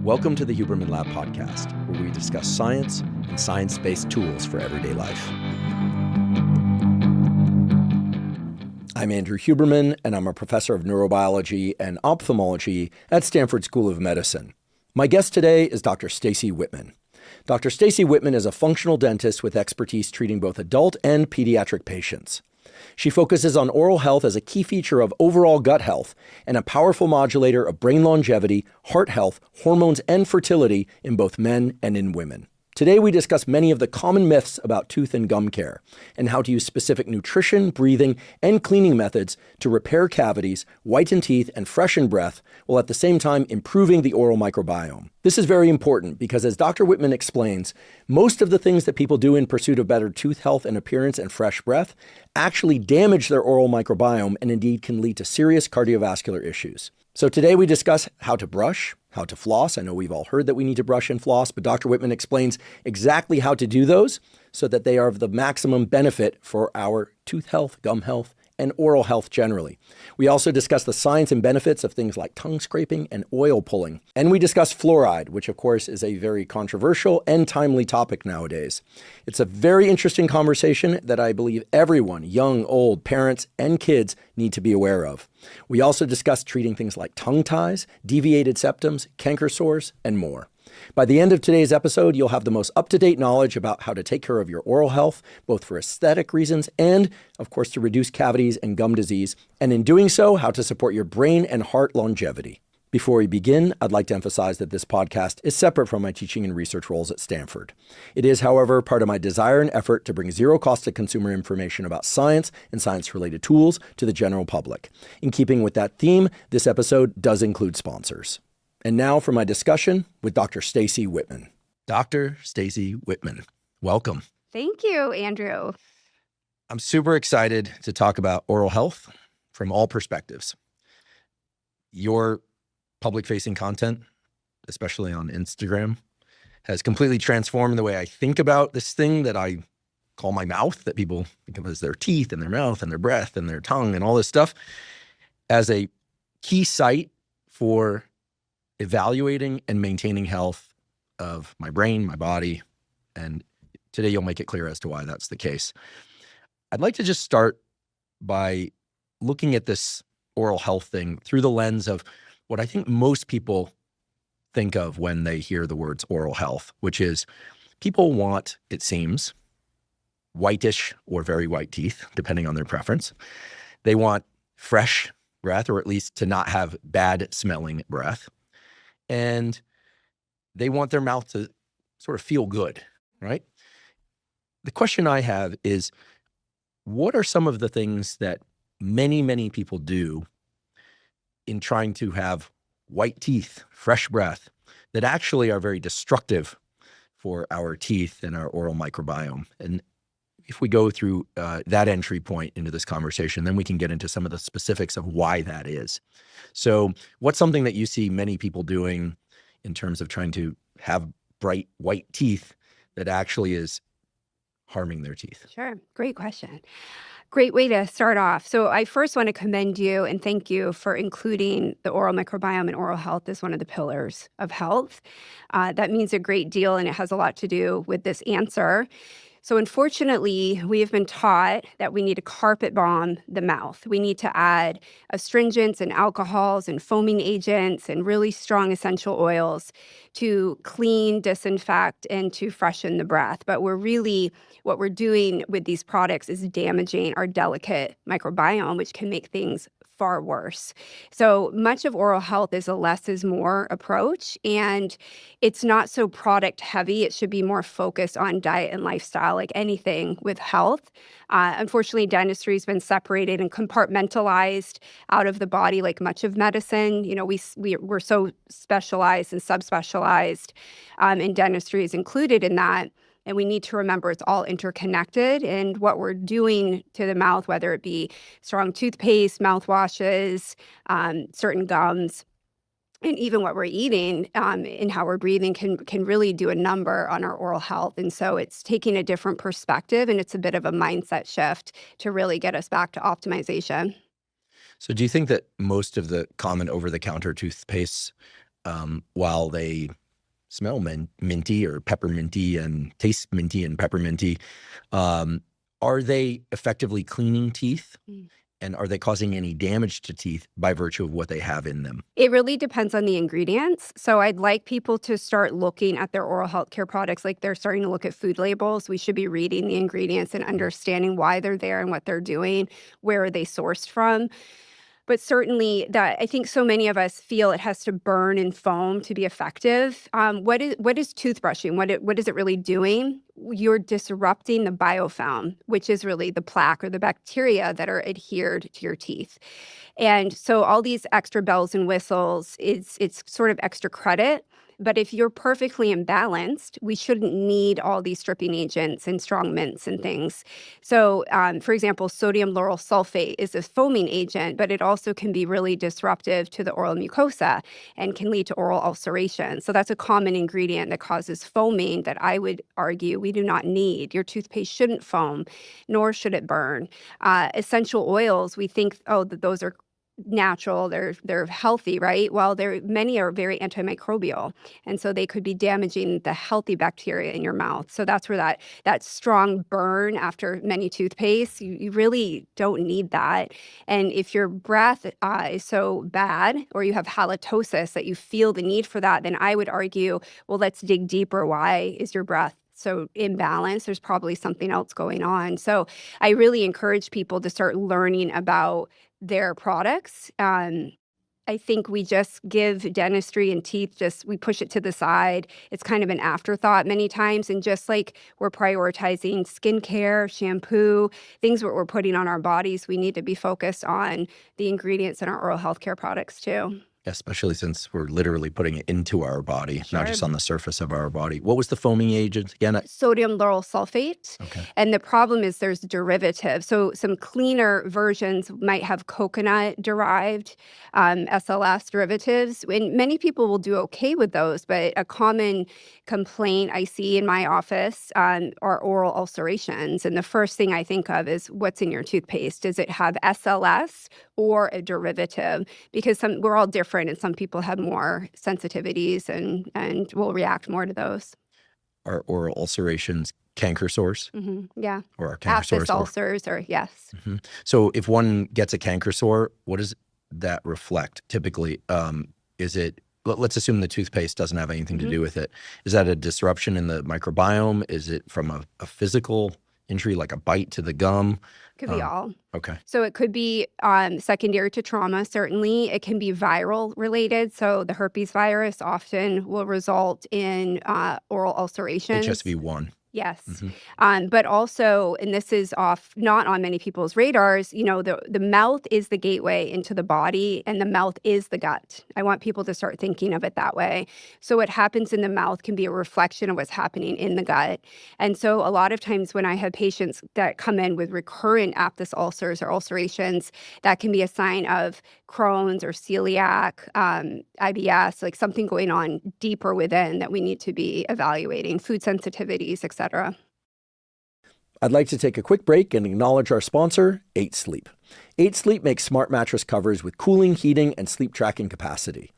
Welcome to the Huberman Lab podcast, where we discuss science and science-based tools for everyday life. I'm Andrew Huberman, and I'm a professor of neurobiology and ophthalmology at Stanford School of Medicine. My guest today is Dr. Staci Whitman. Dr. Staci Whitman is a functional dentist with expertise treating both adult and pediatric patients. She focuses on oral health as a key feature of overall gut health and a powerful modulator of brain longevity, heart health, hormones, and fertility in both men and in women. Today, we discuss many of the common myths about tooth and gum care and how to use specific nutrition, breathing, and cleaning methods to repair cavities, whiten teeth, and freshen breath, while at the same time improving the oral microbiome. This is very important because, as Dr. Whitman explains, most of the things that people do in pursuit of better tooth health and appearance and fresh breath actually damage their oral microbiome and indeed can lead to serious cardiovascular issues. So today we discuss how to brush, how to floss. I know we've all heard that we need to brush and floss, but Dr. Whitman explains exactly how to do those so that they are of the maximum benefit for our tooth health, gum health, and oral health generally. We also discuss the science and benefits of things like tongue scraping and oil pulling. And we discuss fluoride, which of course is a very controversial and timely topic nowadays. It's a very interesting conversation that I believe everyone, young, old, parents, and kids need to be aware of. We also discuss treating things like tongue ties, deviated septums, canker sores, and more. By the end of today's episode, you'll have the most up-to-date knowledge about how to take care of your oral health, both for aesthetic reasons and, of course, to reduce cavities and gum disease, and in doing so, how to support your brain and heart longevity. Before we begin, I'd like to emphasize that this podcast is separate from my teaching and research roles at Stanford. It is, however, part of my desire and effort to bring zero-cost-to-consumer information about science and science-related tools to the general public. In keeping with that theme, this episode does include sponsors. And now for my discussion with Dr. Staci Whitman. Dr. Staci Whitman, welcome. Thank you, Andrew. I'm super excited to talk about oral health from all perspectives. Your public-facing content, especially on Instagram, has completely transformed the way I think about this thing that I call my mouth, that people think of as their teeth and their mouth and their breath and their tongue and all this stuff, as a key site for evaluating and maintaining health of my brain, my body, and today you'll make it clear as to why that's the case. I'd like to just start by looking at this oral health thing through the lens of what I think most people think of when they hear the words oral health, which is people want, it seems, whitish or very white teeth, depending on their preference. They want fresh breath, or at least to not have bad smelling breath. And they want their mouth to sort of feel good, right? The question I have is, what are some of the things that many, many people do in trying to have white teeth, fresh breath, that actually are very destructive for our teeth and our oral microbiome? And if we go through that entry point into this conversation, then we can get into some of the specifics of why that is. So what's something that you see many people doing in terms of trying to have bright white teeth that actually is harming their teeth? Sure. Great question. Great way to start off. So I first want to commend you and thank you for including the oral microbiome and oral health as one of the pillars of health. That means a great deal, and it has a lot to do with this answer. So unfortunately, we have been taught that we need to carpet bomb the mouth. We need to add astringents and alcohols and foaming agents and really strong essential oils to clean, disinfect, and to freshen the breath. But what we're doing with these products is damaging our delicate microbiome, which can make things far worse. So much of oral health is a less is more approach, and it's not so product heavy. It should be more focused on diet and lifestyle, like anything with health. Unfortunately, dentistry has been separated and compartmentalized out of the body, like much of medicine. You know, we're so specialized and subspecialized, and dentistry is included in that. And we need to remember it's all interconnected, and what we're doing to the mouth, whether it be strong toothpaste, mouthwashes, certain gums, and even what we're eating and how we're breathing can really do a number on our oral health. And so it's taking a different perspective, and it's a bit of a mindset shift to really get us back to optimization. So do you think that most of the common over-the-counter toothpastes while they smell minty or pepperminty and taste minty and pepperminty, are they effectively cleaning teeth? And are they causing any damage to teeth by virtue of what they have in them? It really depends on the ingredients. So I'd like people to start looking at their oral health care products like they're starting to look at food labels. We should be reading the ingredients and understanding why they're there and what they're doing, where are they sourced from. But certainly that I think so many of us feel it has to burn and foam to be effective. What is toothbrushing? What is it really doing? You're disrupting the biofilm, which is really the plaque or the bacteria that are adhered to your teeth. And so all these extra bells and whistles, it's sort of extra credit. But if you're perfectly imbalanced, we shouldn't need all these stripping agents and strong mints and things. So, for example, sodium lauryl sulfate is a foaming agent, but it also can be really disruptive to the oral mucosa and can lead to oral ulceration. So that's a common ingredient that causes foaming that I would argue we do not need. Your toothpaste shouldn't foam, nor should it burn. Essential oils, we think, that those are natural, they're healthy, right? Well, many are very antimicrobial, and so they could be damaging the healthy bacteria in your mouth. So that's where that strong burn after many toothpastes, you really don't need that. And if your breath is so bad, or you have halitosis that you feel the need for that, then I would argue, well, let's dig deeper. Why is your breath so imbalanced? There's probably something else going on. So I really encourage people to start learning about their products. I think we just give dentistry and teeth, we push it to the side. It's kind of an afterthought many times. And just like we're prioritizing skincare, shampoo, things that we're putting on our bodies, we need to be focused on the ingredients in our oral health care products too. Especially since we're literally putting it into our body, Sure. not just on the surface of our body. What was the foaming agent again? Sodium lauryl sulfate. Okay. And the problem is there's derivatives. So some cleaner versions might have coconut-derived SLS derivatives. And many people will do okay with those, but a common complaint I see in my office are oral ulcerations. And the first thing I think of is what's in your toothpaste. Does it have SLS or a derivative? Because we're all different, and some people have more sensitivities and will react more to those. Are oral ulcerations canker sores? Yeah. Or are canker sores? Abscess ulcers, or yes. So if one gets a canker sore, what does that reflect typically? Is it, let's assume the toothpaste doesn't have anything to do with it. Is that a disruption in the microbiome? Is it from a physical injury, like a bite to the gum? Could be all. Okay. So it could be secondary to trauma, certainly. It can be viral related. So the herpes virus often will result in oral ulcerations. HSV-1. Yes. But also, and this is not on many people's radars, the mouth is the gateway into the body, and the mouth is the gut. I want people to start thinking of it that way. So what happens in the mouth can be a reflection of what's happening in the gut. And so a lot of times when I have patients that come in with recurrent aphthous ulcers or ulcerations, that can be a sign of Crohn's or celiac, IBS, like something going on deeper within that we need to be evaluating, food sensitivities, etc. I'd like to take a quick break and acknowledge our sponsor, 8 Sleep. 8 Sleep makes smart mattress covers with cooling, heating, and sleep tracking capacity.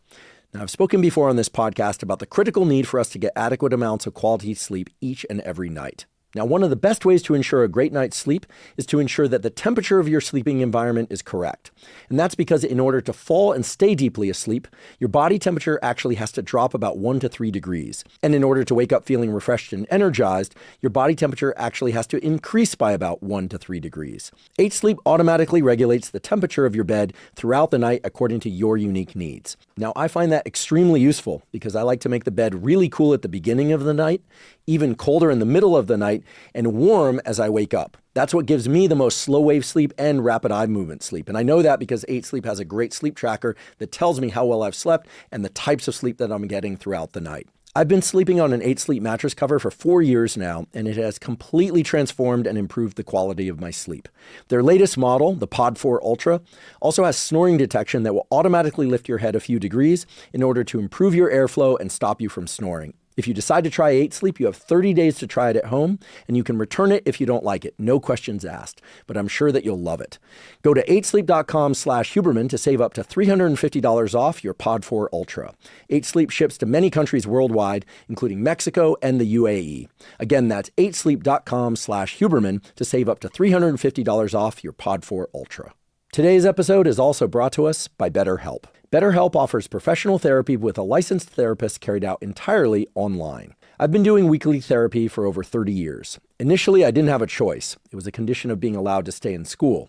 Now, I've spoken before on this podcast about the critical need for us to get adequate amounts of quality sleep each and every night. Now, one of the best ways to ensure a great night's sleep is to ensure that the temperature of your sleeping environment is correct. And that's because in order to fall and stay deeply asleep, your body temperature actually has to drop about 1 to 3 degrees. And in order to wake up feeling refreshed and energized, your body temperature actually has to increase by about 1 to 3 degrees. 8 Sleep automatically regulates the temperature of your bed throughout the night according to your unique needs. Now, I find that extremely useful because I like to make the bed really cool at the beginning of the night, even colder in the middle of the night, and warm as I wake up. That's what gives me the most slow wave sleep and rapid eye movement sleep. And I know that because 8 Sleep has a great sleep tracker that tells me how well I've slept and the types of sleep that I'm getting throughout the night. I've been sleeping on an 8 Sleep mattress cover for 4 years now, and it has completely transformed and improved the quality of my sleep. Their latest model, the Pod 4 Ultra, also has snoring detection that will automatically lift your head a few degrees in order to improve your airflow and stop you from snoring. If you decide to try 8 Sleep, you have 30 days to try it at home, and you can return it if you don't like it. No questions asked, but I'm sure that you'll love it. Go to 8sleep.com/Huberman to save up to $350 off your Pod 4 Ultra. 8 Sleep ships to many countries worldwide, including Mexico and the UAE. Again, that's 8sleep.com/Huberman to save up to $350 off your Pod 4 Ultra. Today's episode is also brought to us by BetterHelp. BetterHelp offers professional therapy with a licensed therapist carried out entirely online. I've been doing weekly therapy for over 30 years. Initially, I didn't have a choice. It was a condition of being allowed to stay in school.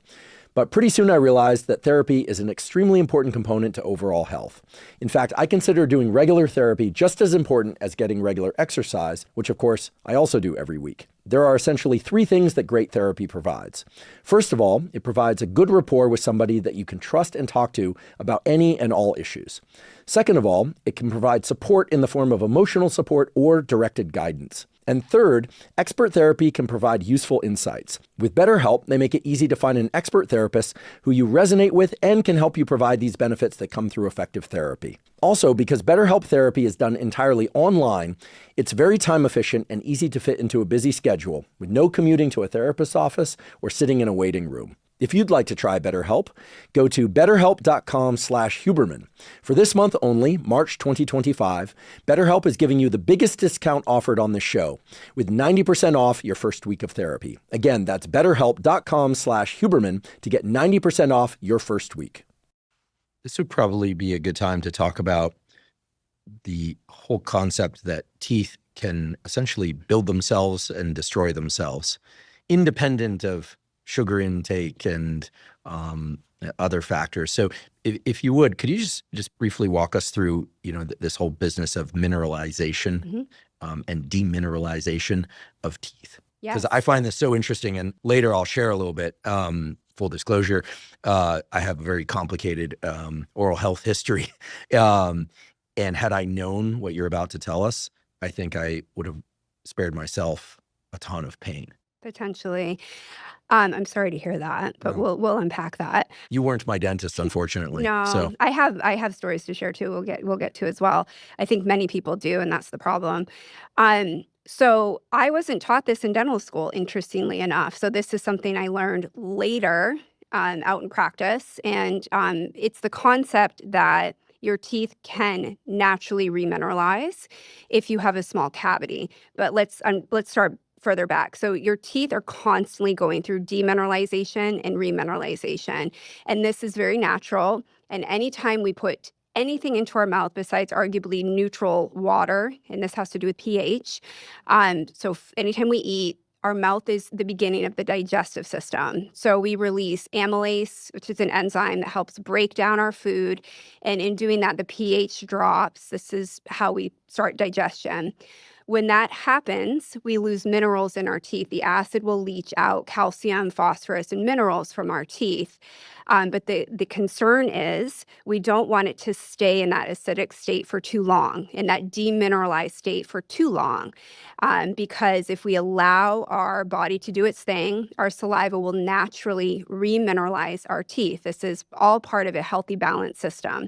But pretty soon I realized that therapy is an extremely important component to overall health. In fact, I consider doing regular therapy just as important as getting regular exercise, which of course I also do every week. There are essentially 3 things that great therapy provides. First of all, it provides a good rapport with somebody that you can trust and talk to about any and all issues. Second of all, it can provide support in the form of emotional support or directed guidance. And third, expert therapy can provide useful insights. With BetterHelp, they make it easy to find an expert therapist who you resonate with and can help you provide these benefits that come through effective therapy. Also, because BetterHelp therapy is done entirely online, it's very time efficient and easy to fit into a busy schedule with no commuting to a therapist's office or sitting in a waiting room. If you'd like to try BetterHelp, go to betterhelp.com/Huberman. For this month only, March 2025, BetterHelp is giving you the biggest discount offered on this show with 90% off your first week of therapy. Again, that's betterhelp.com/Huberman to get 90% off your first week. This would probably be a good time to talk about the whole concept that teeth can essentially build themselves and destroy themselves, independent of sugar intake and other factors. So if you would, could you just briefly walk us through, this whole business of mineralization and demineralization of teeth? Because I find this so interesting, and later I'll share a little bit. Full disclosure, I have a very complicated oral health history. And had I known what you're about to tell us, I think I would have spared myself a ton of pain. Potentially. I'm sorry to hear that, but we'll unpack that. You weren't my dentist, unfortunately. No, So I have stories to share too. We'll get to as well. I think many people do, and that's the problem. So I wasn't taught this in dental school, interestingly enough. So this is something I learned later out in practice, and it's the concept that your teeth can naturally remineralize if you have a small cavity. But let's start further back. So your teeth are constantly going through demineralization and remineralization. And this is very natural. And anytime we put anything into our mouth besides arguably neutral water, and this has to do with pH, anytime we eat, our mouth is the beginning of the digestive system. So we release amylase, which is an enzyme that helps break down our food. And in doing that, the pH drops. This is how we start digestion. When that happens, we lose minerals in our teeth. The acid will leach out calcium, phosphorus, and minerals from our teeth. But the concern is we don't want it to stay in that acidic state for too long, in that demineralized state for too long. Because if we allow our body to do its thing, our saliva will naturally remineralize our teeth. This is all part of a healthy, balanced system.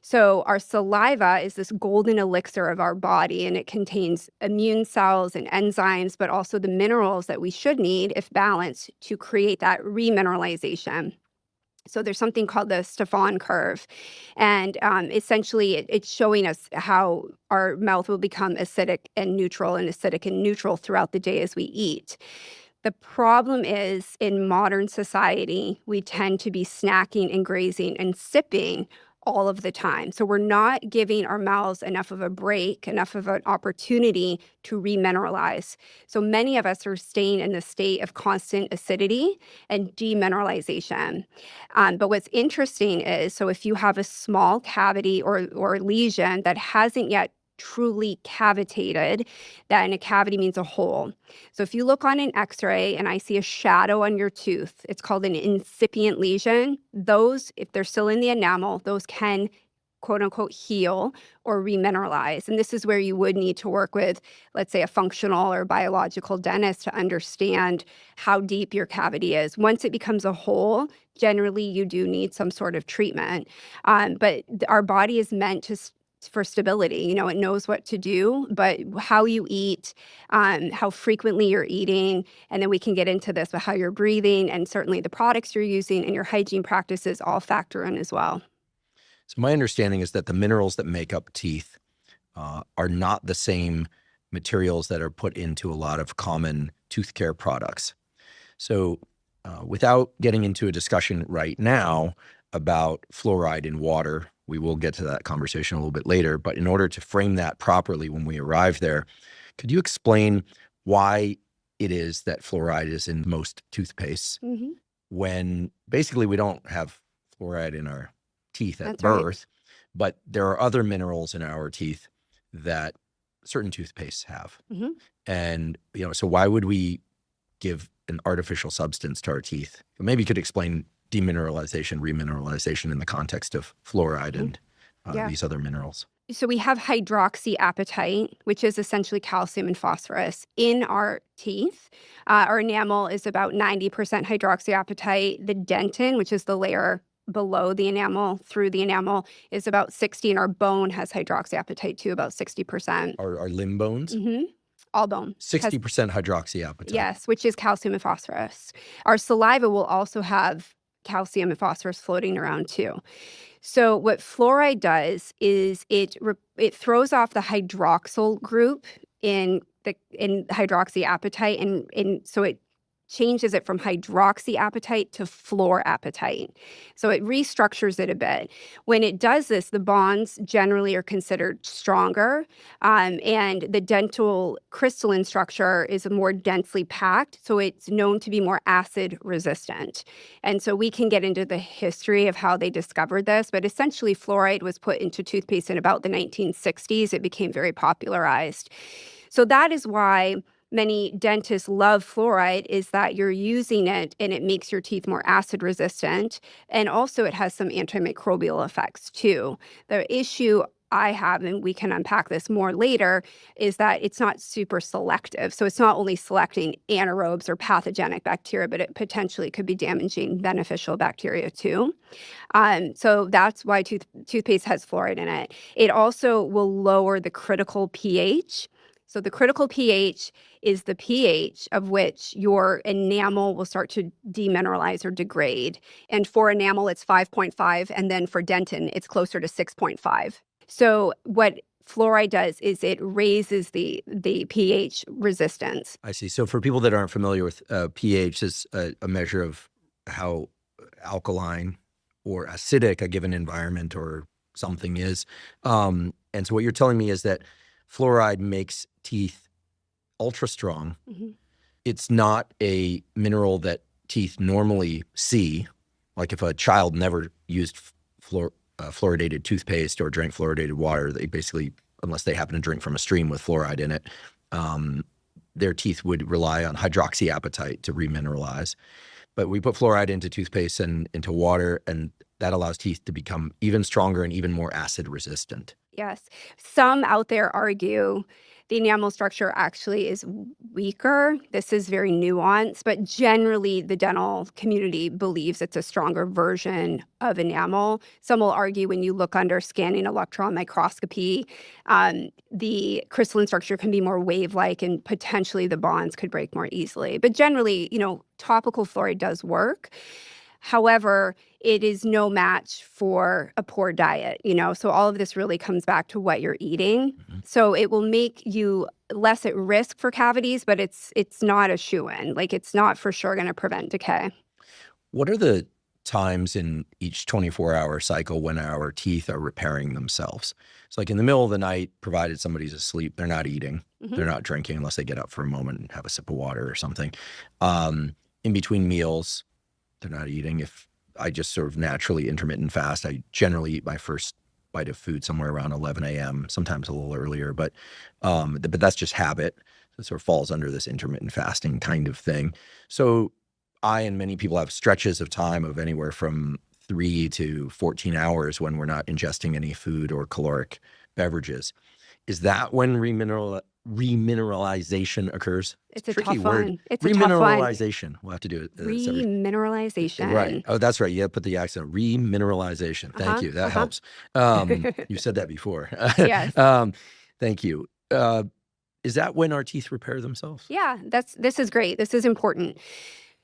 So our saliva is this golden elixir of our body, and it contains immune cells and enzymes, but also the minerals that we should need, if balanced, to create that remineralization. So there's something called the Stefan curve, and essentially it's showing us how our mouth will become acidic and neutral throughout the day as we eat. The problem is, in modern society, we tend to be snacking and grazing and sipping all of the time. So we're not giving our mouths enough of a break, enough of an opportunity to remineralize. So many of us are staying in the state of constant acidity and demineralization. But what's interesting is, so if you have a small cavity or lesion that hasn't yet truly cavitated, that in a cavity means a hole. So if you look on an x-ray and I see a shadow on your tooth, it's called an incipient lesion. Those, if they're still in the enamel, those can quote unquote heal or remineralize. And this is where you would need to work with, let's say, a functional or biological dentist to understand how deep your cavity is. Once it becomes a hole, generally you do need some sort of treatment. But our body is meant for stability. It knows what to do, but how you eat, how frequently you're eating, and then we can get into this, but how you're breathing and certainly the products you're using and your hygiene practices all factor in as well. So my understanding is that the minerals that make up teeth are not the same materials that are put into a lot of common tooth care products. So without getting into a discussion right now about fluoride in water, we will get to that conversation a little bit later, but in order to frame that properly when we arrive there, could you explain why it is that fluoride is in most toothpastes when basically we don't have fluoride in our teeth at That's birth, right. but there are other minerals in our teeth that certain toothpastes have. And, so why would we give an artificial substance to our teeth? Maybe you could explain demineralization, remineralization in the context of fluoride and these other minerals. So we have hydroxyapatite, which is essentially calcium and phosphorus in our teeth. Our enamel is about 90% hydroxyapatite. The dentin, which is the layer below the enamel, through the enamel, is about 60, and our bone has hydroxyapatite too, about 60%. Our limb bones? All bone. 60% hydroxyapatite. Yes, which is calcium and phosphorus. Our saliva will also have calcium and phosphorus floating around too. So what fluoride does is it throws off the hydroxyl group in hydroxyapatite, and so it changes it from hydroxyapatite to fluorapatite. So it restructures it a bit. When it does this, the bonds generally are considered stronger, and the dental crystalline structure is more densely packed, so it's known to be more acid resistant. And so we can get into the history of how they discovered this, but essentially fluoride was put into toothpaste in about the 1960s. It became very popularized. So that is why many dentists love fluoride, is that you're using it and it makes your teeth more acid resistant. And also it has some antimicrobial effects too. The issue I have, and we can unpack this more later, is that it's not super selective. So it's not only selecting anaerobes or pathogenic bacteria, but it potentially could be damaging beneficial bacteria too. So that's why toothpaste has fluoride in it. It also will lower the critical pH. So the critical pH is the pH of which your enamel will start to demineralize or degrade. And for enamel, it's 5.5. And then for dentin, it's closer to 6.5. So what fluoride does is it raises the pH resistance. I see. So for people that aren't familiar with pH, is a measure of how alkaline or acidic a given environment or something is. And so what you're telling me is that fluoride makes teeth ultra strong. It's not a mineral that teeth normally see. Like if a child never used fluoridated toothpaste or drank fluoridated water, they basically, unless they happen to drink from a stream with fluoride in it, their teeth would rely on hydroxyapatite to remineralize. But we put fluoride into toothpaste and into water, and that allows teeth to become even stronger and even more acid resistant. Yes. Some out there argue the enamel structure actually is weaker. This is very nuanced, but generally the dental community believes it's a stronger version of enamel. Some will argue when you look under scanning electron microscopy, the crystalline structure can be more wave-like and potentially the bonds could break more easily. But generally, topical fluoride does work. However, it is no match for a poor diet, So all of this really comes back to what you're eating. So it will make you less at risk for cavities, but it's not a shoo-in. Like it's not for sure going to prevent decay. What are the times in each 24-hour cycle when our teeth are repairing themselves? It's like in the middle of the night, provided somebody's asleep, they're not eating, they're not drinking unless they get up for a moment and have a sip of water or something. In between meals, they're not eating. If I just sort of naturally intermittent fast, I generally eat my first bite of food somewhere around 11 a.m., sometimes a little earlier, but that's just habit. It sort of falls under this intermittent fasting kind of thing. So I and many people have stretches of time of anywhere from 3 to 14 hours when we're not ingesting any food or caloric beverages. Is that when remineralization occurs? It's a tricky tough word. one. It's a tough one. Remineralization. We'll have to do it. Remineralization. Right. Oh, that's right. You have to put the accent. Remineralization. Thank you. That helps. You said that before. Yes. Thank you. Is that when our teeth repair themselves? Yeah, this is great. This is important.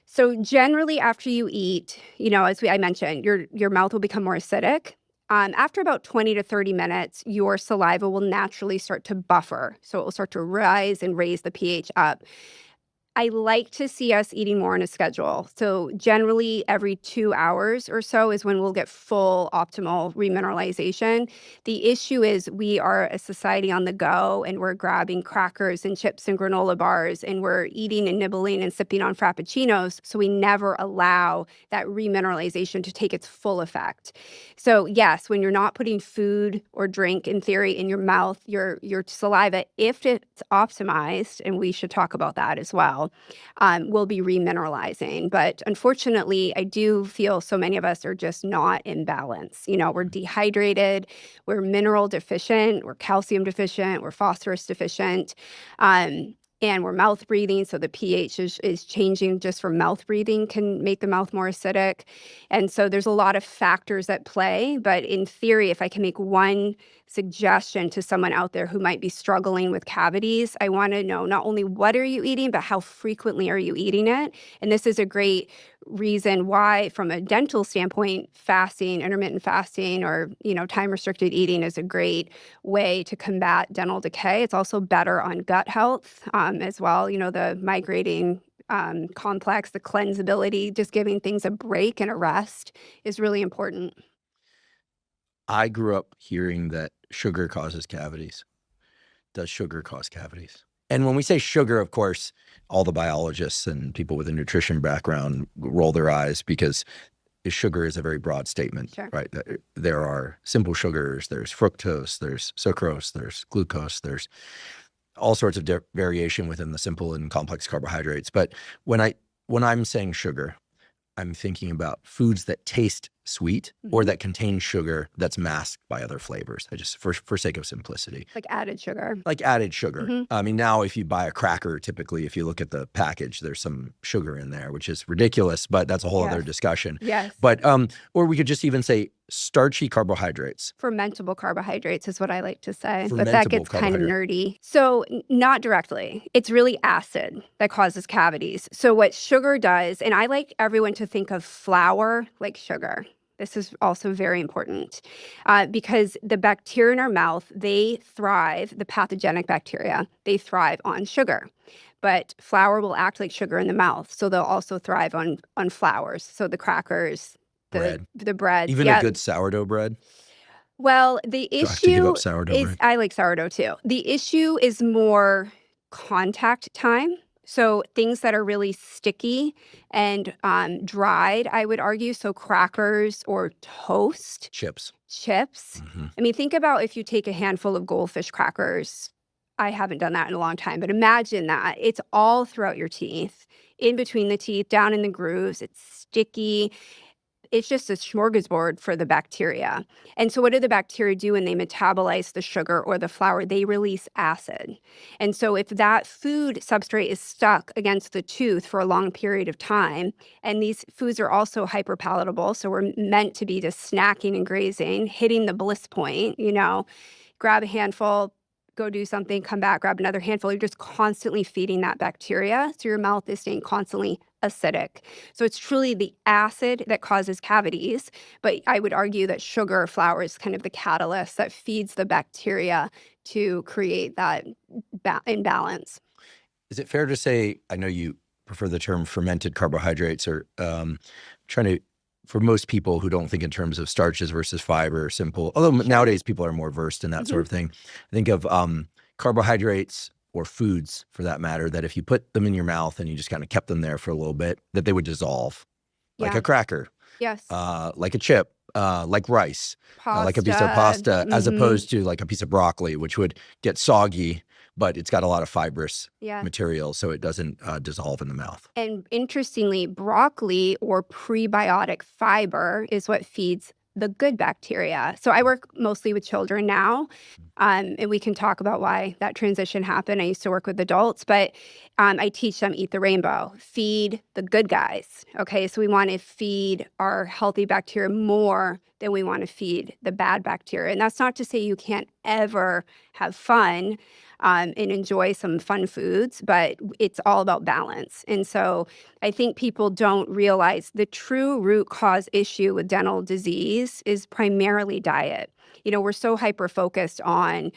So generally after you eat, as I mentioned, your mouth will become more acidic. After about 20 to 30 minutes, your saliva will naturally start to buffer. So it will start to rise and raise the pH up. I like to see us eating more on a schedule. So generally every 2 hours or so is when we'll get full optimal remineralization. The issue is we are a society on the go and we're grabbing crackers and chips and granola bars and we're eating and nibbling and sipping on frappuccinos. So we never allow that remineralization to take its full effect. So yes, when you're not putting food or drink in theory in your mouth, your saliva, if it's optimized, and we should talk about that as well, will be remineralizing. But unfortunately, I do feel so many of us are just not in balance. We're dehydrated, we're mineral deficient, we're calcium deficient, we're phosphorus deficient. And we're mouth breathing, so the pH is changing just from mouth breathing can make the mouth more acidic. And so there's a lot of factors at play. But in theory, if I can make one suggestion to someone out there who might be struggling with cavities, I want to know not only what are you eating, but how frequently are you eating it? And this is a great reason why, from a dental standpoint, fasting, intermittent fasting, or time-restricted eating is a great way to combat dental decay. It's also better on gut health as well. The migrating complex, the cleansability, just giving things a break and a rest is really important. I grew up hearing that sugar causes cavities. Does sugar cause cavities? And when we say sugar, of course, all the biologists and people with a nutrition background roll their eyes because sugar is a very broad statement, Sure. right? There are simple sugars, there's fructose, there's sucrose, there's glucose, there's all sorts of variation within the simple and complex carbohydrates. But when I'm saying sugar, I'm thinking about foods that taste sweet or that contain sugar that's masked by other flavors. I just, for sake of simplicity. Like added sugar. Like added sugar. I mean, now if you buy a cracker, typically, if you look at the package, there's some sugar in there, which is ridiculous, but that's a whole other discussion. Yes. But, or we could just even say starchy carbohydrates. Fermentable carbohydrates is what I like to say, but that gets kind of nerdy. So not directly. It's really acid that causes cavities. So what sugar does, and I like everyone to think of flour like sugar. This is also very important because the bacteria in our mouth, they thrive, the pathogenic bacteria, they thrive on sugar. But flour will act like sugar in the mouth. So they'll also thrive on flours. So the crackers, the bread. Even a good sourdough bread? Well, the issue Do I have to give up sourdough is, bread? I like sourdough too. The issue is more contact time. So things that are really sticky and dried, I would argue. So crackers or toast. Chips. I mean, think about if you take a handful of goldfish crackers. I haven't done that in a long time, but imagine that. It's all throughout your teeth, in between the teeth, down in the grooves. It's sticky. It's just a smorgasbord for the bacteria. And so what do the bacteria do when they metabolize the sugar or the flour? They release acid. And so if that food substrate is stuck against the tooth for a long period of time, and these foods are also hyperpalatable, so we're meant to be just snacking and grazing, hitting the bliss point, grab a handful, go do something, come back, grab another handful. You're just constantly feeding that bacteria. So your mouth is staying constantly acidic. So it's truly the acid that causes cavities. But I would argue that sugar or flour is kind of the catalyst that feeds the bacteria to create that imbalance. Is it fair to say, I know you prefer the term fermented carbohydrates, or trying to, for most people who don't think in terms of starches versus fiber, simple, although nowadays people are more versed in that sort of thing, I think of carbohydrates or foods for that matter, that if you put them in your mouth and you just kind of kept them there for a little bit, that they would dissolve, like a cracker, like a chip, like rice, like a piece of pasta, as opposed to like a piece of broccoli, which would get soggy, but it's got a lot of fibrous material, so it doesn't dissolve in the mouth. And interestingly, broccoli or prebiotic fiber is what feeds the good bacteria. So I work mostly with children now, and we can talk about why that transition happened. I used to work with adults, but I teach them eat the rainbow, feed the good guys. Okay, so we want to feed our healthy bacteria more than we want to feed the bad bacteria. And that's not to say you can't ever have fun and enjoy some fun foods, but it's all about balance. And so I think people don't realize the true root cause issue with dental disease is primarily diet. You know, we're so hyper-focused on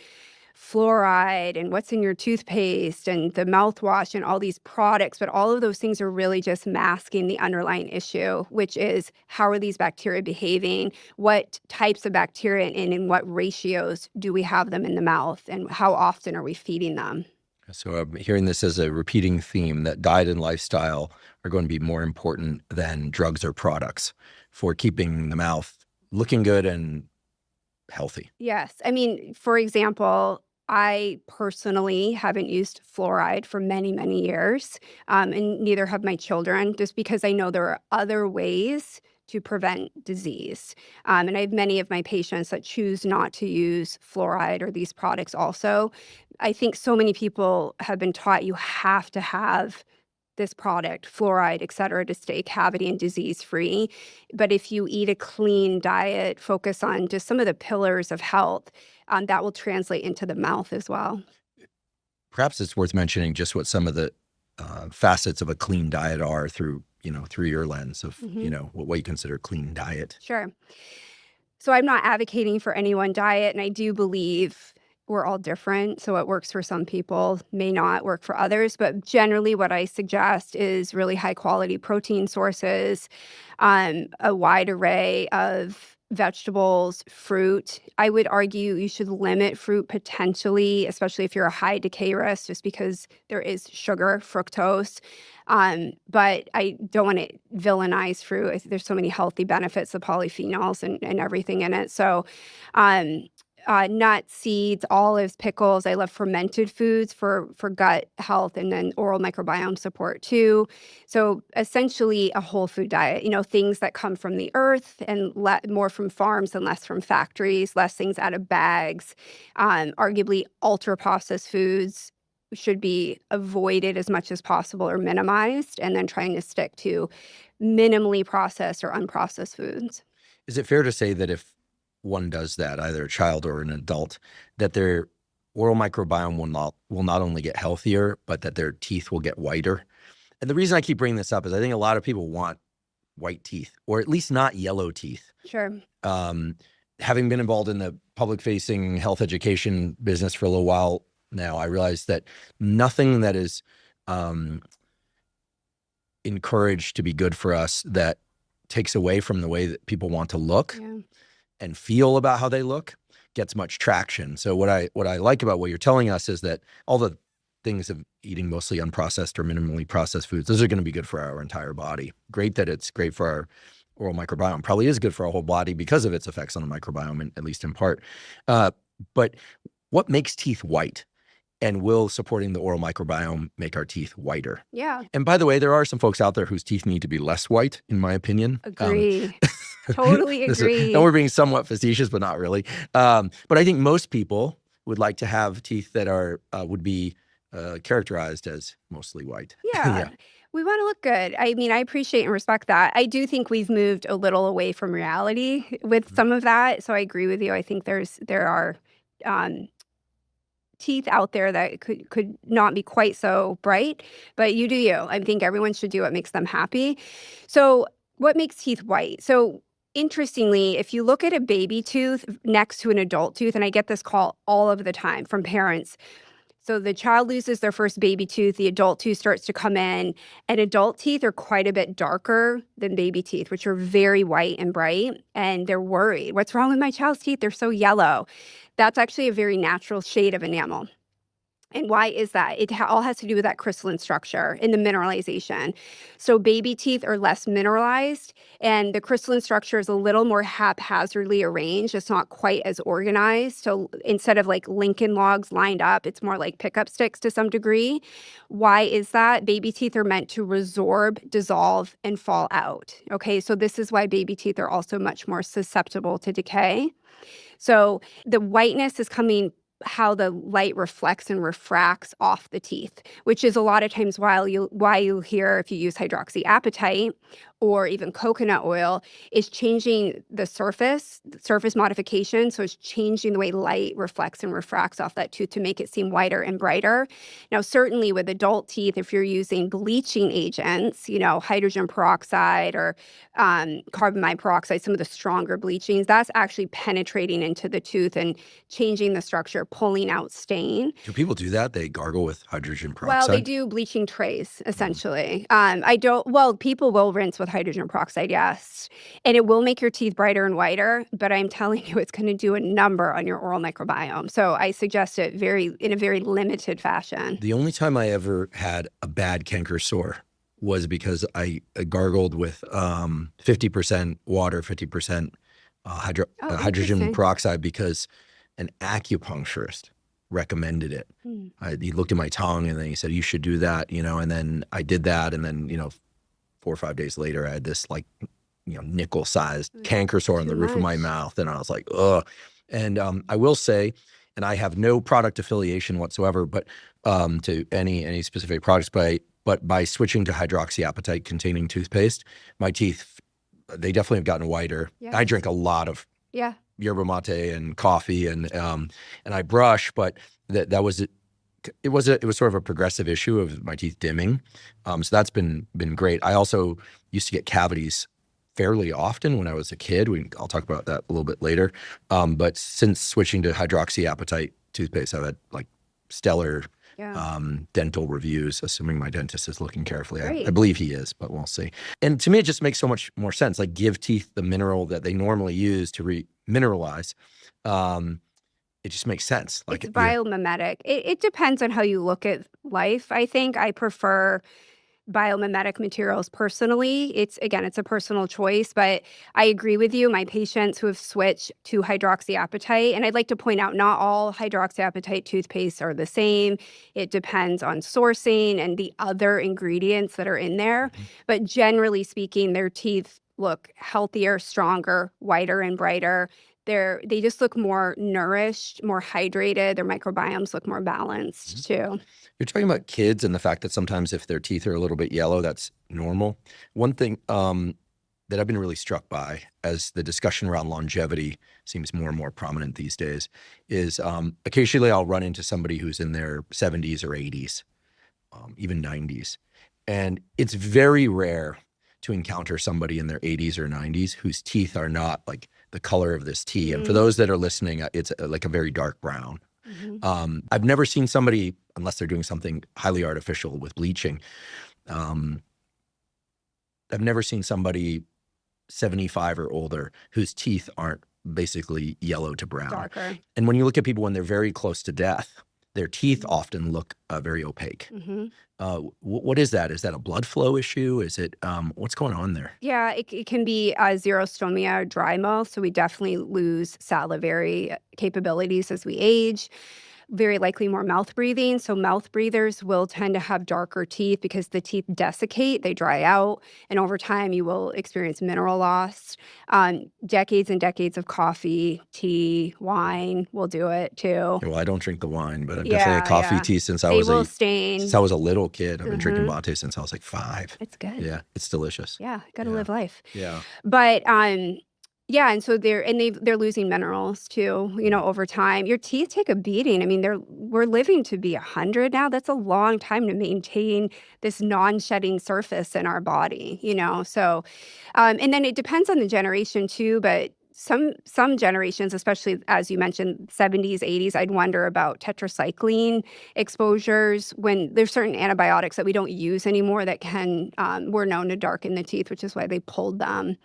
fluoride and what's in your toothpaste and the mouthwash and all these products, but all of those things are really just masking the underlying issue, which is how are these bacteria behaving? What types of bacteria and in what ratios do we have them in the mouth? And how often are we feeding them? So I'm hearing this as a repeating theme that diet and lifestyle are going to be more important than drugs or products for keeping the mouth looking good and healthy. Yes. I mean, for example, I personally haven't used fluoride for many, many years, and neither have my children, just because I know there are other ways to prevent disease. And I have many of my patients that choose not to use fluoride or these products also. I think so many people have been taught you have to have this product, fluoride, et cetera, to stay cavity and disease free. But if you eat a clean diet, focus on just some of the pillars of health, that will translate into the mouth as well. Perhaps it's worth mentioning just what some of the facets of a clean diet are through your lens of, what you consider clean diet. Sure. So I'm not advocating for any one diet, and I do believe we're all different. So what works for some people may not work for others. But generally what I suggest is really high quality protein sources, a wide array of vegetables, fruit. I would argue you should limit fruit potentially, especially if you're a high decay risk, just because there is sugar, fructose. But I don't want to villainize fruit. There's so many healthy benefits, the polyphenols and everything in it. So nuts, seeds, olives, pickles. I love fermented foods for gut health and then oral microbiome support too. So essentially a whole food diet, things that come from the earth and more from farms and less from factories, less things out of bags. Arguably ultra processed foods should be avoided as much as possible or minimized, and then trying to stick to minimally processed or unprocessed foods. Is it fair to say that if one does that, either a child or an adult, that their oral microbiome will not only get healthier, but that their teeth will get whiter? And the reason I keep bringing this up is I think a lot of people want white teeth, or at least not yellow teeth. Sure. Having been involved in the public-facing health education business for a little while now, I realize that nothing that is encouraged to be good for us that takes away from the way that people want to look and feel about how they look gets much traction. So what I like about what you're telling us is that all the things of eating mostly unprocessed or minimally processed foods, those are going to be good for our entire body. Great that it's great for our oral microbiome. Probably is good for our whole body because of its effects on the microbiome, at least in part. But what makes teeth white? And will supporting the oral microbiome make our teeth whiter? Yeah. And by the way, there are some folks out there whose teeth need to be less white, in my opinion. Agree. Totally agree. And we're being somewhat facetious, but not really. But I think most people would like to have teeth that would be characterized as mostly white. Yeah. We want to look good. I mean, I appreciate and respect that. I do think we've moved a little away from reality with some of that. So I agree with you. I think there are teeth out there that could not be quite so bright, but you do you. I think everyone should do what makes them happy. So what makes teeth white? So interestingly, if you look at a baby tooth next to an adult tooth, and I get this call all of the time from parents. So the child loses their first baby tooth, the adult tooth starts to come in, and adult teeth are quite a bit darker than baby teeth, which are very white and bright, and they're worried. What's wrong with my child's teeth? They're so yellow. That's actually a very natural shade of enamel. And why is that? It all has to do with that crystalline structure and the mineralization. So baby teeth are less mineralized, and the crystalline structure is a little more haphazardly arranged. It's not quite as organized. So instead of like Lincoln logs lined up, it's more like pickup sticks to some degree. Why is that? Baby teeth are meant to resorb, dissolve, and fall out. Okay, so this is why baby teeth are also much more susceptible to decay. So the whiteness is coming how the light reflects and refracts off the teeth, which is a lot of times why you'll hear if you use hydroxyapatite or even coconut oil is changing the surface modification. So it's changing the way light reflects and refracts off that tooth to make it seem whiter and brighter. Now, certainly with adult teeth, if you're using bleaching agents, hydrogen peroxide or carbamide peroxide, some of the stronger bleachings, that's actually penetrating into the tooth and changing the structure, pulling out stain. Do people do that? They gargle with hydrogen peroxide? Well, they do bleaching trays, essentially. People will rinse with hydrogen peroxide, yes. And it will make your teeth brighter and whiter, but I'm telling you, it's going to do a number on your oral microbiome. So I suggest it in a very limited fashion. The only time I ever had a bad canker sore was because I gargled with 50% water, 50% hydrogen peroxide, because an acupuncturist recommended it. He looked at my tongue and then he said, you should do that, and then I did that. And then, 4 or 5 days later, I had this nickel-sized canker sore on the roof of my mouth. And I was like, ugh. And I will say, and I have no product affiliation whatsoever, but to any specific products, but by switching to hydroxyapatite containing toothpaste, my teeth, they definitely have gotten whiter. Yes. I drink a lot of yerba mate and coffee, and I brush, but that was it. It was sort of a progressive issue of my teeth dimming. So that's been great. I also used to get cavities fairly often when I was a kid. I'll talk about that a little bit later. But since switching to hydroxyapatite toothpaste, I've had stellar dental reviews, assuming my dentist is looking carefully. I believe he is, but we'll see. And to me, it just makes so much more sense. Give teeth the mineral that they normally use to remineralize. It just makes sense. It's biomimetic. It depends on how you look at life. I think I prefer biomimetic materials personally. It's a personal choice, but I agree with you. My patients who have switched to hydroxyapatite, and I'd like to point out, not all hydroxyapatite toothpastes are the same. It depends on sourcing and the other ingredients that are in there. Mm-hmm. But generally speaking, their teeth look healthier, stronger, whiter, and brighter. They just look more nourished, more hydrated. Their microbiomes look more balanced too. You're talking about kids and the fact that sometimes if their teeth are a little bit yellow, that's normal. One thing that I've been really struck by as the discussion around longevity seems more and more prominent these days is occasionally I'll run into somebody who's in their 70s or 80s, even 90s. And it's very rare to encounter somebody in their 80s or 90s whose teeth are not the color of this tea. And for those that are listening, it's a very dark brown. Mm-hmm. I've never seen somebody, unless they're doing something highly artificial with bleaching, I've never seen somebody 75 or older whose teeth aren't basically yellow to brown. Darker. And when you look at people when they're very close to death, their teeth often look very opaque. Mm-hmm. What is that? Is that a blood flow issue? Is it, what's going on there? Yeah, it can be xerostomia or dry mouth. So we definitely lose salivary capabilities as we age. Very likely more mouth breathing. So mouth breathers will tend to have darker teeth because the teeth desiccate, they dry out, and over time you will experience mineral loss. Decades and decades of coffee, tea, wine will do it too. Well, I don't drink the wine, but I've definitely had coffee, tea since I was a little kid. I've been drinking mate since I was 5. It's good. Yeah, it's delicious. Yeah, gotta live life. Yeah. But and so they're losing minerals too, over time. Your teeth take a beating. I mean, we're living to be 100 now. That's a long time to maintain this non-shedding surface in our body, So, and then it depends on the generation too, but some generations, especially as you mentioned, 70s, 80s, I'd wonder about tetracycline exposures when there's certain antibiotics that we don't use anymore that were known to darken the teeth, which is why they pulled them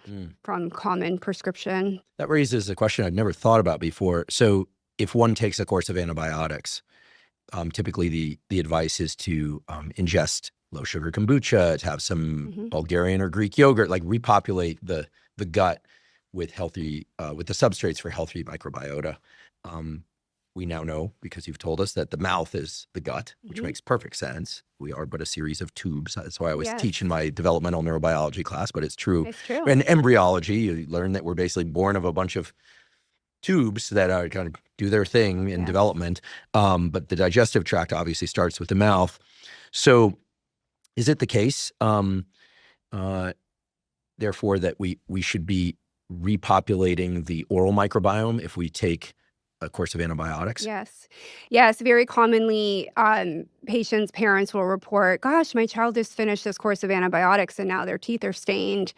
from common prescription. That raises a question I'd never thought about before. So if one takes a course of antibiotics Typically, the advice is to ingest low sugar kombucha, to have some Bulgarian or Greek yogurt, like repopulate the gut with healthy with the substrates for healthy microbiota. We now know, because you've told us, that the mouth is the gut, which makes perfect sense. We are but a series of tubes. That's why I always teach in my developmental neurobiology class, but it's true. It's true. In embryology, you learn that we're basically born of a bunch of tubes that are kind of do their thing in development. But the digestive tract obviously starts with the mouth. So is it the case, therefore, that we should be repopulating the oral microbiome if we take a course of antibiotics? Yes. Very commonly, patients' parents will report, gosh, my child just finished this course of antibiotics and now their teeth are stained,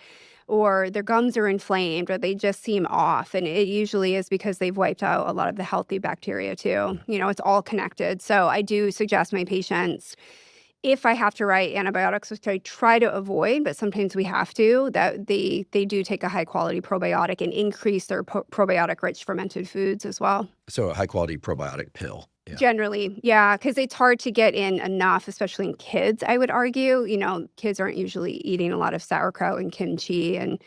or their gums are inflamed, or they just seem off. And it usually is because they've wiped out a lot of the healthy bacteria too. It's all connected. So I do suggest my patients, if I have to write antibiotics, which I try to avoid, but sometimes we have to, that they do take a high-quality probiotic and increase their probiotic-rich fermented foods as well. So a high-quality probiotic pill. Generally, because it's hard to get in enough, especially in kids, I would argue. Kids aren't usually eating a lot of sauerkraut and kimchi and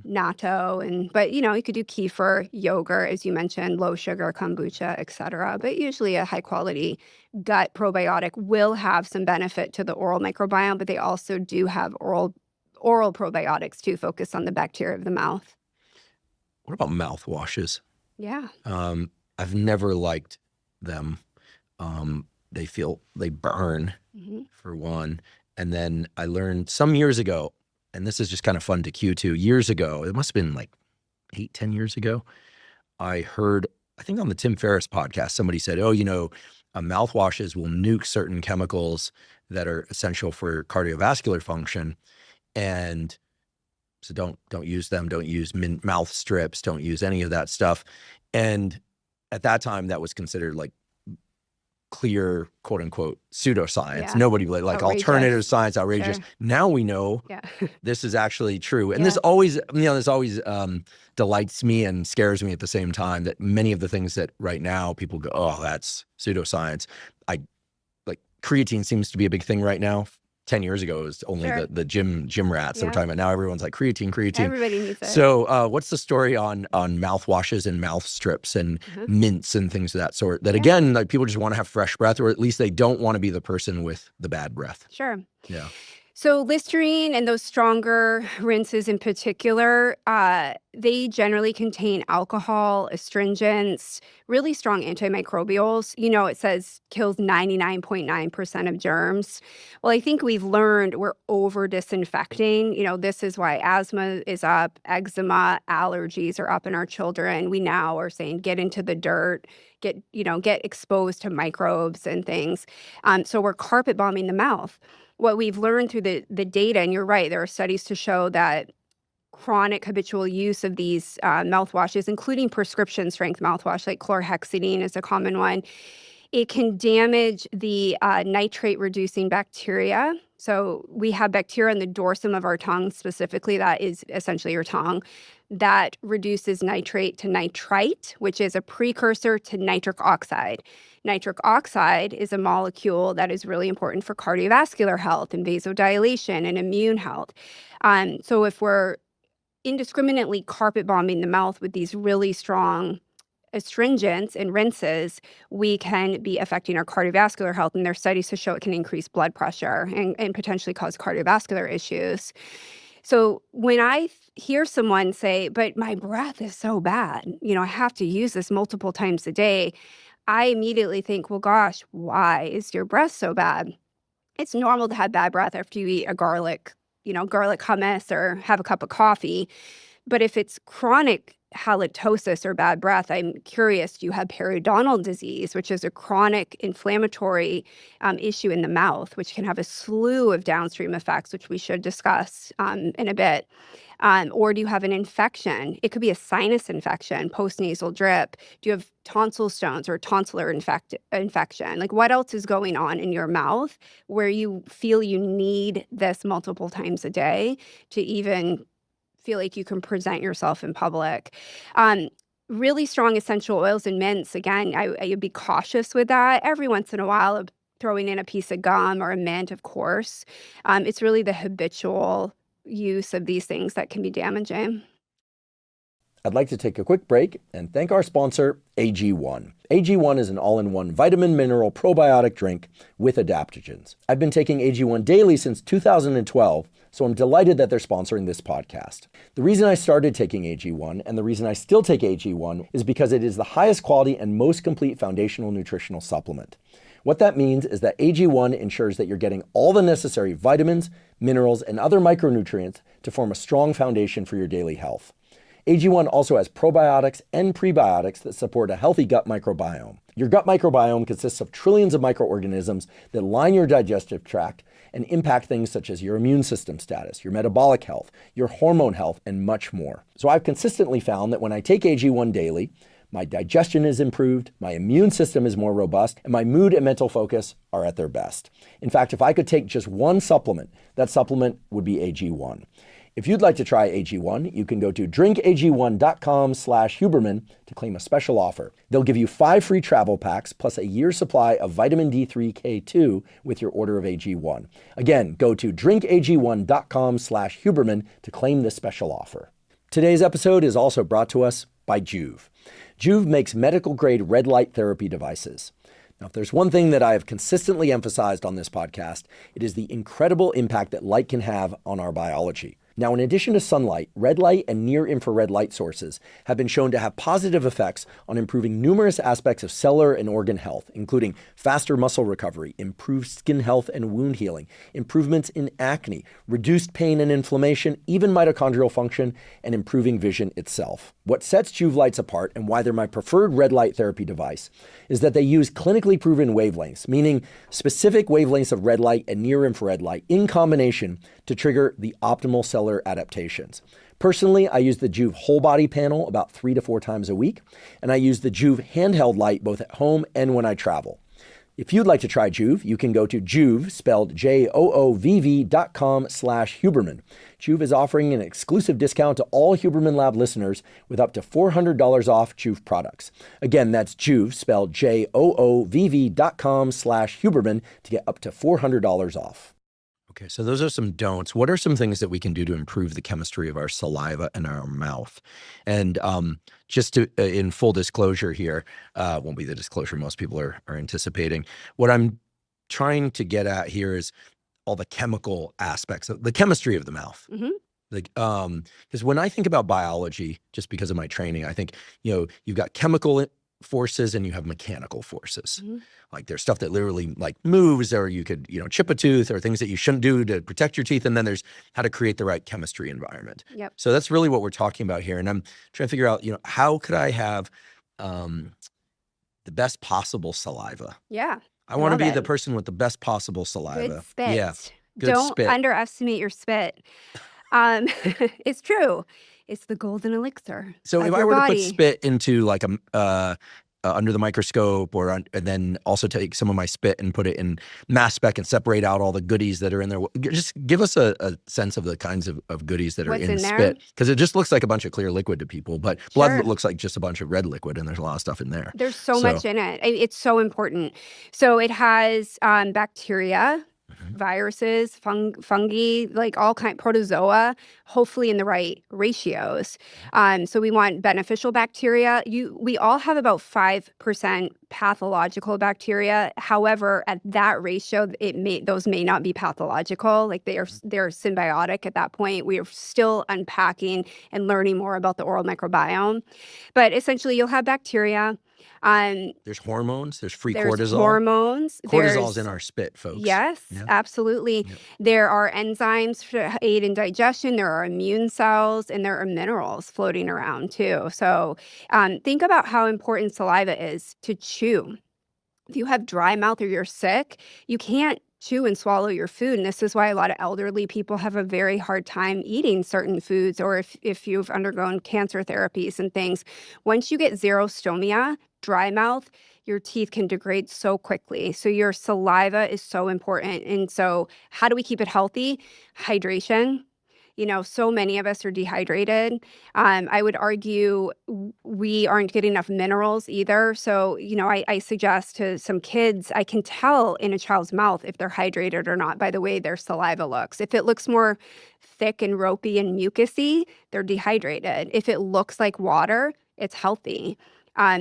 natto, but you could do kefir, yogurt, as you mentioned, low sugar, kombucha, etc. But usually a high quality gut probiotic will have some benefit to the oral microbiome, but they also do have oral probiotics to focus on the bacteria of the mouth. What about mouthwashes? Yeah. I've never liked them. They burn, for one. And then I learned some years ago, and this is just kind of fun to cue to, years ago, it must have been like 8-10 years ago, I heard, I think on the Tim Ferriss podcast, somebody said, mouthwashes will nuke certain chemicals that are essential for cardiovascular function. And so don't use them. Don't use mouth strips. Don't use any of that stuff. And at that time, that was considered like clear, quote unquote, pseudoscience. Nobody like alternative science, outrageous. Sure. Now we know this is actually true. And this always delights me and scares me at the same time, that many of the things that right now people go, oh, that's pseudoscience. Creatine seems to be a big thing right now. 10 years ago, it was only the gym rats that we're talking about. Now everyone's like creatine. Everybody needs it. So what's the story on mouthwashes and mouth strips and mints and things of that sort? That again, like people just want to have fresh breath, or at least they don't want to be the person with the bad breath. Sure. Yeah. So Listerine and those stronger rinses in particular, they generally contain alcohol, astringents, really strong antimicrobials. It says kills 99.9% of germs. Well, I think we've learned we're over disinfecting. This is why asthma is up, eczema, allergies are up in our children. We now are saying get into the dirt, get exposed to microbes and things. So we're carpet bombing the mouth. What we've learned through the data, and you're right, there are studies to show that chronic habitual use of these mouthwashes, including prescription strength mouthwash like chlorhexidine is a common one, it can damage the nitrate reducing bacteria. So we have bacteria in the dorsum of our tongue specifically, that is essentially your tongue, that reduces nitrate to nitrite, which is a precursor to nitric oxide. Nitric oxide is a molecule that is really important for cardiovascular health and vasodilation and immune health. So if we're indiscriminately carpet bombing the mouth with these really strong astringents and rinses, we can be affecting our cardiovascular health. And there are studies to show it can increase blood pressure and potentially cause cardiovascular issues. So when I hear someone say, but my breath is so bad, I have to use this multiple times a day, I immediately think, well, gosh, why is your breath so bad? It's normal to have bad breath after you eat a garlic hummus or have a cup of coffee. But if it's chronic halitosis or bad breath, I'm curious, do you have periodontal disease, which is a chronic inflammatory issue in the mouth, which can have a slew of downstream effects, which we should discuss in a bit. Or do you have an infection? It could be a sinus infection, postnasal drip. Do you have tonsil stones or tonsillar infection? Like what else is going on in your mouth where you feel you need this multiple times a day to even feel like you can present yourself in public? Really strong essential oils and mints, again, I'd be cautious with that. Every once in a while, throwing in a piece of gum or a mint, of course. It's really the habitual use of these things that can be damaging. I'd like to take a quick break and thank our sponsor, AG1. AG1 is an all-in-one vitamin mineral probiotic drink with adaptogens. I've been taking AG1 daily since 2012, so I'm delighted that they're sponsoring this podcast. The reason I started taking AG1 and the reason I still take AG1 is because it is the highest quality and most complete foundational nutritional supplement. What that means is that AG1 ensures that you're getting all the necessary vitamins, minerals, and other micronutrients to form a strong foundation for your daily health. AG1 also has probiotics and prebiotics that support a healthy gut microbiome. Your gut microbiome consists of trillions of microorganisms that line your digestive tract and impact things such as your immune system status, your metabolic health, your hormone health, and much more. So I've consistently found that when I take AG1 daily, my digestion is improved, my immune system is more robust, and my mood and mental focus are at their best. In fact, if I could take just one supplement, that supplement would be AG1. If you'd like to try AG1, you can go to drinkag1.com/Huberman to claim a special offer. They'll give you 5 free travel packs plus a year's supply of vitamin D3K2 with your order of AG1. Again, go to drinkag1.com/Huberman to claim this special offer. Today's episode is also brought to us by Joovv. Joovv makes medical-grade red light therapy devices. Now, if there's one thing that I have consistently emphasized on this podcast, it is the incredible impact that light can have on our biology. Now, in addition to sunlight, red light and near-infrared light sources have been shown to have positive effects on improving numerous aspects of cellular and organ health, including faster muscle recovery, improved skin health and wound healing, improvements in acne, reduced pain and inflammation, even mitochondrial function, and improving vision itself. What sets Joovv lights apart and why they're my preferred red light therapy device is that they use clinically proven wavelengths, meaning specific wavelengths of red light and near-infrared light in combination to trigger the optimal cellular adaptations. Personally, I use the Joovv whole body panel about 3 to 4 times a week, and I use the Joovv handheld light both at home and when I travel. If you'd like to try Joovv, you can go to Joovv, spelled JOOVV.com/Huberman. Joovv is offering an exclusive discount to all Huberman Lab listeners with up to $400 off Joovv products. Again, that's Joovv, spelled JOOVV.com/Huberman to get up to $400 off. Okay, so those are some don'ts. What are some things that we can do to improve the chemistry of our saliva and our mouth? And just to, in full disclosure here, won't be the disclosure most people are anticipating. What I'm trying to get at here is all the chemical aspects of the chemistry of the mouth. Mm-hmm. Like, because when I think about biology, just because of my training, I think, you've got chemical forces and you have mechanical forces. Mm-hmm. Like there's stuff that literally like moves, or you could, chip a tooth, or things that you shouldn't do to protect your teeth. And then there's how to create the right chemistry environment. Yep. So that's really what we're talking about here. And I'm trying to figure out, how could I have the best possible saliva? Yeah. I want to be the person with the best possible saliva. Good spit. Yeah. Good Don't spit. underestimate your spit. It's true. It's the golden elixir. So of if I your were body. to put spit into like under the microscope, and then also take some of my spit and put it in mass spec and separate out all the goodies that are in there. Just give us a sense of the kinds of goodies that are What's in in spit. Because it just looks like a bunch of clear liquid to people, but blood Sure. looks like just a bunch of red liquid, and there's a lot of stuff in there. There's so much in it. It's so important. So it has bacteria, viruses, fungi, like all protozoa, hopefully in the right ratios. So we want beneficial bacteria. We all have about 5% pathological bacteria. However, at that ratio, those may not be pathological. Like they're symbiotic at that point. We are still unpacking and learning more about the oral microbiome. But essentially, you'll have bacteria. There's hormones. There's free There's cortisol. hormones. Cortisol's in our spit, folks. Yes, Yeah. absolutely. Yep. There are enzymes to aid in digestion. There are immune cells, and there are minerals floating around too. So think about how important saliva is to chew. If you have dry mouth or you're sick, you can't chew and swallow your food. And this is why a lot of elderly people have a very hard time eating certain foods, or if you've undergone cancer therapies and things. Once you get xerostomia, dry mouth, your teeth can degrade so quickly. So your saliva is so important. And so how do we keep it healthy? Hydration. So many of us are dehydrated. I would argue we aren't getting enough minerals either. So, I suggest to some kids, I can tell in a child's mouth if they're hydrated or not by the way their saliva looks. If it looks more thick and ropey and mucusy, they're dehydrated. If it looks like water, it's healthy.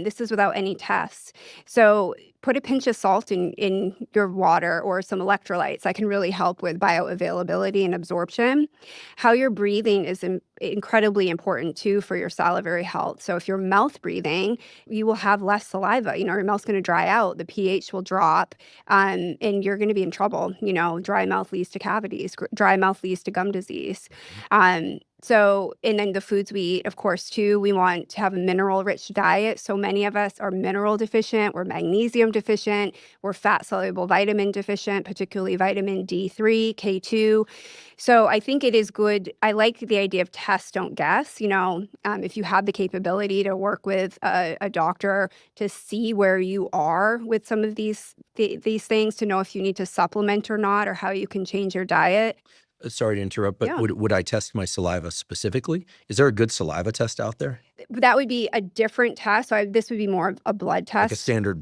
This is without any tests. So put a pinch of salt in your water or some electrolytes. That can really help with bioavailability and absorption. How you're breathing is incredibly important too for your salivary health. So if you're mouth breathing, you will have less saliva. Your mouth's going to dry out, the pH will drop, and you're going to be in trouble. Dry mouth leads to cavities. Dry mouth leads to gum disease. And then the foods we eat, of course, too, we want to have a mineral-rich diet. So many of us are mineral deficient, we're magnesium deficient, we're fat-soluble vitamin deficient, particularly vitamin D3, K2. So I think it is good. I like the idea of test, don't guess. If you have the capability to work with a doctor to see where you are with some of these things, to know if you need to supplement or not, or how you can change your diet. Sorry to interrupt, but Yeah. would I test my saliva specifically? Is there a good saliva test out there? That would be a different test. So this would be more of a blood test. Like a standard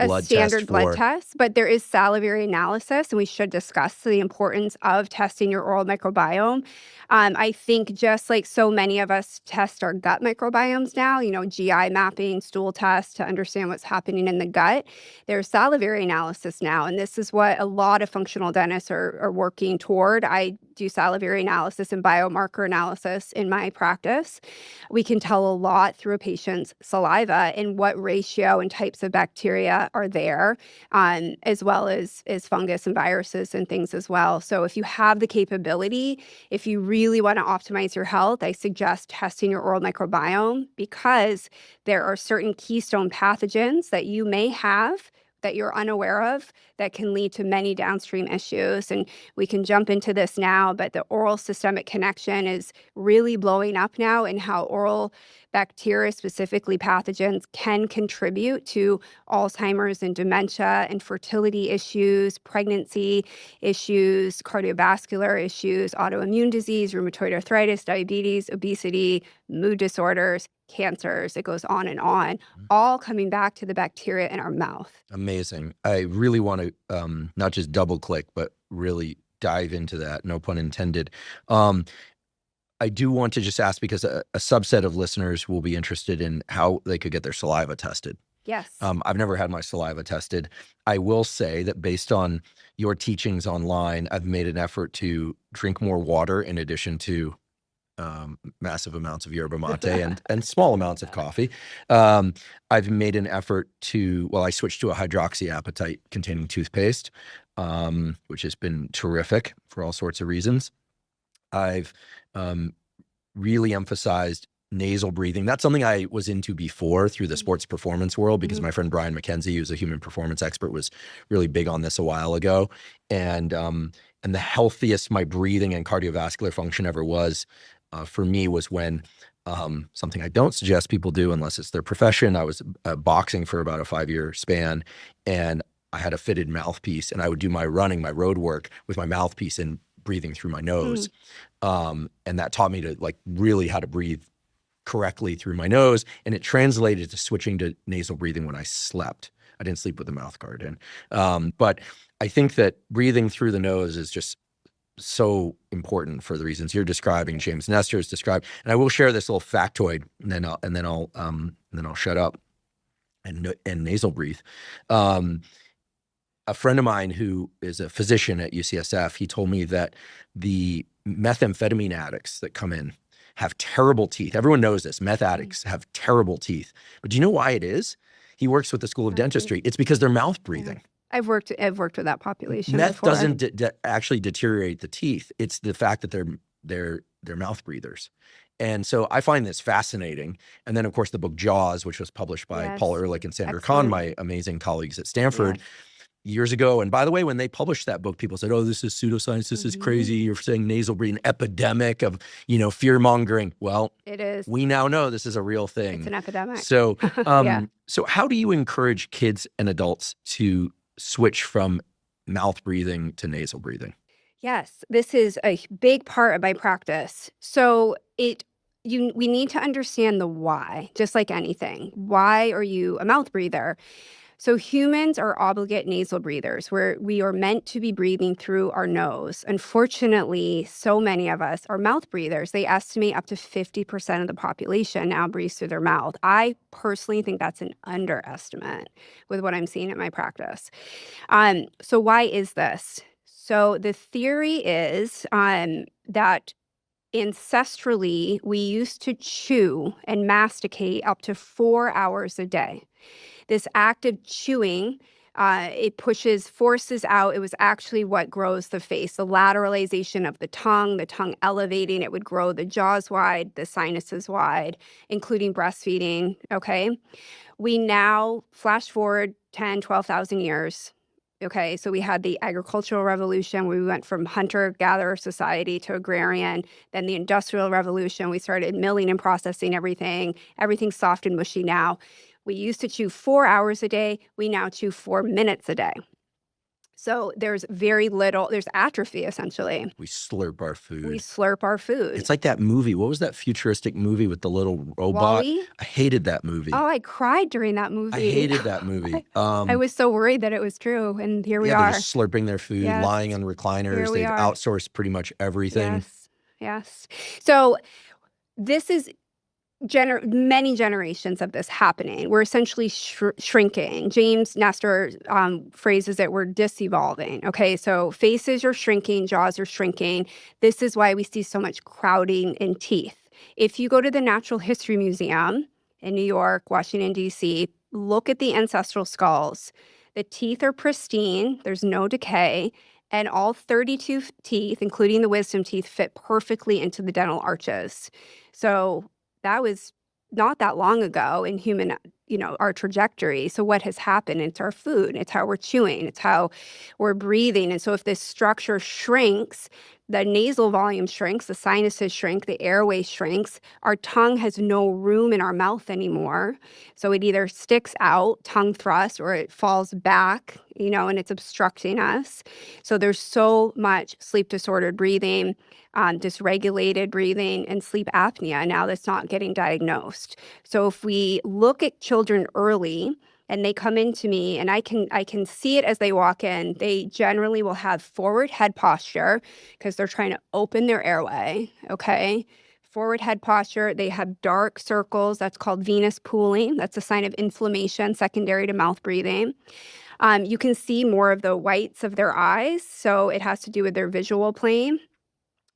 blood test. But there is salivary analysis, and we should discuss the importance of testing your oral microbiome. I think just like so many of us test our gut microbiomes now, GI mapping, stool tests to understand what's happening in the gut. There's salivary analysis now, and this is what a lot of functional dentists are working toward. I do salivary analysis and biomarker analysis in my practice. We can tell a lot through a patient's saliva and what ratio and types of bacteria are there, as well as fungus and viruses and things as well. So if you have the capability, if you really want to optimize your health, I suggest testing your oral microbiome, because there are certain keystone pathogens that you may have that you're unaware of that can lead to many downstream issues. And we can jump into this now, but the oral systemic connection is really blowing up now, and how oral bacteria, specifically pathogens, can contribute to Alzheimer's and dementia and fertility issues, pregnancy issues, cardiovascular issues, autoimmune disease, rheumatoid arthritis, diabetes, obesity, mood disorders, cancers. It goes on, all coming back to the bacteria in our mouth. Amazing. I really want to not just double click, but really dive into that. No pun intended. I do want to just ask, because a subset of listeners will be interested in how they could get their saliva tested. Yes. I've never had my saliva tested. I will say that based on your teachings online, I've made an effort to drink more water in addition to massive amounts of yerba mate and small amounts of coffee. I've made an effort I switched to a hydroxyapatite containing toothpaste, which has been terrific for all sorts of reasons. I've really emphasized nasal breathing. That's something I was into before through the sports performance world, because my friend Brian McKenzie, who's a human performance expert, was really big on this a while ago. And the healthiest my breathing and cardiovascular function ever was, for me, was when something I don't suggest people do unless it's their profession. I was boxing for about a 5-year span, and I had a fitted mouthpiece, and I would do my running, my road work with my mouthpiece and breathing through my nose. And that taught me to really how to breathe correctly through my nose. And it translated to switching to nasal breathing when I slept. I didn't sleep with the mouth guard in. But I think that breathing through the nose is just so important for the reasons you're describing, James Nestor has described. And I will share this little factoid, and then I'll shut up and nasal breathe. A friend of mine who is a physician at UCSF, he told me that the methamphetamine addicts that come in have terrible teeth. Everyone knows this. Meth addicts have terrible teeth. But do you know why it is? He works with the School of Dentistry. It's because they're mouth breathing. I've worked with that population. Meth before. doesn't actually deteriorate the teeth. It's the fact that they're mouth breathers. And so I find this fascinating. And then, of course, the book Jaws, which was published by Paul Ehrlich and Sandra Kahn, my amazing colleagues at Stanford, years ago. And by the way, when they published that book, people said, oh, this is pseudoscience. This is crazy. You're saying nasal breathing, epidemic of, fear mongering. Well, it is. We now know this is a real thing. It's an epidemic. So, so how do you encourage kids and adults to switch from mouth breathing to nasal breathing? Yes, this is a big part of my practice. So we need to understand the why, just like anything. Why are you a mouth breather? So humans are obligate nasal breathers, where we are meant to be breathing through our nose. Unfortunately, so many of us are mouth breathers. They estimate up to 50% of the population now breathes through their mouth. I personally think that's an underestimate with what I'm seeing in my practice. So why is this? So the theory is that ancestrally, we used to chew and masticate up to 4 hours a day. This active chewing, it forces out. It was actually what grows the face, the lateralization of the tongue elevating. It would grow the jaws wide, the sinuses wide, including breastfeeding. Okay. We now flash forward 10, 12,000 years. Okay, so we had the agricultural revolution where we went from hunter-gatherer society to agrarian. Then the industrial revolution, we started milling and processing everything. Everything's soft and mushy now. We used to chew 4 hours a day. We now chew 4 minutes a day. So there's atrophy essentially. We slurp our food. We slurp our food. It's like that movie. What was that futuristic movie with the little robot? WALL-E? I hated that movie. Oh, I cried during that movie. I hated that movie. I was so worried that it was true, and here we are. They're just slurping their food, Yes. lying on recliners. They've outsourced pretty much everything. Yes. So this is many generations of this happening. We're essentially shrinking. James Nestor phrases it, we're disevolving. Okay, so faces are shrinking, jaws are shrinking. This is why we see so much crowding in teeth. If you go to the Natural History Museum in New York, Washington, D.C., look at the ancestral skulls. The teeth are pristine, there's no decay, and all 32 teeth, including the wisdom teeth, fit perfectly into the dental arches. So that was not that long ago in human, our trajectory. So what has happened? It's our food. It's how we're chewing. It's how we're breathing. And so if this structure shrinks, the nasal volume shrinks, the sinuses shrink, the airway shrinks, our tongue has no room in our mouth anymore. So it either sticks out, tongue thrust, or it falls back, and it's obstructing us. So there's so much sleep disordered breathing, dysregulated breathing, and sleep apnea now that's not getting diagnosed. So if we look at children early, and they come into me and I can see it as they walk in, they generally will have forward head posture because they're trying to open their airway, okay? Forward head posture. They have dark circles. That's called venous pooling. That's a sign of inflammation secondary to mouth breathing. You can see more of the whites of their eyes, so it has to do with their visual plane.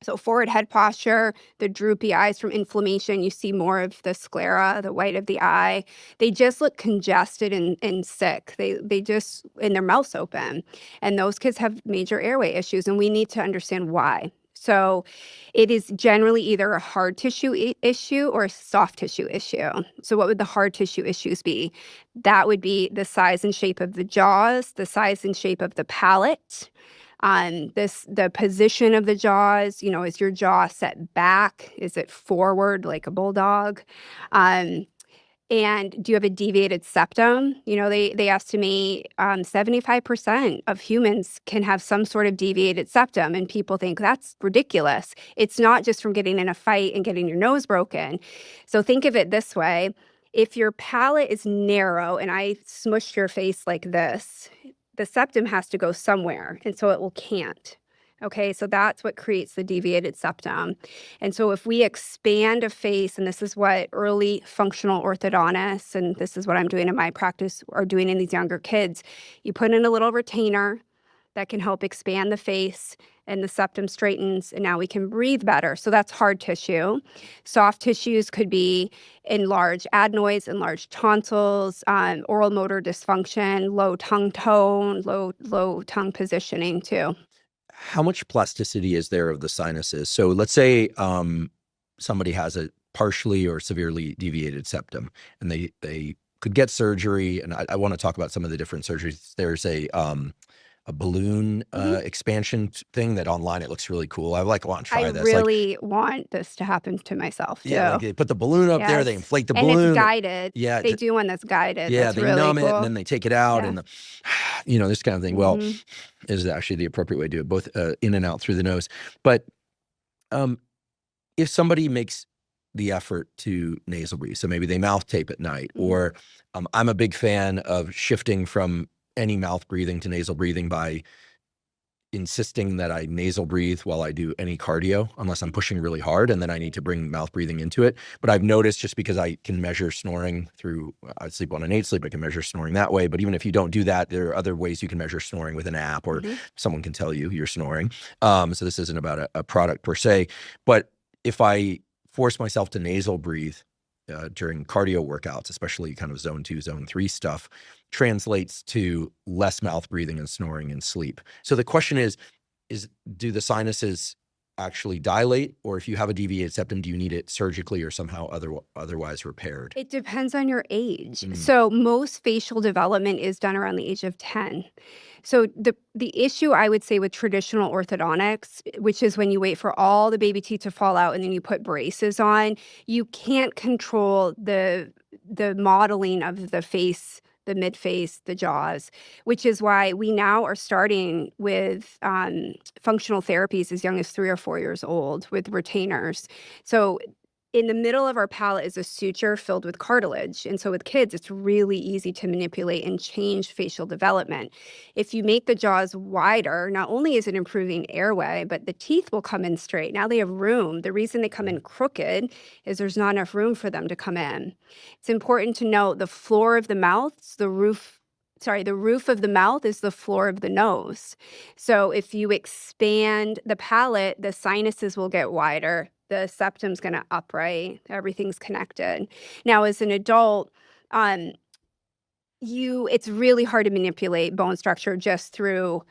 So forward head posture, the droopy eyes from inflammation, you see more of the sclera, the white of the eye. They just look congested and sick. They just, and their mouths open. And those kids have major airway issues, and we need to understand why. So it is generally either a hard tissue issue or a soft tissue issue. So what would the hard tissue issues be? That would be the size and shape of the jaws, the size and shape of the palate, the position of the jaws. Is your jaw set back? Is it forward like a bulldog? And do you have a deviated septum? They estimate 75% of humans can have some sort of deviated septum, and people think that's ridiculous. It's not just from getting in a fight and getting your nose broken. So think of it this way. If your palate is narrow and I smushed your face like this, the septum has to go somewhere, and so it can't. Okay, so that's what creates the deviated septum. And so if we expand a face, and this is what early functional orthodontists, and this is what I'm doing in my practice, are doing in these younger kids, you put in a little retainer that can help expand the face, and the septum straightens, and now we can breathe better. So that's hard tissue. Soft tissues could be enlarged adenoids, enlarged tonsils, oral motor dysfunction, low tongue tone, low tongue positioning too. How much plasticity is there of the sinuses? So let's say somebody has a partially or severely deviated septum, and they could get surgery. And I want to talk about some of the different surgeries. There's a balloon expansion thing that online it looks really cool. I want to try I this. really want this to happen to myself too. Yeah, like they put the balloon up there, they inflate the balloon. And it's guided. Yeah. They do one that's guided. Yeah, that's they really numb cool. it and then they take it out and this kind of thing. Well, is actually the appropriate way to do it, both in and out through the nose. But if somebody makes the effort to nasal breathe, so maybe they mouth tape at night, or I'm a big fan of shifting from any mouth breathing to nasal breathing by insisting that I nasal breathe while I do any cardio, unless I'm pushing really hard, and then I need to bring mouth breathing into it. But I've noticed, just because I can measure snoring through, I sleep on an 8 sleep, I can measure snoring that way. But even if you don't do that, there are other ways you can measure snoring with an app, or someone can tell you you're snoring. So this isn't about a product per se. But if I force myself to nasal breathe during cardio workouts, especially kind of zone 2, zone 3 stuff, translates to less mouth breathing and snoring in sleep. So the question is do the sinuses actually dilate, or if you have a deviated septum, do you need it surgically or somehow otherwise repaired? It depends on your age. So most facial development is done around the age of 10. So the issue, I would say, with traditional orthodontics, which is when you wait for all the baby teeth to fall out and then you put braces on, you can't control the modeling of the face, the mid-face, the jaws, which is why we now are starting with functional therapies as young as 3 or 4 years old with retainers. So in the middle of our palate is a suture filled with cartilage. And so with kids, it's really easy to manipulate and change facial development. If you make the jaws wider, not only is it improving airway, but the teeth will come in straight. Now they have room. The reason they come in crooked is there's not enough room for them to come in. It's important to note the floor of the mouth, the roof of the mouth is the floor of the nose. So if you expand the palate, the sinuses will get wider. The septum's going to upright. Everything's connected. Now, as an adult, it's really hard to manipulate bone structure just through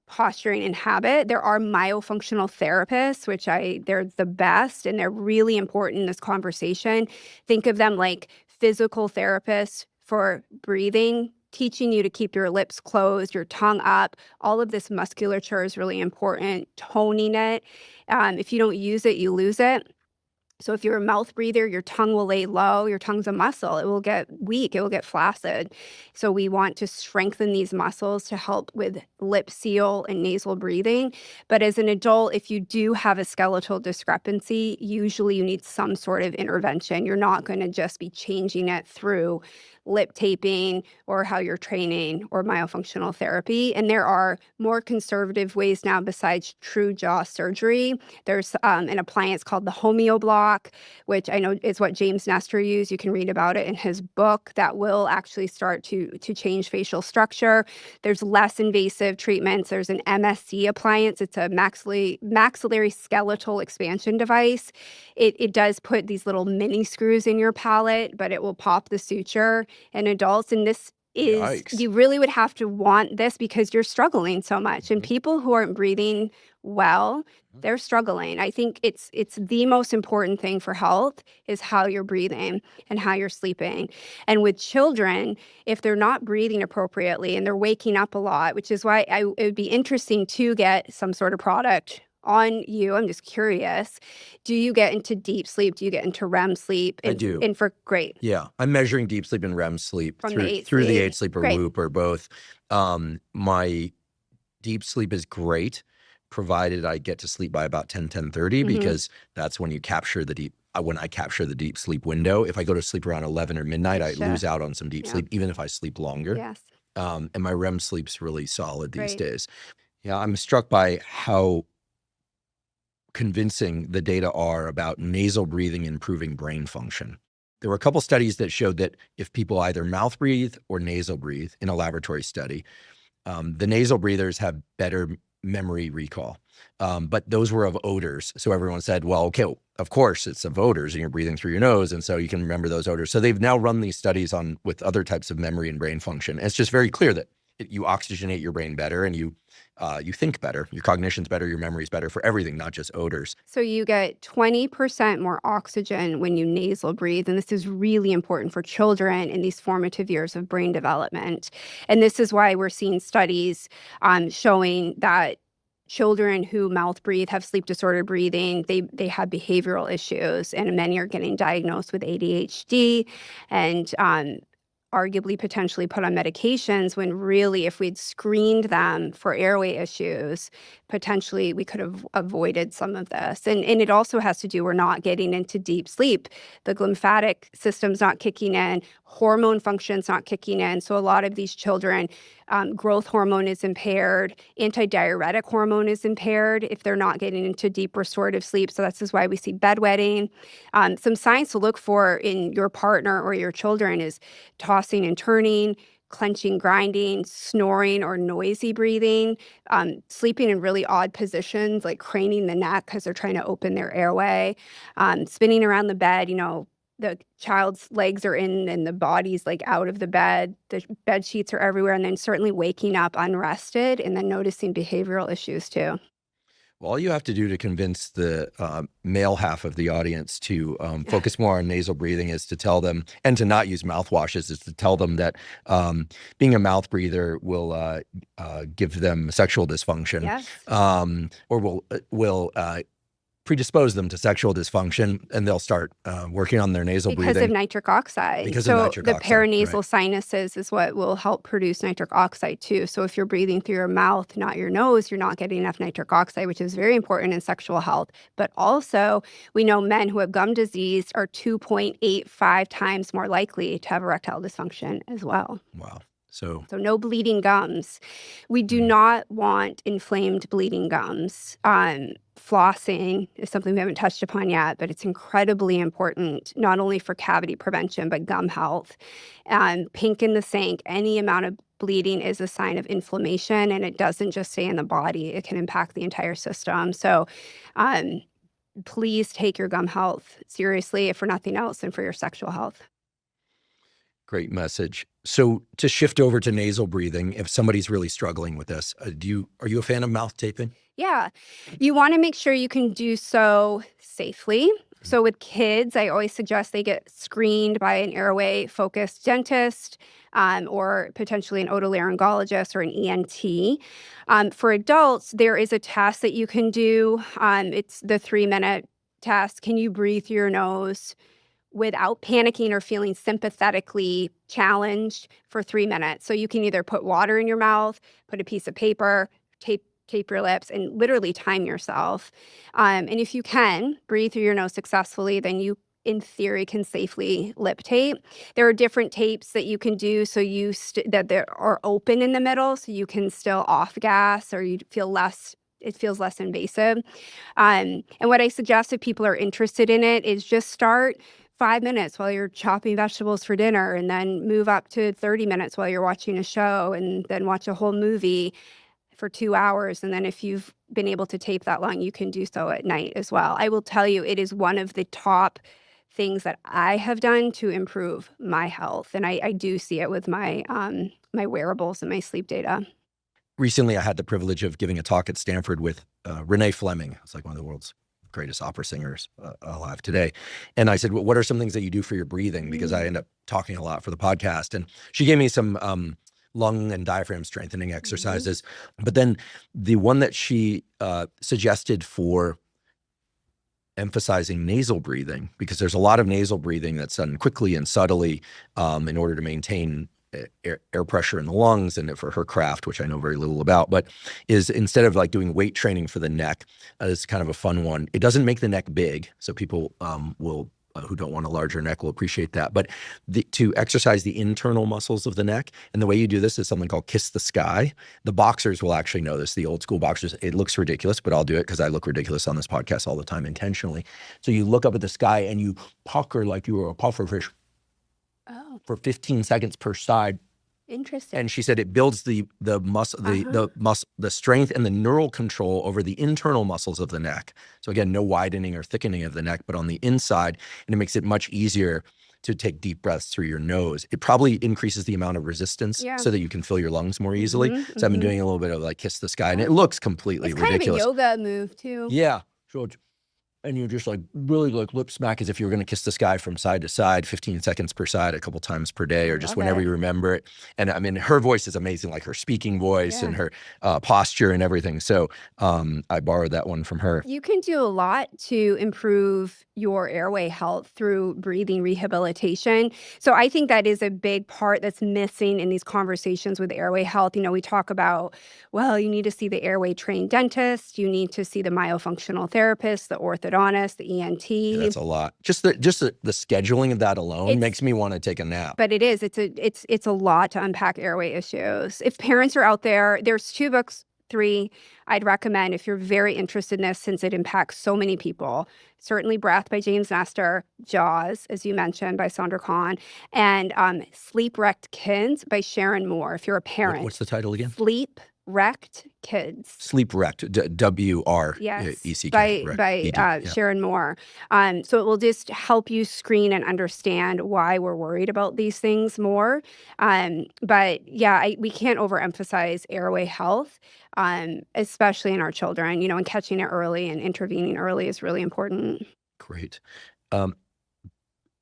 posturing and habit. There are myofunctional therapists, which they're the best, and they're really important in this conversation. Think of them like physical therapists for breathing, teaching you to keep your lips closed, your tongue up. All of this musculature is really important, toning it. If you don't use it, you lose it. So if you're a mouth breather, your tongue will lay low. Your tongue's a muscle. It will get weak. It will get flaccid. So we want to strengthen these muscles to help with lip seal and nasal breathing. But as an adult, if you do have a skeletal discrepancy, usually you need some sort of intervention. You're not going to just be changing it through lip taping or how you're training or myofunctional therapy. And there are more conservative ways now besides true jaw surgery. There's an appliance called the HomeoBlock, which I know is what James Nestor used. You can read about it in his book. That will actually start to change facial structure. There's less invasive treatments. There's an MSC appliance. It's a maxillary skeletal expansion device. It does put these little mini screws in your palate, but it will pop the suture in adults. And this is, Yikes. You really would have to want this because you're struggling so much. And people who aren't breathing well, they're struggling. I think it's the most important thing for health is how you're breathing and how you're sleeping. And with children, if they're not breathing appropriately and they're waking up a lot, which is why it would be interesting to get some sort of product on you. I'm just curious. Do you get into deep sleep? Do you get into REM sleep? I do. Great. Yeah. I'm measuring deep sleep and REM sleep From through the 8 sleep or WHOOP or both. My deep sleep is great, provided I get to sleep by about 10:30, because that's when you capture when I capture the deep sleep window. If I go to sleep around 11 or midnight, I lose out on some deep sleep, even if I sleep longer. Yes. And my REM sleep's really solid these days. Yeah. I'm struck by how convincing the data are about nasal breathing improving brain function. There were a couple studies that showed that if people either mouth breathe or nasal breathe in a laboratory study, the nasal breathers have better memory recall. But those were of odors. So everyone said, well, okay, of course it's of odors and you're breathing through your nose. And so you can remember those odors. So they've now run these studies with other types of memory and brain function. And it's just very clear that you oxygenate your brain better and you you think better, your cognition's better, your memory's better for everything, not just odors. So you get 20% more oxygen when you nasal breathe, and this is really important for children in these formative years of brain development. And this is why we're seeing studies showing that children who mouth breathe have sleep disordered breathing. They have behavioral issues, and many are getting diagnosed with ADHD and arguably potentially put on medications, when really, if we'd screened them for airway issues, potentially we could have avoided some of this. And it also has to do, we're not getting into deep sleep. The lymphatic system's not kicking in, hormone function's not kicking in. So a lot of these children, growth hormone is impaired, antidiuretic hormone is impaired if they're not getting into deep restorative sleep. So that's why we see bedwetting. Some signs to look for in your partner or your children is tossing and turning, clenching, grinding, snoring or noisy breathing, sleeping in really odd positions like craning the neck because they're trying to open their airway, spinning around the bed, the child's legs are in and the body's like out of the bed, the bed sheets are everywhere, and then certainly waking up unrested and then noticing behavioral issues too. Well, all you have to do to convince the male half of the audience to focus more on nasal breathing is to tell them, and to not use mouthwashes, is to tell them that being a mouth breather will give them sexual dysfunction, Yes. Or will predispose them to sexual dysfunction, and they'll start working on their nasal breathing. Because of nitric oxide. Because so of nitric the oxide, paranasal right. sinuses is what will help produce nitric oxide too. So if you're breathing through your mouth, not your nose, you're not getting enough nitric oxide, which is very important in sexual health. But also, we know men who have gum disease are 2.85 times more likely to have erectile dysfunction as well. Wow. So no bleeding gums. We do not want inflamed bleeding gums. Flossing is something we haven't touched upon yet, but it's incredibly important, not only for cavity prevention, but gum health. Pink in the sink, any amount of bleeding is a sign of inflammation, and it doesn't just stay in the body. It can impact the entire system. So please take your gum health seriously, if for nothing else, and for your sexual health. great message. So to shift over to nasal breathing, if somebody's really struggling with this, are you a fan of mouth taping? Yeah. You want to make sure you can do so safely. So with kids, I always suggest they get screened by an airway-focused dentist or potentially an otolaryngologist or an ENT. For adults, there is a test that you can do. It's the 3-minute test. Can you breathe through your nose without panicking or feeling sympathetically challenged for 3 minutes? So you can either put water in your mouth, put a piece of paper, tape your lips, and literally time yourself. And if you can breathe through your nose successfully, then you, in theory, can safely lip tape. There are different tapes that you can do so that are open in the middle, so you can still off gas, or it feels less invasive. And what I suggest if people are interested in it is just start 5 minutes while you're chopping vegetables for dinner, and then move up to 30 minutes while you're watching a show, and then watch a whole movie for 2 hours. And then if you've been able to tape that long, you can do so at night as well. I will tell you, it is one of the top things that I have done to improve my health. And I do see it with my my wearables and my sleep data. Recently, I had the privilege of giving a talk at Stanford with Renee Fleming. It's like one of the world's greatest opera singers alive today. And I said, well, what are some things that you do for your breathing? Because I end up talking a lot for the podcast. And she gave me some lung and diaphragm strengthening exercises. But then the one that she suggested for emphasizing nasal breathing, because there's a lot of nasal breathing that's done quickly and subtly in order to maintain air pressure in the lungs, and for her craft, which I know very little about, but is instead of like doing weight training for the neck, it's kind of a fun one. It doesn't make the neck big, so people will who don't want a larger neck will appreciate that. But to exercise the internal muscles of the neck, and the way you do this is something called kiss the sky. The boxers will actually know this. The old school boxers, it looks ridiculous, but I'll do it because I look ridiculous on this podcast all the time intentionally. So you look up at the sky and you pucker like you were a pufferfish for 15 seconds per side. Interesting. And she said it builds the strength and the neural control over the internal muscles of the neck. So again, no widening or thickening of the neck, but on the inside, and it makes it much easier to take deep breaths through your nose. It probably increases the amount of resistance so that you can fill your lungs more easily. So I've been doing a little bit of like kiss the sky, and it looks completely ridiculous. It's kind of a yoga move too. Yeah. So and you just like really like lip smack as if you were going to kiss the sky from side to side, 15 seconds per side, a couple times per day, or just whenever you remember it. And I mean, her voice is amazing, like her speaking voice and her posture and everything. So I borrowed that one from her. You can do a lot to improve your airway health through breathing rehabilitation. So I think that is a big part that's missing in these conversations with airway health. You know, we talk about, well, you need to see the airway trained dentist, you need to see the myofunctional therapist, the orthodontist, the ENT. Yeah, that's a lot. Just the scheduling of that alone makes me want to take a nap. But it is. It's a lot to unpack airway issues. If parents are out there, there's 2 books, 3 I'd recommend if you're very interested in this, since it impacts so many people. Certainly Breath by James Nestor, Jaws, as you mentioned, by Sandra Kahn, and Sleep-Wrecked Kids by Sharon Moore, if you're a parent. What's the title again? Sleep-Wrecked Kids. Sleep-Wrecked, W-R-E-C-K. By Sharon Moore. So it will just help you screen and understand why we're worried about these things more. But yeah, we can't overemphasize airway health, especially in our children, you know, and catching it early and intervening early is really important. Great.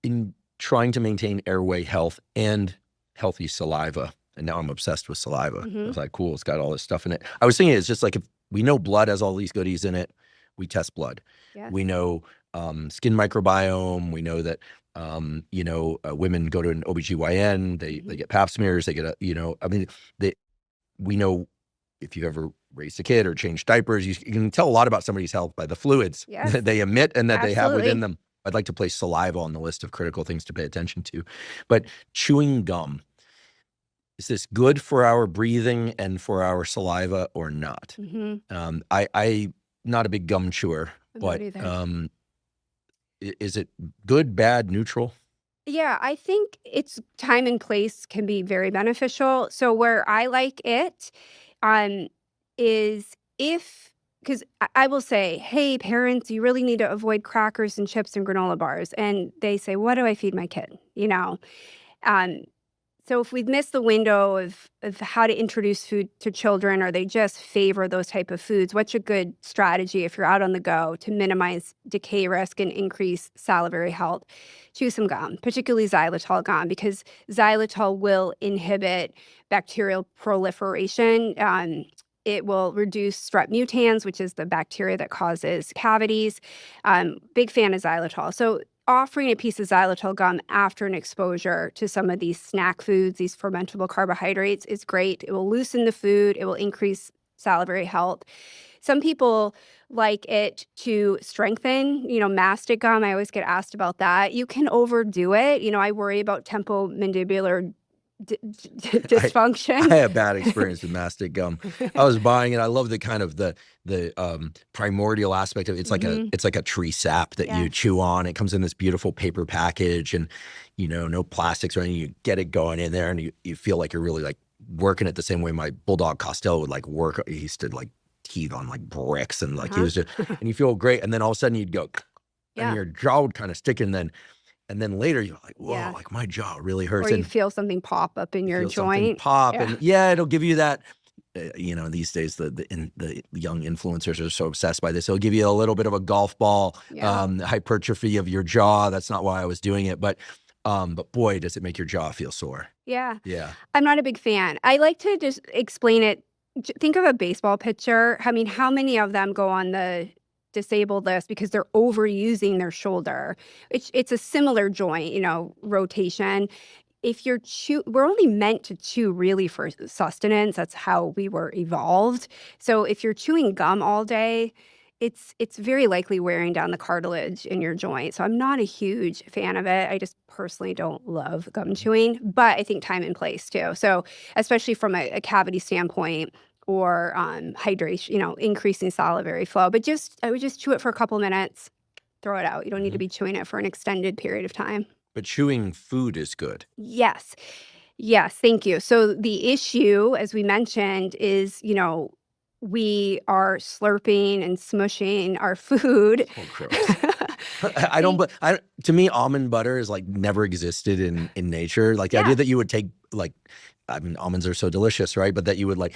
In trying to maintain airway health and healthy saliva, and now I'm obsessed with saliva. I was like, cool, it's got all this stuff in it. I was thinking it's just like, if we know blood has all these goodies in it, we test blood. Yes. We know skin microbiome. We know that, women go to an OBGYN, they get pap smears, they get we know if you've ever raised a kid or changed diapers, you can tell a lot about somebody's health by the fluids that they emit and that they have within them. I'd like to place saliva on the list of critical things to pay attention to. But chewing gum, is this good for our breathing and for our saliva or not? I'm not a big gum chewer, but is it good, bad, neutral? Yeah, I think it's time and place can be very beneficial. So where I like it is because I will say, hey, parents, you really need to avoid crackers and chips and granola bars. And they say, what do I feed my kid? You know? So if we've missed the window of how to introduce food to children, or they just favor those type of foods, what's a good strategy if you're out on the go to minimize decay risk and increase salivary health? Chew some gum, particularly xylitol gum, because xylitol will inhibit bacterial proliferation. It will reduce strep mutans, which is the bacteria that causes cavities. Big fan of xylitol. So offering a piece of xylitol gum after an exposure to some of these snack foods, these fermentable carbohydrates, is great. It will loosen the food. It will increase salivary health. Some people like it to strengthen, mastic gum. I always get asked about that. You can overdo it. I worry about temporomandibular dysfunction. I had a bad experience with mastic gum. I was buying it. I love the kind of the primordial aspect of it. It's like a tree sap that you chew on. It comes in this beautiful paper package, and no plastics or anything. You get it going in there, and you feel like you're really like working it the same way my bulldog Costello would like work. He used to like teeth on like bricks, and like he was just, and you feel great. And then all of a sudden you'd go, and your jaw would kind of stick, and then later you're like, whoa, like my jaw really hurts. Or you feel something pop up in your joint. And it'll give you that. These days the young influencers are so obsessed by this. It'll give you a little bit of a golf ball hypertrophy of your jaw. That's not why I was doing it, but boy, does it make your jaw feel sore. Yeah. Yeah. I'm not a big fan. I like to just explain it. Think of a baseball pitcher. I mean, how many of them go on the disabled list because they're overusing their shoulder? It's a similar joint, rotation. If we're only meant to chew really for sustenance. That's how we were evolved. So if you're chewing gum all day, it's very likely wearing down the cartilage in your joint. So I'm not a huge fan of it. I just personally don't love gum chewing, but I think time and place too. So especially from a cavity standpoint, or hydration, increasing salivary flow. But I would just chew it for a couple minutes, throw it out. You don't need to be chewing it for an extended period of time. But chewing food is good. Yes, thank you. So the issue, as we mentioned, is, we are slurping and smushing our food. Oh, gross. I don't, but to me, almond butter is like never existed in nature. Like the Yeah. idea that you would take like, I mean, almonds are so delicious, right? But that you would like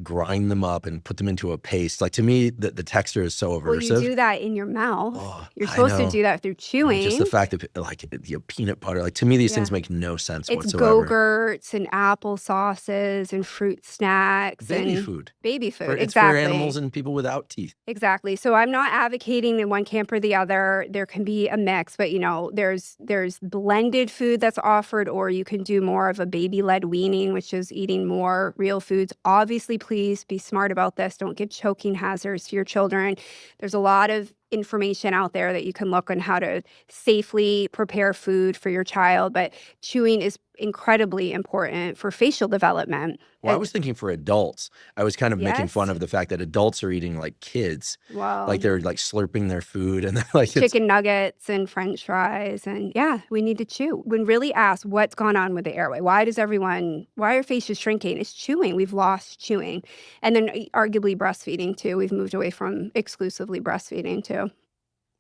grind them up and put them into a paste. Like to me, the texture is so Well, aversive. you do that in your mouth. Oh, You're I supposed to know. do that through chewing. Just the fact that like peanut butter, like to me, these things make no sense It's whatsoever. Go-Gurts and apple sauces and fruit snacks Baby and food. baby food. It's for animals and people without teeth. Exactly. So I'm not advocating in one camp or the other. There can be a mix, but there's blended food that's offered, or you can do more of a baby-led weaning, which is eating more real foods. Obviously, please be smart about this. Don't give choking hazards to your children. There's a lot of information out there that you can look on how to safely prepare food for your child, but chewing is incredibly important for facial development. Well, I was thinking for adults. I was kind of making fun Yes. of the fact that adults are eating like kids. Well, Like they're like slurping their food and they're like chicken nuggets and French fries, and we need to chew. When really asked what's gone on with the airway, why are faces shrinking? It's chewing. We've lost chewing. And then arguably breastfeeding too. We've moved away from exclusively breastfeeding too.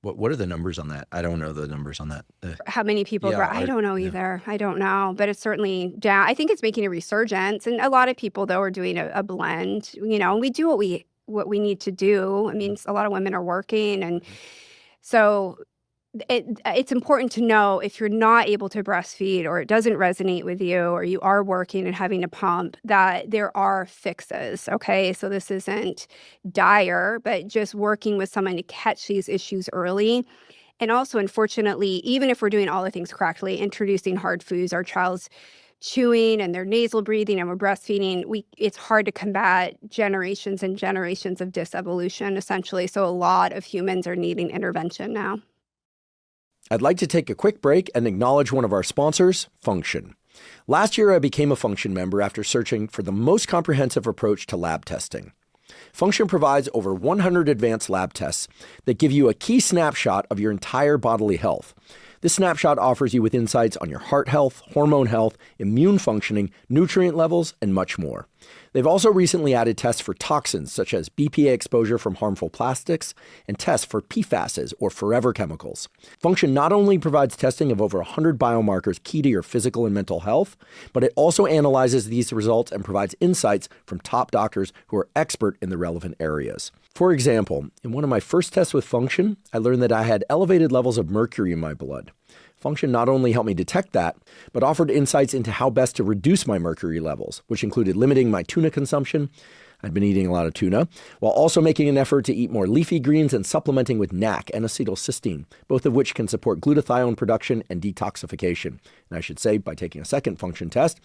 What are the numbers on that? I don't know the numbers on that. How many people? I don't know either. I don't know, but it's certainly down. I think it's making a resurgence, and a lot of people though are doing a blend. And we do what we need to do. I mean, a lot of women are working, and so it's important to know if you're not able to breastfeed, or it doesn't resonate with you, or you are working and having to pump, that there are fixes. Okay, so this isn't dire, but just working with someone to catch these issues early. And also, unfortunately, even if we're doing all the things correctly, introducing hard foods, our child's chewing and their nasal breathing, and we're breastfeeding, it's hard to combat generations and generations of disevolution, essentially. So a lot of humans are needing intervention now. I'd like to take a quick break and acknowledge one of our sponsors, Function. Last year, I became a Function member after searching for the most comprehensive approach to lab testing. Function provides over 100 advanced lab tests that give you a key snapshot of your entire bodily health. This snapshot offers you with insights on your heart health, hormone health, immune functioning, nutrient levels, and much more. They've also recently added tests for toxins such as BPA exposure from harmful plastics and tests for PFASs or forever chemicals. Function not only provides testing of over 100 biomarkers key to your physical and mental health, but it also analyzes these results and provides insights from top doctors who are expert in the relevant areas. For example, in one of my first tests with Function, I learned that I had elevated levels of mercury in my blood. Function not only helped me detect that, but offered insights into how best to reduce my mercury levels, which included limiting my tuna consumption. I'd been eating a lot of tuna, while also making an effort to eat more leafy greens and supplementing with NAC and acetylcysteine, both of which can support glutathione production and detoxification. And I should say, by taking a second Function test,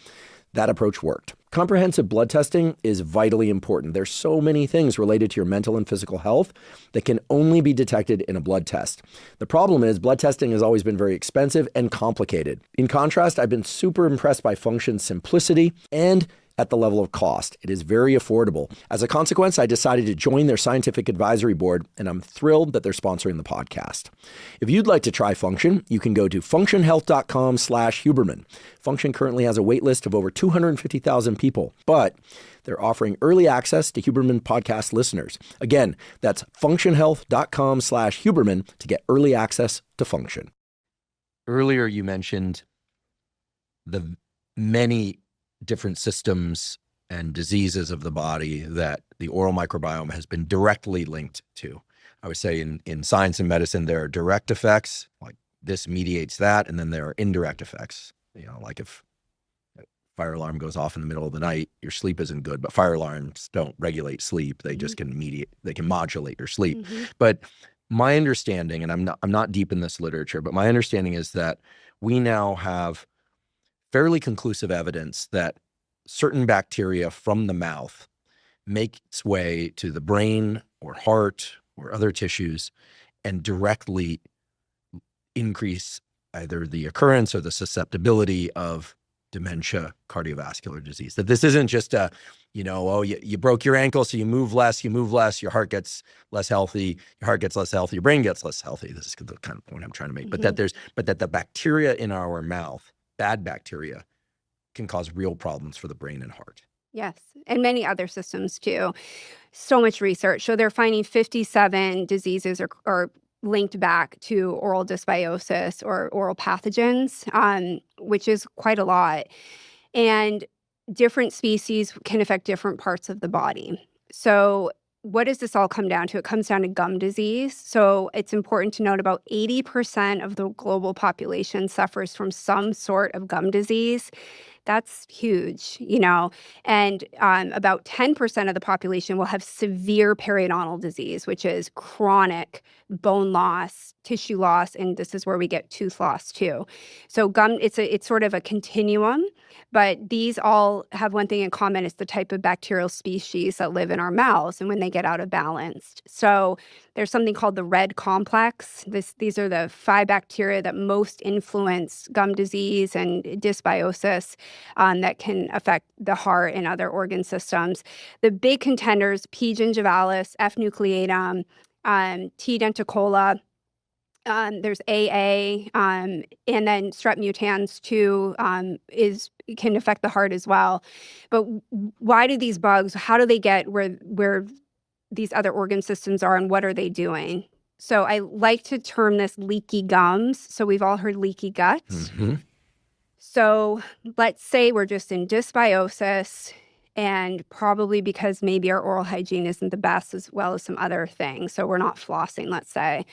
that approach worked. Comprehensive blood testing is vitally important. There's so many things related to your mental and physical health that can only be detected in a blood test. The problem is blood testing has always been very expensive and complicated. In contrast, I've been super impressed by Function's simplicity and at the level of cost. It is very affordable. As a consequence, I decided to join their scientific advisory board, and I'm thrilled that they're sponsoring the podcast. If you'd like to try Function, you can go to functionhealth.com/Huberman. Function currently has a wait list of over 250,000 people, but they're offering early access to Huberman podcast listeners. Again, that's functionhealth.com/Huberman to get early access to Function. Earlier, you mentioned the many different systems and diseases of the body that the oral microbiome has been directly linked to. I would say in science and medicine, there are direct effects, like this mediates that, and then there are indirect effects. Like if a fire alarm goes off in the middle of the night, your sleep isn't good, but fire alarms don't regulate sleep. They just can modulate your sleep. Mm-hmm. But my understanding, and I'm not deep in this literature, but my understanding is that we now have fairly conclusive evidence that certain bacteria from the mouth make its way to the brain or heart or other tissues and directly increase either the occurrence or the susceptibility of dementia, cardiovascular disease. That this isn't just you broke your ankle, so you move less, your heart gets less healthy, your brain gets less healthy. This is the kind of point I'm trying to make. Mm-hmm. But that the bacteria in our mouth, bad bacteria, can cause real problems for the brain and heart. Yes, and many other systems too. So much research. So they're finding 57 diseases or linked back to oral dysbiosis or oral pathogens, which is quite a lot. And different species can affect different parts of the body. So what does this all come down to? It comes down to gum disease. So it's important to note about 80% of the global population suffers from some sort of gum disease. That's huge, and about 10% of the population will have severe periodontal disease, which is chronic bone loss, tissue loss, and this is where we get tooth loss too. So gum, it's sort of a continuum, but these all have one thing in common. It's the type of bacterial species that live in our mouths and when they get out of balance. So there's something called the red complex. These are the 5 bacteria that most influence gum disease and dysbiosis that can affect the heart and other organ systems. The big contenders, P. gingivalis, F. nucleatum, T. denticola, there's AA, and then strep mutans too can affect the heart as well. But why do these bugs, how do they get where these other organ systems are, and what are they doing? So I like to term this leaky gums. So we've all heard leaky guts. Mm-hmm. So let's say we're just in dysbiosis, and probably because maybe our oral hygiene isn't the best, as well as some other things. So we're not flossing, let's say,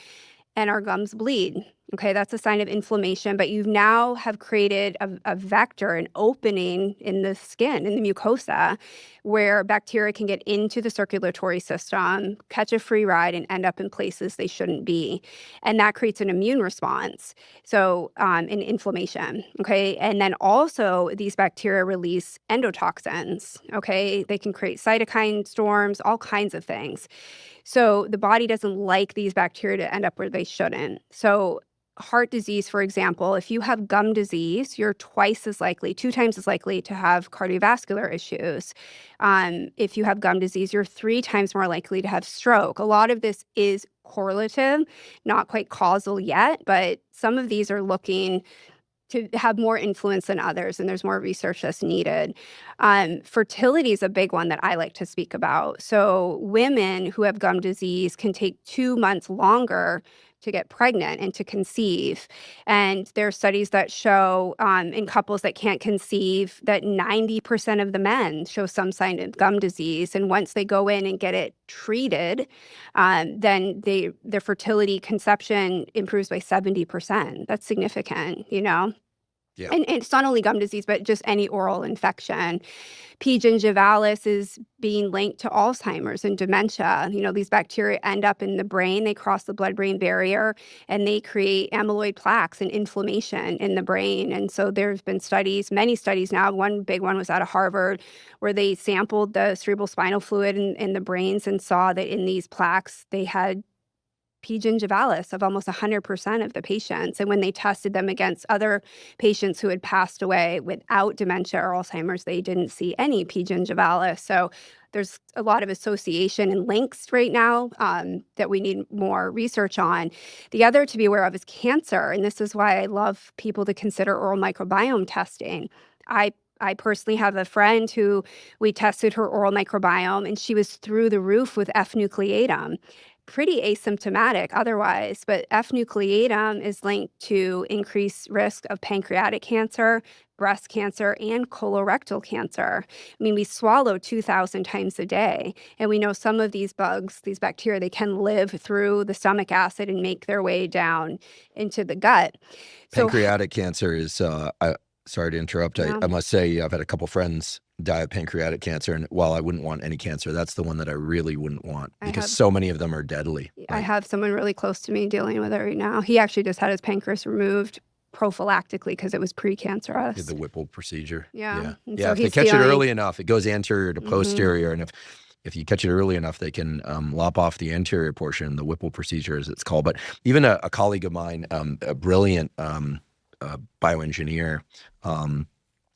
and our gums bleed. Okay, that's a sign of inflammation, but you now have created a vector, an opening in the skin, in the mucosa, where bacteria can get into the circulatory system, catch a free ride, and end up in places they shouldn't be. And that creates an immune response, so an inflammation, okay? And then also these bacteria release endotoxins, okay? They can create cytokine storms, all kinds of things. So the body doesn't like these bacteria to end up where they shouldn't. So heart disease, for example, if you have gum disease, you're 2 times as likely to have cardiovascular issues. If you have gum disease, you're 3 times more likely to have stroke. A lot of this is correlative, not quite causal yet, but some of these are looking to have more influence than others, and there's more research that's needed. Fertility is a big one that I like to speak about. So women who have gum disease can take 2 months longer to get pregnant and to conceive. And there are studies that show in couples that can't conceive that 90% of the men show some sign of gum disease. And once they go in and get it treated, then their fertility conception improves by 70%. That's significant, Yeah. And it's not only gum disease, but just any oral infection. P. gingivalis is being linked to Alzheimer's and dementia. These bacteria end up in the brain. They cross the blood-brain barrier, and they create amyloid plaques and inflammation in the brain. And so there's been many studies now. One big one was out of Harvard, where they sampled the cerebral spinal fluid in the brains and saw that in these plaques, they had P. gingivalis of almost 100% of the patients. And when they tested them against other patients who had passed away without dementia or Alzheimer's, they didn't see any P. gingivalis. So there's a lot of association and links right now that we need more research on. The other to be aware of is cancer. And this is why I love people to consider oral microbiome testing. I personally have a friend who we tested her oral microbiome, and she was through the roof with F. nucleatum. Pretty asymptomatic otherwise, but F. nucleatum is linked to increased risk of pancreatic cancer, breast cancer, and colorectal cancer. I mean, we swallow 2,000 times a day, and we know some of these bugs, these bacteria, they can live through the stomach acid and make their way down into the gut. Pancreatic cancer is, sorry to interrupt, Yeah. I must say I've had a couple friends die of pancreatic cancer, and while I wouldn't want any cancer, that's the one that I really wouldn't want because so many of them are deadly. I have someone really close to me dealing with it right now. He actually just had his pancreas removed prophylactically because it was precancerous. Did the Whipple procedure. Yeah. If they catch it early enough, it goes anterior to posterior, and if you catch it early enough, they can lop off the anterior portion, the Whipple procedure as it's called. But even a colleague of mine, a brilliant bioengineer,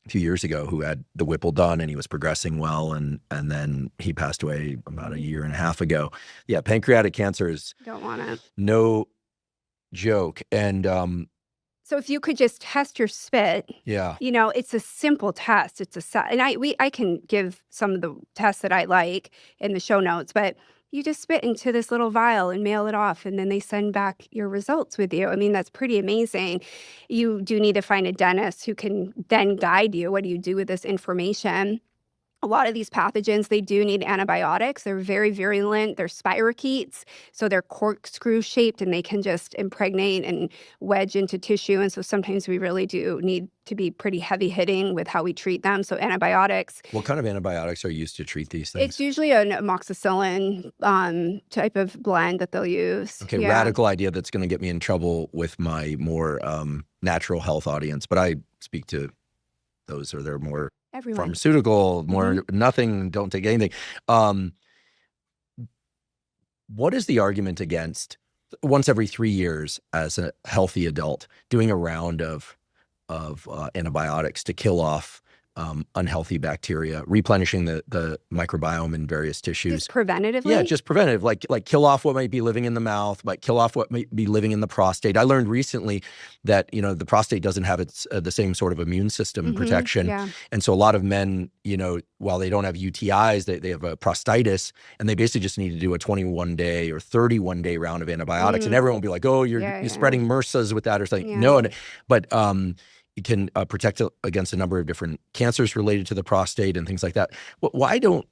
a few years ago, who had the Whipple done, and he was progressing well, and then he passed away about 1.5 years ago. Yeah, pancreatic cancer is Don't want it. no joke. And so if you could just test your spit, it's a simple test. It's and I can give some of the tests that I like in the show notes, but You just spit into this little vial and mail it off, and then they send back your results with you. I mean, that's pretty amazing. You do need to find a dentist who can then guide you. What do you do with this information? A lot of these pathogens, they do need antibiotics. They're very virulent. They're spirochetes, so they're corkscrew shaped, and they can just impregnate and wedge into tissue. And so sometimes we really do need to be pretty heavy hitting with how we treat them. So antibiotics. What kind of antibiotics are used to treat these It's things? usually an amoxicillin type of blend that they'll use. Okay, Yeah. radical idea that's going to get me in trouble with my more natural health audience, but I speak to those, or they're more Everyone. pharmaceutical, more nothing, don't take anything. What is the argument against once every 3 years as a healthy adult doing a round of antibiotics to kill off unhealthy bacteria, replenishing the microbiome in various tissues? Just preventatively? Yeah, just preventative, like kill off what might be living in the mouth, like kill off what might be living in the prostate. I learned recently that, the prostate doesn't have its the same sort of immune system protection. Yeah. And so a lot of men, while they don't have UTIs, they have a prostatitis, and they basically just need to do a 21-day or 31-day round of antibiotics. And everyone will be like, oh, you're spreading MRSAs with that or something. Yeah. No, but it can protect against a number of different cancers related to the prostate and things like that. Why don't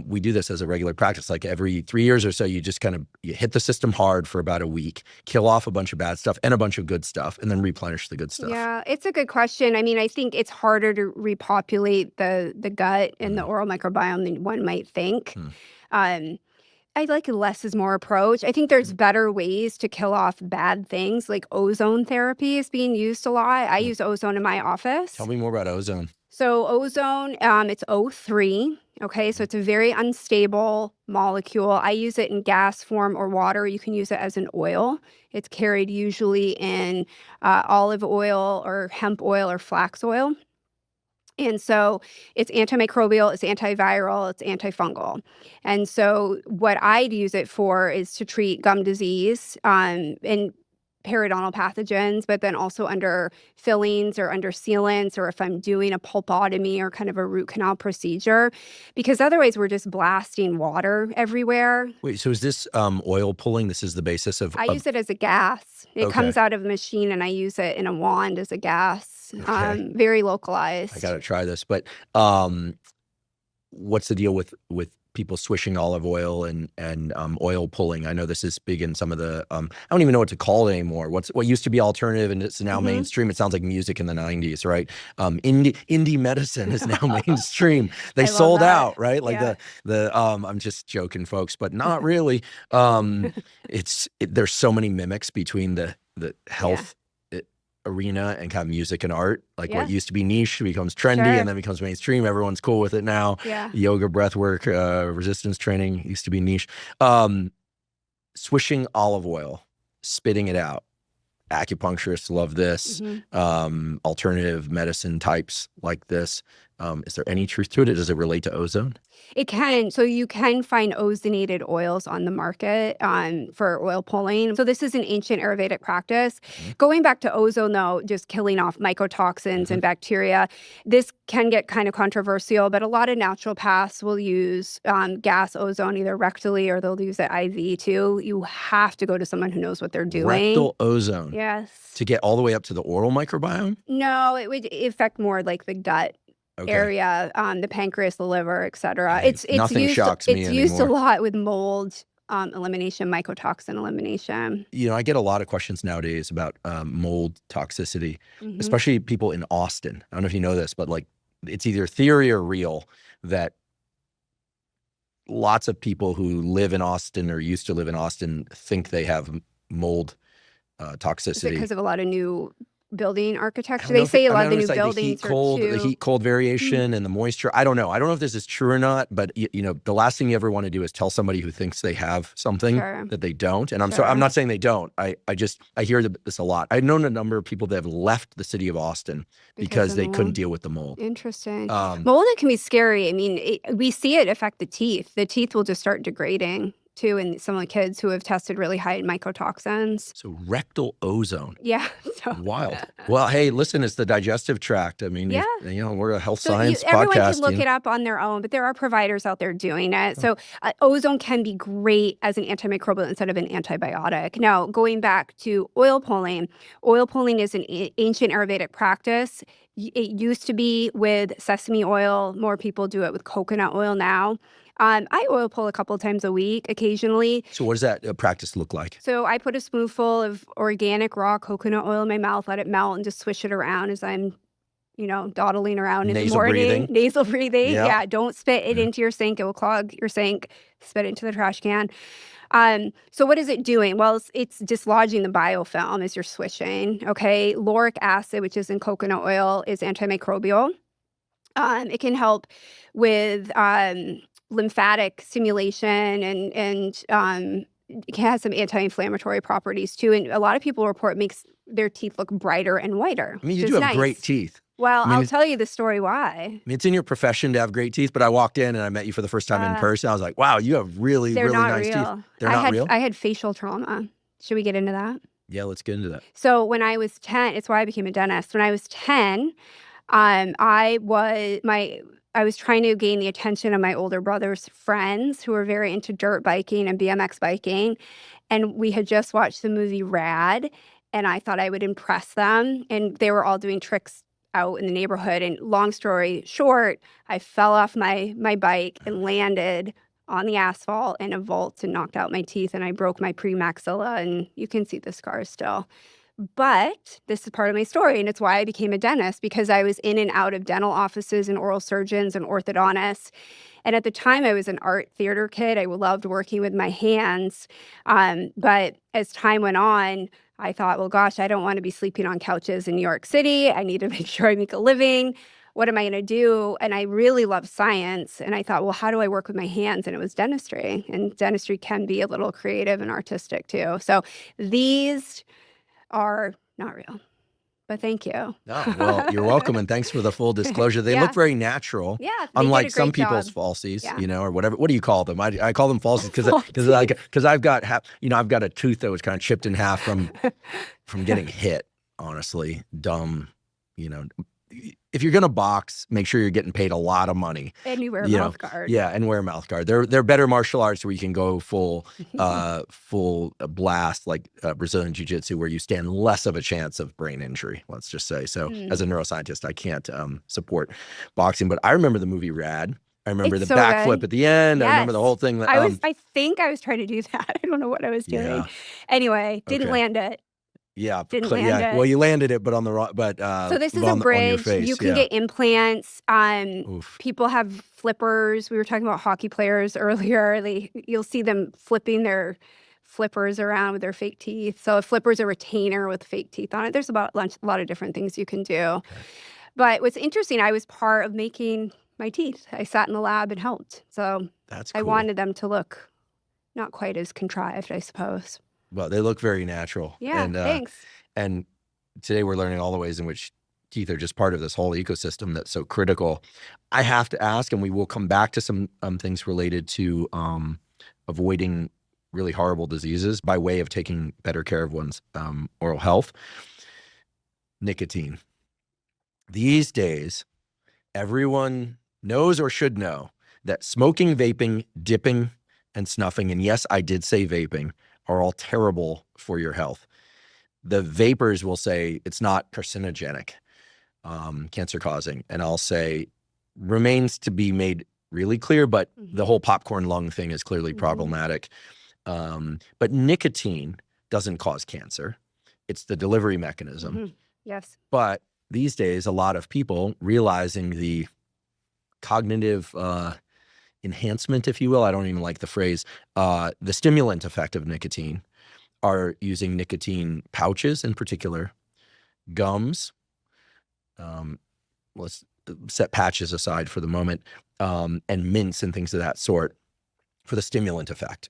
we do this as a regular practice? Like every 3 years or so, you just you hit the system hard for about a week, kill off a bunch of bad stuff and a bunch of good stuff, and then replenish the good stuff. Yeah, it's a good question. I mean, I think it's harder to repopulate the gut and the oral microbiome than one might think. I like a less is more approach. I think there's better ways to kill off bad things, like ozone therapy is being used a lot. I use ozone in my office. Tell me more about ozone. So ozone, it's O3. Okay, so it's a very unstable molecule. I use it in gas form or water. You can use it as an oil. It's carried usually in olive oil or hemp oil or flax oil. And so it's antimicrobial, it's antiviral, it's antifungal. And so what I'd use it for is to treat gum disease and periodontal pathogens, but then also under fillings or under sealants, or if I'm doing a pulpotomy or kind of a root canal procedure, because otherwise we're just blasting water everywhere. Wait, so is this oil pulling? This is the basis of... I use it as a gas. It comes out of the machine, and I use it in a wand as a gas. Very localized. I got to try this. But what's the deal with people swishing olive oil and oil pulling? I know this is big in some of the I don't even know what to call it anymore. What used to be alternative and it's now mainstream. It sounds like music in the 90s, right? Indie medicine is now mainstream. They sold out, right? Like I'm just joking, folks, but not really. There's so many mimics between the health arena and kind of music and art. Like what used to be niche becomes trendy and then becomes mainstream. Everyone's cool with it now. Yoga, breath work, resistance training used to be niche. Swishing olive oil, spitting it out. Acupuncturists love this. Alternative medicine types like this. Is there any truth to it? Does it relate to ozone? It can. So you can find ozonated oils on the market for oil pulling. So this is an ancient Ayurvedic practice. Going back to ozone, though, just killing off mycotoxins and bacteria, this can get kind of controversial, but a lot of naturopaths will use gas ozone either rectally or they'll use it IV too. You have to go to someone who knows what they're doing. Rectal ozone? Yes. To get all the way up to the oral microbiome? No, it would affect more like the gut area, the pancreas, the liver, etc. It's Nothing used, shocks me it's used a anymore. lot with mold elimination, mycotoxin elimination. I get a lot of questions nowadays about mold toxicity, especially people in Austin. I don't know if you know this, but like it's either theory or real that lots of people who live in Austin or used to live in Austin think they have mold toxicity. Is it because of a lot of new building architecture? They say a lot of the new buildings the heat-cold variation and the moisture. I don't know. I don't know if this is true or not, but the last thing you ever want to do is tell somebody who thinks they have something that they don't. And I'm not saying they don't. I hear this a lot. I've known a number of people that have left the city of Austin because they couldn't deal with the mold. Interesting. Mold, it can be scary. I mean, we see it affect the teeth. The teeth will just start degrading. too in some of the kids who have tested really high in mycotoxins. So rectal ozone. Yeah. So. Wild. Well, hey, listen, it's the digestive tract. I mean, Yeah. we're a health science everyone podcast. can look it up on their own, but there are providers out there doing it. So ozone can be great as an antimicrobial instead of an antibiotic. Now, going back to oil pulling is an ancient Ayurvedic practice. It used to be with sesame oil. More people do it with coconut oil now. I oil pull a couple times a week occasionally. So what does that practice look like? So I put a spoonful of organic raw coconut oil in my mouth, let it melt, and just swish it around as I'm dawdling around in the morning. Breathing. Nasal breathing. Yeah. Yeah. Don't spit it into your sink. It will clog your sink. Spit it into the trash can. So what is it doing? Well, it's dislodging the biofilm as you're swishing. Okay. Lauric acid, which is in coconut oil, is antimicrobial. It can help with lymphatic stimulation and it has some anti-inflammatory properties too. And a lot of people report it makes their teeth look brighter and whiter. I mean, you do have great teeth. Well, I'll tell you the story why. I mean, it's in your profession to have great teeth, but I walked in and I met you for the first time in person. I was like, wow, you have really, really nice teeth. They're not real? I had facial trauma. Should we get into that? Yeah, let's get into that. So when I was 10, it's why I became a dentist. When I was 10, I was trying to gain the attention of my older brother's friends who were very into dirt biking and BMX biking. And we had just watched the movie Rad, and I thought I would impress them. And they were all doing tricks out in the neighborhood. And long story short, I fell off my bike and landed on the asphalt in a vault and knocked out my teeth. And I broke my premaxilla, and you can see the scars still. But this is part of my story, and it's why I became a dentist, because I was in and out of dental offices and oral surgeons and orthodontists. And at the time, I was an art theater kid. I loved working with my hands. But as time went on, I thought, well, gosh, I don't want to be sleeping on couches in New York City. I need to make sure I make a living. What am I going to do? And I really love science. And I thought, well, how do I work with my hands? And it was dentistry. And dentistry can be a little creative and artistic too. So these are not real, but thank you. No, well, you're welcome, and thanks for the full disclosure. They look very natural. Yeah, unlike some people's falsies, or whatever. What do you call them? I call them falsies because I've got I've got a tooth that was kind of chipped in half from getting hit. Honestly, dumb. If you're gonna box, make sure you're getting paid a lot of money. And you wear a mouth guard. Yeah, and wear a mouth guard. They're better martial arts where you can go full blast, like Brazilian Jiu-Jitsu, where you stand less of a chance of brain injury. Let's just say. So, as a neuroscientist, I can't support boxing, but I remember the movie Rad. I remember the backflip at the end. Yes. I remember the whole thing. I think I was trying to do that. I don't know what I was doing. Yeah. Anyway, didn't land it. Yeah, well, you landed it, but on the wrong. But so this is a bridge. You can get implants. People have flippers. We were talking about hockey players earlier. You'll see them flipping their flippers around with their fake teeth. So a flipper is a retainer with fake teeth on it. There's a lot of different things you can do. Okay. But what's interesting, I was part of making my teeth. I sat in the lab and helped. So that's cool. I wanted them to look not quite as contrived, I suppose. Well, they look very natural. Yeah, thanks. And today we're learning all the ways in which teeth are just part of this whole ecosystem that's so critical. I have to ask, and we will come back to some things related to avoiding really horrible diseases by way of taking better care of one's oral health. Nicotine. These days, everyone knows or should know that smoking, vaping, dipping, and snuffing, and yes, I did say vaping, are all terrible for your health. The vapors will say it's not carcinogenic, cancer-causing, and I'll say remains to be made really clear, but the whole popcorn lung thing is clearly problematic. But nicotine doesn't cause cancer. It's the delivery mechanism. Yes. But these days, a lot of people realizing the cognitive enhancement, if you will, I don't even like the phrase, the stimulant effect of nicotine, are using nicotine pouches in particular, gums, let's set patches aside for the moment, and mints and things of that sort for the stimulant effect.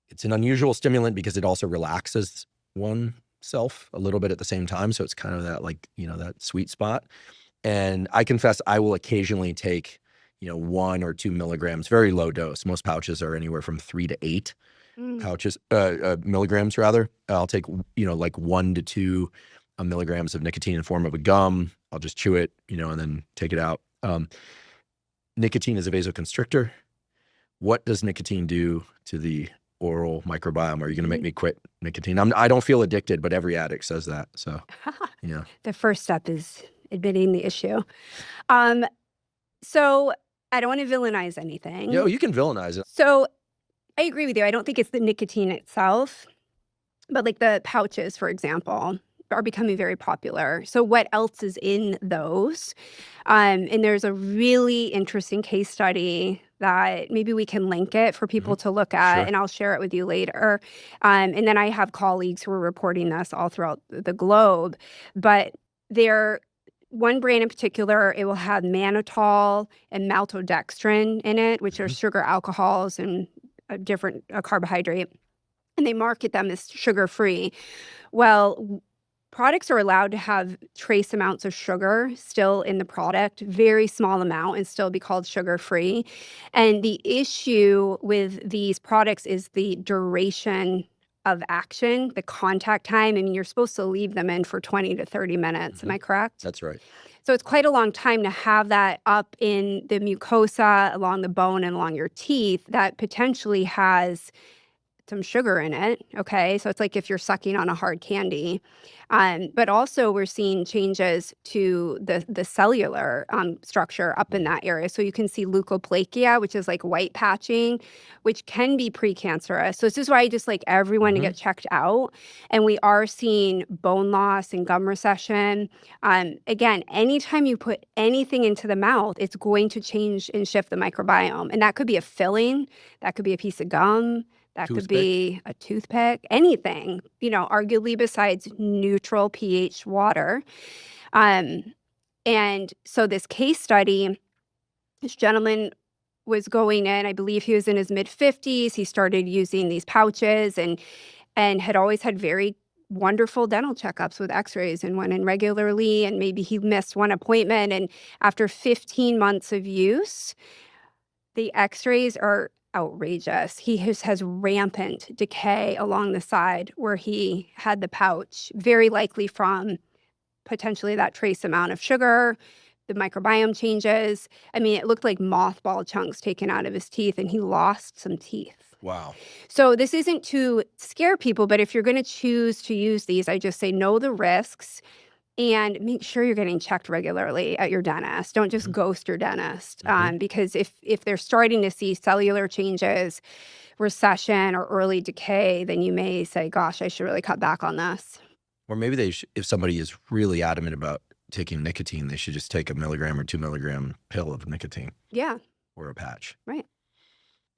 It's an unusual stimulant because it also relaxes oneself a little bit at the same time. So it's kind of that that sweet spot. And I confess I will occasionally take 1 or 2 milligrams, very low dose. Most pouches are anywhere from 3 to 8 pouches, milligrams rather. I'll take, like 1 to 2 milligrams of nicotine in the form of a gum. I'll just chew it, and then take it out. Nicotine is a vasoconstrictor. What does nicotine do to the oral microbiome? Are you going to make me quit nicotine? I don't feel addicted, but every addict says that. So, yeah. The first step is admitting the issue. So I don't want to villainize anything. No, you can villainize it. So I agree with you. I don't think it's the nicotine itself, but like the pouches, for example, are becoming very popular. So what else is in those? And there's a really interesting case study that maybe we can link it for people to look at, Sure. and I'll share it with you later. And then I have colleagues who are reporting this all throughout the globe. But one brand in particular, it will have mannitol and maltodextrin in it, which are sugar alcohols and a different carbohydrate. And they market them as sugar-free. Well, products are allowed to have trace amounts of sugar still in the product, very small amount, and still be called sugar-free. And the issue with these products is the duration of action, the contact time. I mean, you're supposed to leave them in for 20 to 30 minutes. Am I correct? That's right. So it's quite a long time to have that up in the mucosa, along the bone, and along your teeth that potentially has some sugar in it, okay? So it's like if you're sucking on a hard candy. But also we're seeing changes to the cellular structure up in that area. So you can see leukoplakia, which is like white patching, which can be precancerous. So this is why I just like everyone to get checked out. And we are seeing bone loss and gum recession. Again, anytime you put anything into the mouth, it's going to change and shift the microbiome. And that could be a filling, that could be a piece of gum, that could be a toothpick, anything, arguably besides neutral pH water. And so this case study, this gentleman was going in, I believe he was in his mid-50s. He started using these pouches and had always had very wonderful dental checkups with x-rays and went in regularly, and maybe he missed one appointment. And after 15 months of use, the x-rays are outrageous. He has rampant decay along the side where he had the pouch, very likely from potentially that trace amount of sugar. The microbiome changes. I mean, it looked like mothball chunks taken out of his teeth, and he lost some teeth. Wow. So this isn't to scare people, but if you're going to choose to use these, I just say know the risks. And make sure you're getting checked regularly at your dentist. Don't just ghost your dentist, because if they're starting to see cellular changes, recession, or early decay, then you may say, gosh, I should really cut back on this. Or maybe if somebody is really adamant about taking nicotine, they should just take a 1 milligram or 2 milligram pill of nicotine. Yeah. Or a patch. Right.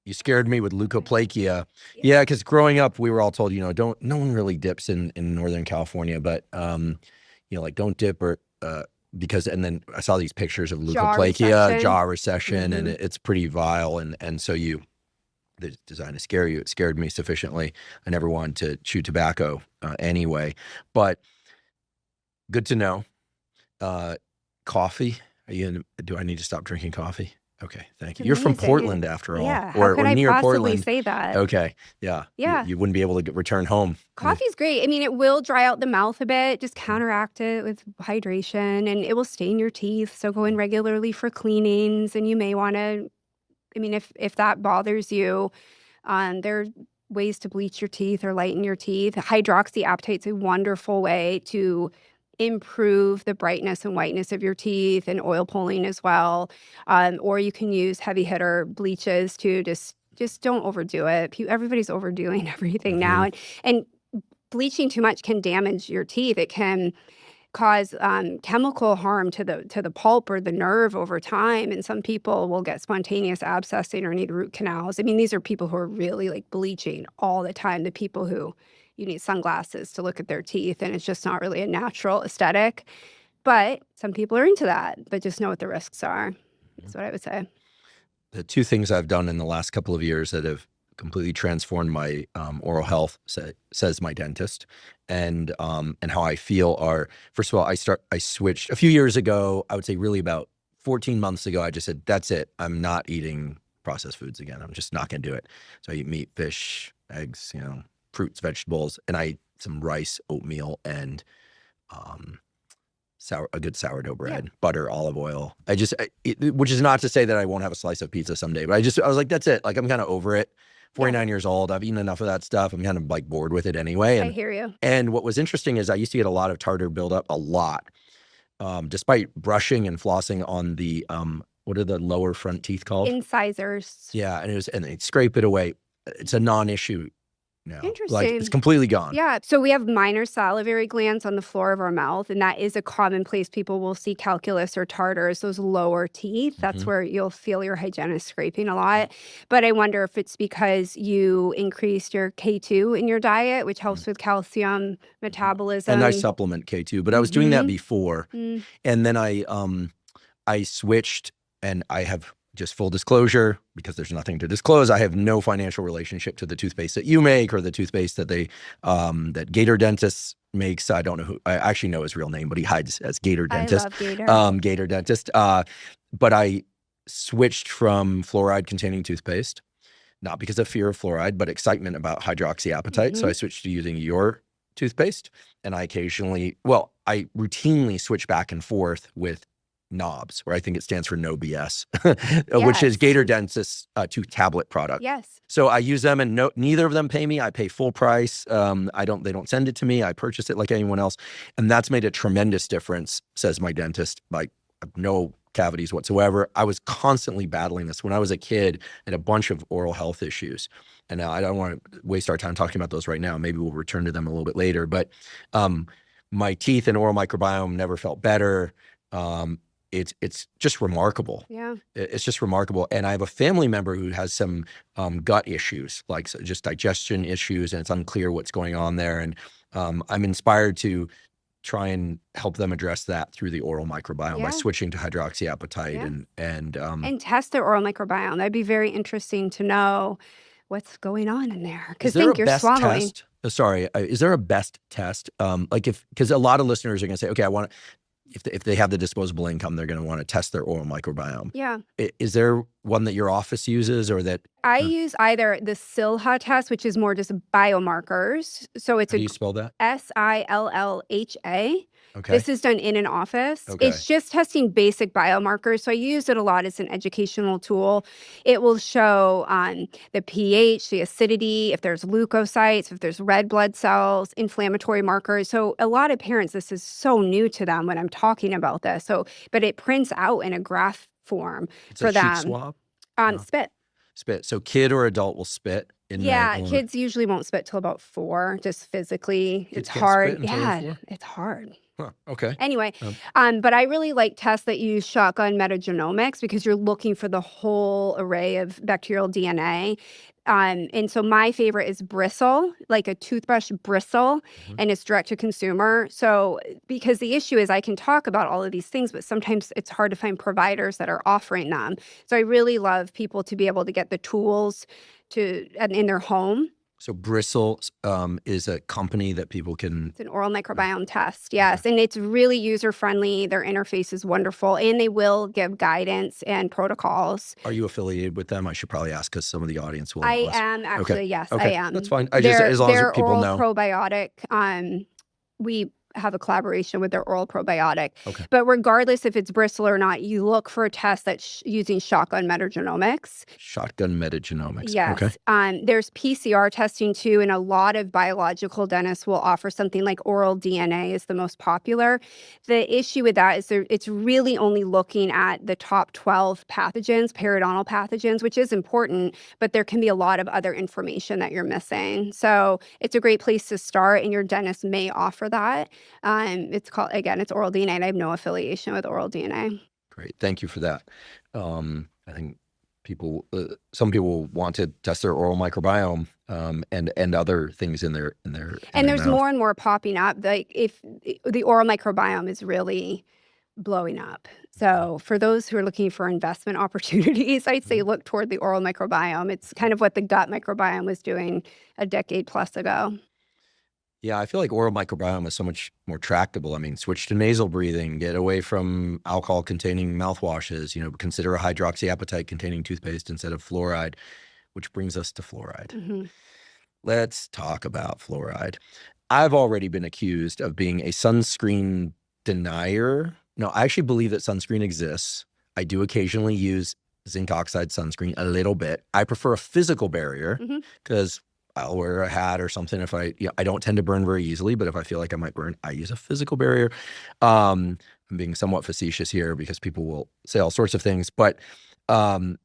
You scared me with leukoplakia. Yeah, because growing up, we were all told, no one really dips in Northern California, but like don't dip or because, and then I saw these pictures of leukoplakia, jaw recession, and it's pretty vile. And so the design to scare you, it scared me sufficiently. I never wanted to chew tobacco anyway, but good to know. Coffee. Do I need to stop drinking coffee? Okay, thank you. You're from Portland after all. Yeah, or could I near possibly Portland. say that? Okay, yeah. Yeah. You wouldn't be able to return home. Coffee's great. I mean, it will dry out the mouth a bit. Just counteract it with hydration, and it will stain your teeth. So go in regularly for cleanings, and you may want to, I mean, if that bothers you, there are ways to bleach your teeth or lighten your teeth. Hydroxyapatite is a wonderful way to improve the brightness and whiteness of your teeth, and oil pulling as well. Or you can use heavy hitter bleaches too. Just don't overdo it. Everybody's overdoing everything now. And bleaching too much can damage your teeth. It can cause chemical harm to the pulp or the nerve over time. And some people will get spontaneous abscessing or need root canals. I mean, these are people who are really like bleaching all the time. The people who you need sunglasses to look at their teeth, and it's just not really a natural aesthetic. But some people are into that, but just know what the risks are. That's what I would say. The two things I've done in the last couple of years that have completely transformed my oral health, says my dentist, and how I feel are, first of all, I switched a few years ago, I would say really about 14 months ago, I just said, that's it. I'm not eating processed foods again. I'm just not going to do it. So I eat meat, fish, eggs, fruits, vegetables, and I eat some rice, oatmeal, and a good sourdough bread, butter, olive oil. Which is not to say that I won't have a slice of pizza someday, but I was like, that's it. Like, I'm kind of over it. 49 years old. I've eaten enough of that stuff. I'm kind of like bored with it anyway. I hear you. And what was interesting is I used to get a lot of tartar buildup, a lot, despite brushing and flossing on the, what are the lower front teeth called? Incisors. Yeah. And they'd scrape it away. It's a non-issue now. Interesting. Like, it's completely gone. Yeah. So we have minor salivary glands on the floor of our mouth, and that is a common place people will see calculus or tartars, those lower teeth. That's where you'll feel your hygienist scraping a lot. But I wonder if it's because you increased your K2 in your diet, which helps with calcium metabolism. And I supplement K2, but I was doing that before. And then I switched, and I have, just full disclosure, because there's nothing to disclose, I have no financial relationship to the toothpaste that you make or the toothpaste that that Gator Dentist makes. I don't know who, I actually know his real name, but he hides as Gator Dentist. I love Gator. Gator Dentist. But I switched from fluoride containing toothpaste, not because of fear of fluoride, but excitement about hydroxyapatite. So I switched to using your toothpaste, and I routinely switch back and forth with knobs, where I think it stands for no BS, which is Gator Dentist's tooth tablet product. Yes. So I use them, and neither of them pay me. I pay full price. They don't send it to me. I purchase it like anyone else. And that's made a tremendous difference, says my dentist. Like, no cavities whatsoever. I was constantly battling this when I was a kid. I had a bunch of oral health issues. And I don't want to waste our time talking about those right now. Maybe we'll return to them a little bit later. But my teeth and oral microbiome never felt better. It's just remarkable. Yeah. It's just remarkable. And I have a family member who has some gut issues, like just digestion issues, and it's unclear what's going on there. And I'm inspired to try and help them address that through the oral microbiome by switching to hydroxyapatite and test their oral microbiome. That'd be very interesting to know what's going on in there. Because think you're swallowing. Is there a best test? Because a lot of listeners are going to say, okay, I want to. If they have the disposable income, they're going to want to test their oral microbiome. Yeah. Is there one that your office uses, or that? I use either the SILHA test, which is more just biomarkers. So it's How do you spell that? SILLHA. Okay. This is done in an office. Okay. It's just testing basic biomarkers. So I use it a lot as an educational tool. It will show the pH, the acidity, if there's leukocytes, if there's red blood cells, inflammatory markers. So a lot of parents, this is so new to them when I'm talking about this. But it prints out in a graph form for them. Cheek swab? Spit. Spit. So kid or adult will spit. Kids usually won't spit till about 4, just physically. Kids it's hard. Yeah, it's hard. Huh, okay. Anyway, but I really like tests that use shotgun metagenomics because you're looking for the whole array of bacterial DNA. And so my favorite is bristle, like a toothbrush bristle, and it's direct to consumer. So because the issue is I can talk about all of these things, but sometimes it's hard to find providers that are offering them. So I really love people to be able to get the tools in their home. So Bristle is a company that people can... It's an oral microbiome test, yes. Okay. And it's really user-friendly. Their interface is wonderful. And they will give guidance and protocols. Are you affiliated with them? I should probably ask because some of the audience will... I am, actually, yes, I am. That's fine. As long as people know. Their oral probiotic, we have a collaboration with their oral probiotic. Okay. But regardless if it's Bristle or not, you look for a test that's using shotgun metagenomics. Shotgun metagenomics. Yes. Okay. There's PCR testing too, and a lot of biological dentists will offer something like oral DNA is the most popular. The issue with that is it's really only looking at the top 12 pathogens, periodontal pathogens, which is important, but there can be a lot of other information that you're missing. So it's a great place to start, and your dentist may offer that. It's oral DNA, and I have no affiliation with oral DNA. Great. Thank you for that. I think some people want to test their oral microbiome and other things in their and there's more and more popping up. Like if the oral microbiome is really blowing up. So for those who are looking for investment opportunities, I'd say look toward the oral microbiome. It's kind of what the gut microbiome was doing a decade plus ago. Yeah, I feel like oral microbiome is so much more tractable. I mean, switch to nasal breathing, get away from alcohol-containing mouthwashes, consider a hydroxyapatite-containing toothpaste instead of fluoride, which brings us to fluoride. Mm-hmm. Let's talk about fluoride. I've already been accused of being a sunscreen denier. No, I actually believe that sunscreen exists. I do occasionally use zinc oxide sunscreen a little bit. I prefer a physical barrier because I'll wear a hat or something if I don't tend to burn very easily, but if I feel like I might burn, I use a physical barrier. I'm being somewhat facetious here because people will say all sorts of things, but I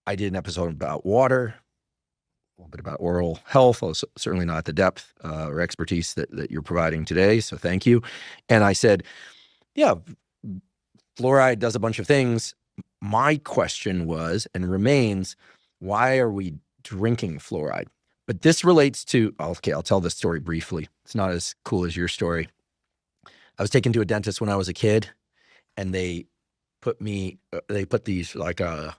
did an episode about water, a little bit about oral health, certainly not the depth or expertise that you're providing today, so thank you. And I said, yeah, fluoride does a bunch of things. My question was and remains, why are we drinking fluoride? But this relates to, okay, I'll tell this story briefly. It's not as cool as your story. I was taken to a dentist when I was a kid, and they put these like a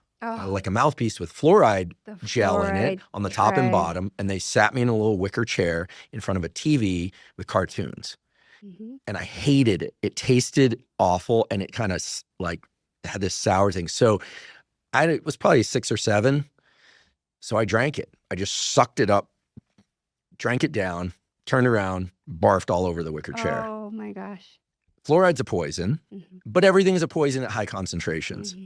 mouthpiece with fluoride gel in it on the top and bottom, and they sat me in a little wicker chair in front of a TV with cartoons. And I hated it. It tasted awful, and it kind of like had this sour thing. So it was probably 6 or 7. So I drank it. I just sucked it up, drank it down, turned around, barfed all over the wicker chair. Oh my gosh. Fluoride's a poison, but everything is a poison at high concentrations.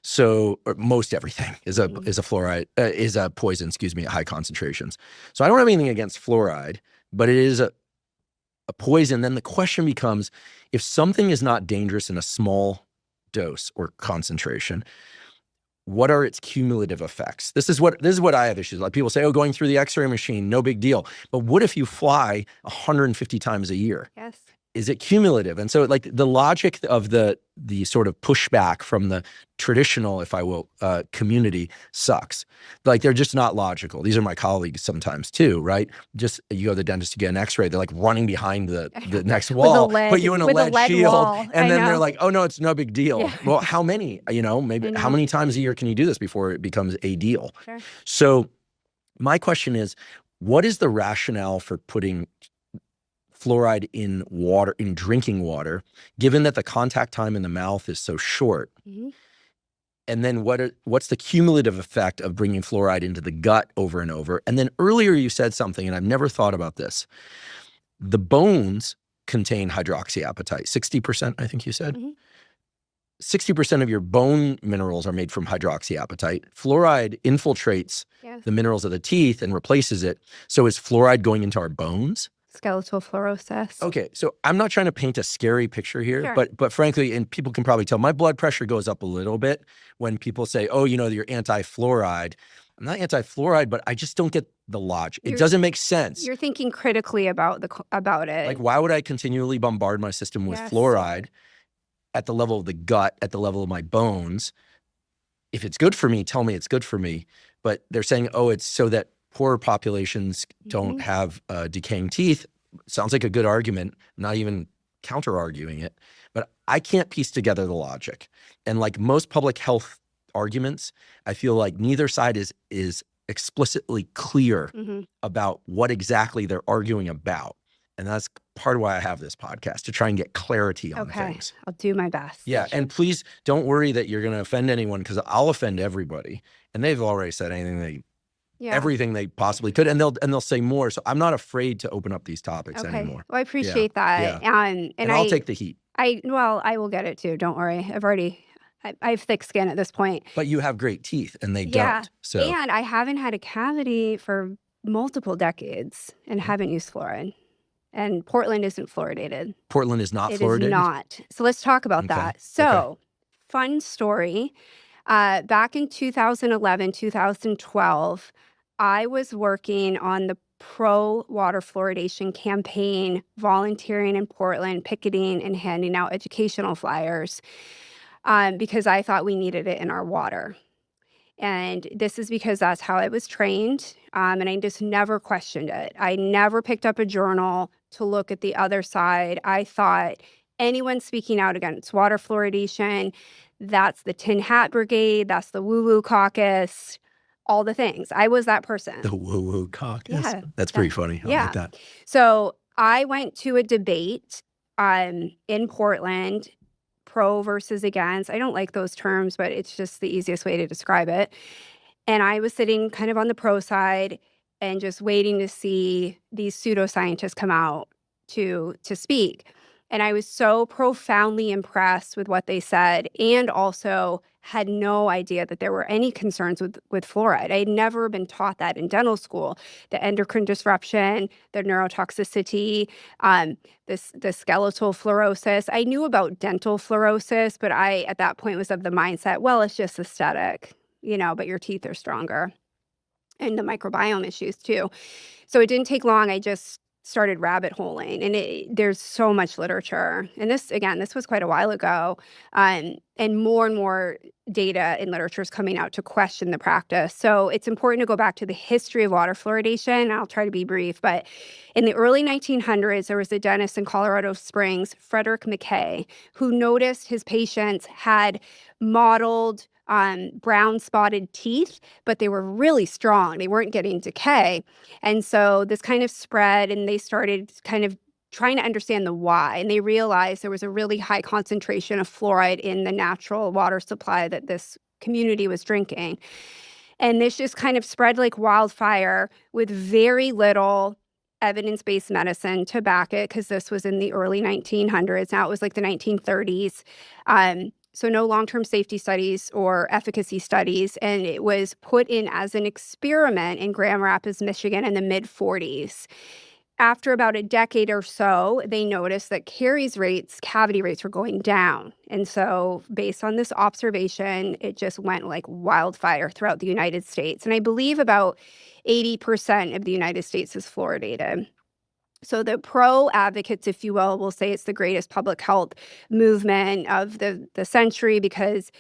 So most everything is a poison, at high concentrations. So I don't have anything against fluoride, but it is a poison. Then the question becomes, if something is not dangerous in a small dose or concentration, what are its cumulative effects? This is what I have issues. Like people say, oh, going through the X-ray machine, no big deal. But what if you fly 150 times a year? Yes. Is it cumulative? And so like the logic of the sort of pushback from the traditional, if I will, community sucks. Like they're just not logical. These are my colleagues sometimes too, right? Just you go to the dentist to get an X-ray, they're like running behind the next wall, put you in a lead shield, wall. And then they're like, oh no, it's no big deal. Yeah. Well, how many, maybe how many times a year can you do this before it becomes a deal? Sure. So my question is, what is the rationale for putting fluoride in water, in drinking water, given that the contact time in the mouth is so short? And then what's the cumulative effect of bringing fluoride into the gut over and over? And then earlier you said something, and I've never thought about this. The bones contain hydroxyapatite, 60%, I think you said. 60% of your bone minerals are made from hydroxyapatite. Fluoride infiltrates the minerals of the teeth and replaces it. So is fluoride going into our bones? Skeletal fluorosis. Okay, so I'm not trying to paint a scary picture here, but frankly, and people can probably tell, my blood pressure goes up a little bit when people say, oh, you're anti-fluoride. I'm not anti-fluoride, but I just don't get the logic. It doesn't make sense. You're thinking critically about it. Like, why would I continually bombard my system with fluoride at the level of the gut, at the level of my bones? If it's good for me, tell me it's good for me. But they're saying, oh, it's so that poorer populations don't have decaying teeth. Sounds like a good argument, not even counter-arguing it. But I can't piece together the logic. And like most public health arguments, I feel like neither side is explicitly clear about what exactly they're arguing about. And that's part of why I have this podcast, to try and get clarity on things. I'll do my best. Yeah, and please don't worry that you're going to offend anyone, because I'll offend everybody. And they've already said everything they possibly could, and they'll say more. So I'm not afraid to open up these topics anymore. Well, I appreciate that. Yeah. And I'll take the heat. I will get it too. Don't worry. I have thick skin at this point. But you have great teeth, and they don't. So. And I haven't had a cavity for multiple decades and haven't used fluoride. And Portland isn't fluoridated. Portland is not fluoridated? It is not. So let's talk about that. So, fun story. Back in 2011, 2012, I was working on the pro-water fluoridation campaign, volunteering in Portland, picketing, and handing out educational flyers because I thought we needed it in our water. And this is because that's how I was trained, and I just never questioned it. I never picked up a journal to look at the other side. I thought anyone speaking out against water fluoridation, that's the Tin Hat Brigade, that's the woo-woo caucus, all the things. I was that person. The woo-woo caucus. Yeah. That's pretty funny. I like that. So I went to a debate in Portland, pro versus against. I don't like those terms, but it's just the easiest way to describe it. And I was sitting kind of on the pro side and just waiting to see these pseudoscientists come out to speak. And I was so profoundly impressed with what they said, and also had no idea that there were any concerns with fluoride. I had never been taught that in dental school. The endocrine disruption, the neurotoxicity, the skeletal fluorosis. I knew about dental fluorosis, but I, at that point, was of the mindset, well, it's just aesthetic, but your teeth are stronger. And the microbiome issues too. So it didn't take long. I just started rabbit holing, and there's so much literature. And this was quite a while ago, and more data and literature is coming out to question the practice. So it's important to go back to the history of water fluoridation. I'll try to be brief, but in the early 1900s, there was a dentist in Colorado Springs, Frederick McKay, who noticed his patients had mottled brown spotted teeth, but they were really strong. They weren't getting decay. And so this kind of spread, and they started kind of trying to understand the why. And they realized there was a really high concentration of fluoride in the natural water supply that this community was drinking. And this just kind of spread like wildfire with very little evidence-based medicine to back it, because this was in the early 1900s. Now it was like the 1930s. So no long-term safety studies or efficacy studies, and it was put in as an experiment in Grand Rapids, Michigan in the mid-40s. After about a decade or so, they noticed that cavity rates were going down. And so based on this observation, it just went like wildfire throughout the United States. And I believe about 80% of the United States is fluoridated. So the pro advocates, if you will say it's the greatest public health movement of the century because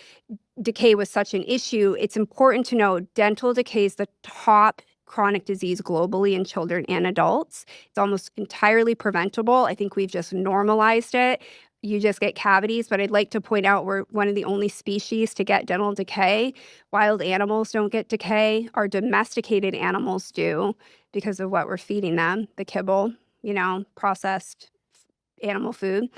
decay was such an issue. It's important to know dental decay is the top chronic disease globally in children and adults. It's almost entirely preventable. I think we've just normalized it. You just get cavities, but I'd like to point out we're one of the only species to get dental decay. Wild animals don't get decay. Our domesticated animals do because of what we're feeding them, the kibble, processed animal food.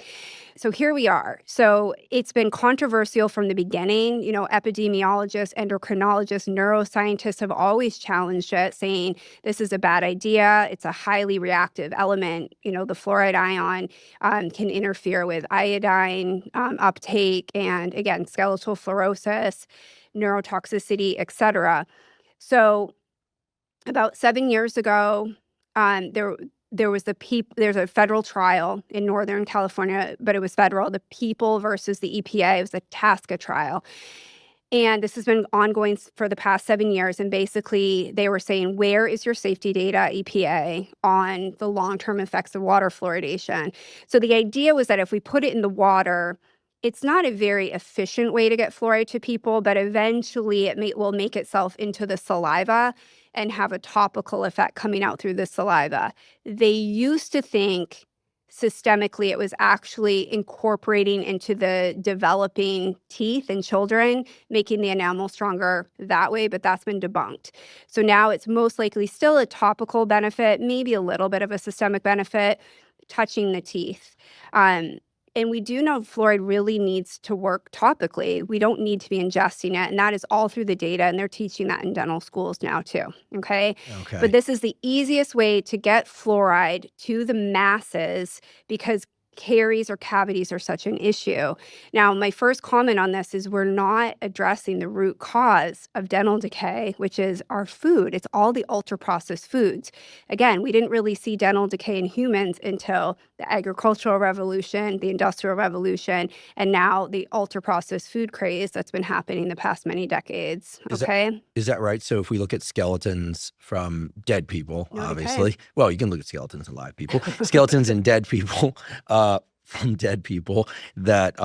So here we are. So it's been controversial from the beginning. Epidemiologists, endocrinologists, neuroscientists have always challenged it, saying this is a bad idea. It's a highly reactive element. The fluoride ion can interfere with iodine uptake and, again, skeletal fluorosis, neurotoxicity, etc. So about 7 years ago, there's a federal trial in Northern California, but it was federal, the People versus the EPA. It was a TSCA trial. And this has been ongoing for the past 7 years. And basically, they were saying, where is your safety data, EPA, on the long-term effects of water fluoridation? So the idea was that if we put it in the water, it's not a very efficient way to get fluoride to people, but eventually it will make itself into the saliva and have a topical effect coming out through the saliva. They used to think systemically it was actually incorporating into the developing teeth in children, making the enamel stronger that way, but that's been debunked. So now it's most likely still a topical benefit, maybe a little bit of a systemic benefit, touching the teeth. And we do know fluoride really needs to work topically. We don't need to be ingesting it. And that is all through the data. And they're teaching that in dental schools now too. Okay. But this is the easiest way to get fluoride to the masses because caries or cavities are such an issue. Now, my first comment on this is we're not addressing the root cause of dental decay, which is our food. It's all the ultra-processed foods. Again, we didn't really see dental decay in humans until the agricultural revolution, the industrial revolution, and now the ultra-processed food craze that's been happening the past many decades. Is that right? So if we look at skeletons from dead people, obviously, well, you can look at skeletons in live people, skeletons in dead people, from dead people that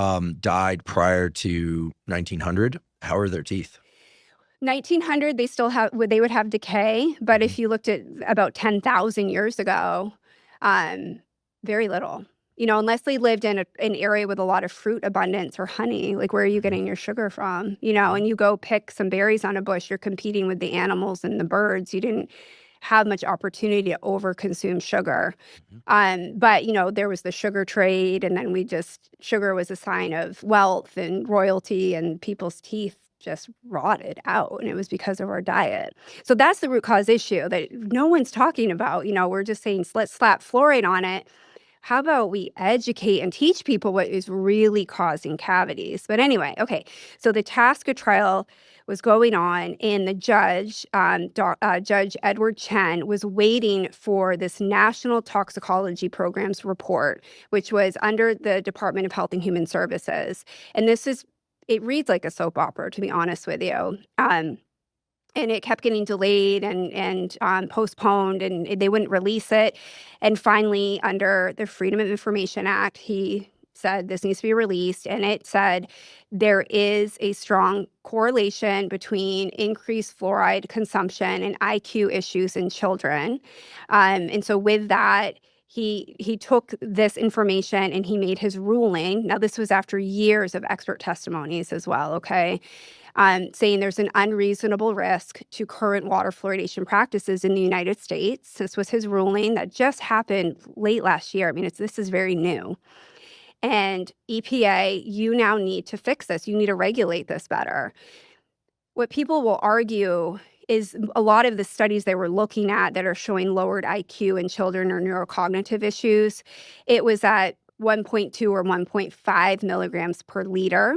died prior to 1900, how are their teeth? 1900, they would have decay, but if you looked at about 10,000 years ago, very little. Unless they lived in an area with a lot of fruit abundance or honey, like where are you getting your sugar from? And you go pick some berries on a bush, you're competing with the animals and the birds. You didn't have much opportunity to overconsume sugar. But there was the sugar trade, and then sugar was a sign of wealth and royalty, and people's teeth just rotted out, and it was because of our diet. So that's the root cause issue that no one's talking about. We're just saying, let's slap fluoride on it. How about we educate and teach people what is really causing cavities? But anyway, okay, so the TASCA trial was going on, and the judge, Judge Edward Chen, was waiting for this National Toxicology Programs report, which was under the Department of Health and Human Services. And it reads like a soap opera, to be honest with you. And it kept getting delayed and postponed, and they wouldn't release it. And finally, under the Freedom of Information Act, he said this needs to be released. And it said there is a strong correlation between increased fluoride consumption and IQ issues in children. And so with that, he took this information and he made his ruling. Now, this was after years of expert testimonies as well, okay? Saying there's an unreasonable risk to current water fluoridation practices in the United States. This was his ruling that just happened late last year. I mean, this is very new. And EPA, you now need to fix this. You need to regulate this better. What people will argue is a lot of the studies they were looking at that are showing lowered IQ in children or neurocognitive issues, it was at 1.2 or 1.5 milligrams per liter.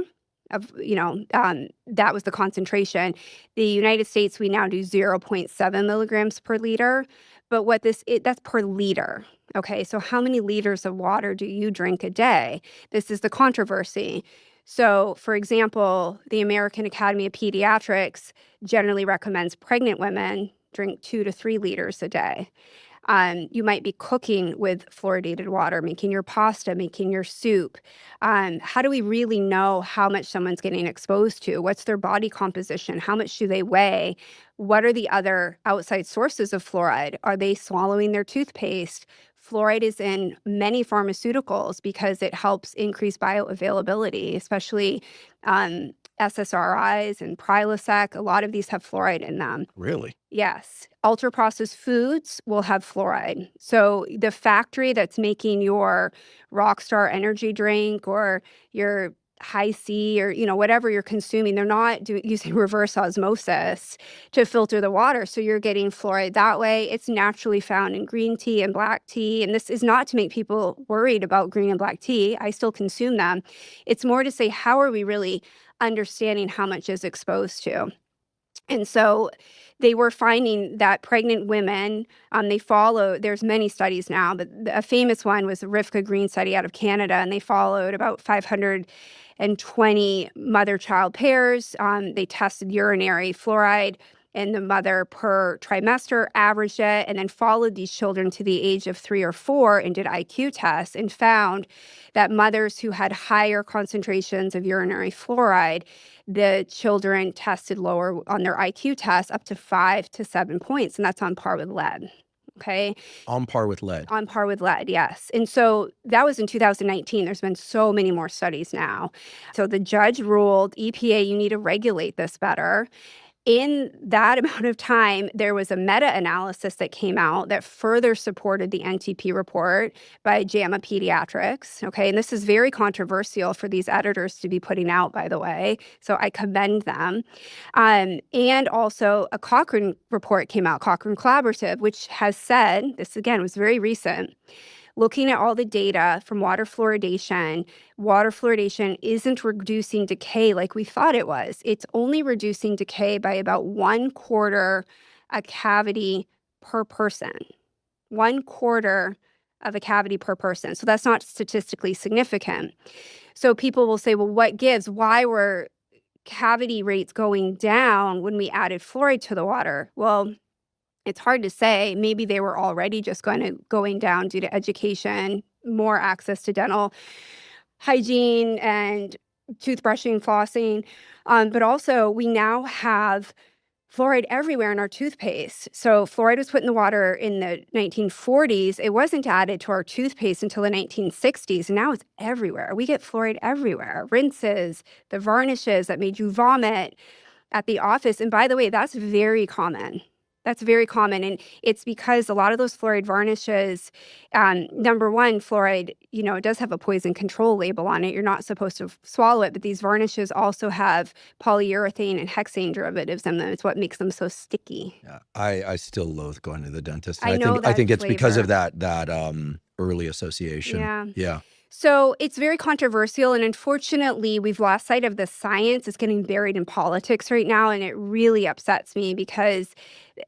That was the concentration. The United States, we now do 0.7 milligrams per liter. But that's per liter. Okay, so how many liters of water do you drink a day? This is the controversy. So, for example, the American Academy of Pediatrics generally recommends pregnant women drink 2 to 3 liters a day. You might be cooking with fluoridated water, making your pasta, making your soup. How do we really know how much someone's getting exposed to? What's their body composition? How much do they weigh? What are the other outside sources of fluoride? Are they swallowing their toothpaste? Fluoride is in many pharmaceuticals because it helps increase bioavailability, especially SSRIs and Prilosec. A lot of these have fluoride in them. Really? Yes. Ultra-processed foods will have fluoride. So the factory that's making your Rockstar energy drink or your High C or, whatever you're consuming, they're not using reverse osmosis to filter the water. So you're getting fluoride that way. It's naturally found in green tea and black tea. And this is not to make people worried about green and black tea. I still consume them. It's more to say, how are we really understanding how much is exposed to? And so they were finding that pregnant women, there's many studies now, but a famous one was the Rivka Green study out of Canada, and they followed about 520 mother-child pairs. They tested urinary fluoride in the mother per trimester, averaged it, and then followed these children to the age of 3 or 4 and did IQ tests and found that mothers who had higher concentrations of urinary fluoride, the children tested lower on their IQ test, up to 5 to 7 points, and that's on par with lead. Okay. On par with lead. On par with lead, yes. And so that was in 2019. There's been so many more studies now. So the judge ruled, EPA, you need to regulate this better. In that amount of time, there was a meta-analysis that came out that further supported the NTP report by JAMA Pediatrics, okay? And this is very controversial for these editors to be putting out, by the way, so I commend them. And also a Cochrane report came out, Cochrane Collaborative, which has said, this again was very recent, looking at all the data from water fluoridation isn't reducing decay like we thought it was. It's only reducing decay by about 1/4 a cavity per person. 1/4 of a cavity per person. So that's not statistically significant. So people will say, well, what gives? Why were cavity rates going down when we added fluoride to the water? Well, it's hard to say. Maybe they were already just going down due to education, more access to dental hygiene and toothbrushing, flossing. But also we now have fluoride everywhere in our toothpaste. So fluoride was put in the water in the 1940s. It wasn't added to our toothpaste until the 1960s. And now it's everywhere. We get fluoride everywhere. Rinses, the varnishes that made you vomit at the office. And by the way, that's very common. That's very common. And it's because a lot of those fluoride varnishes, number one, fluoride, it does have a poison control label on it. You're not supposed to swallow it. But these varnishes also have polyurethane and hexane derivatives in them. It's what makes them so sticky. Yeah, I still loathe going to the dentist. I know I think that it's because of flavor. that early association. Yeah. Yeah. So it's very controversial, and unfortunately, we've lost sight of the science. It's getting buried in politics right now, and it really upsets me because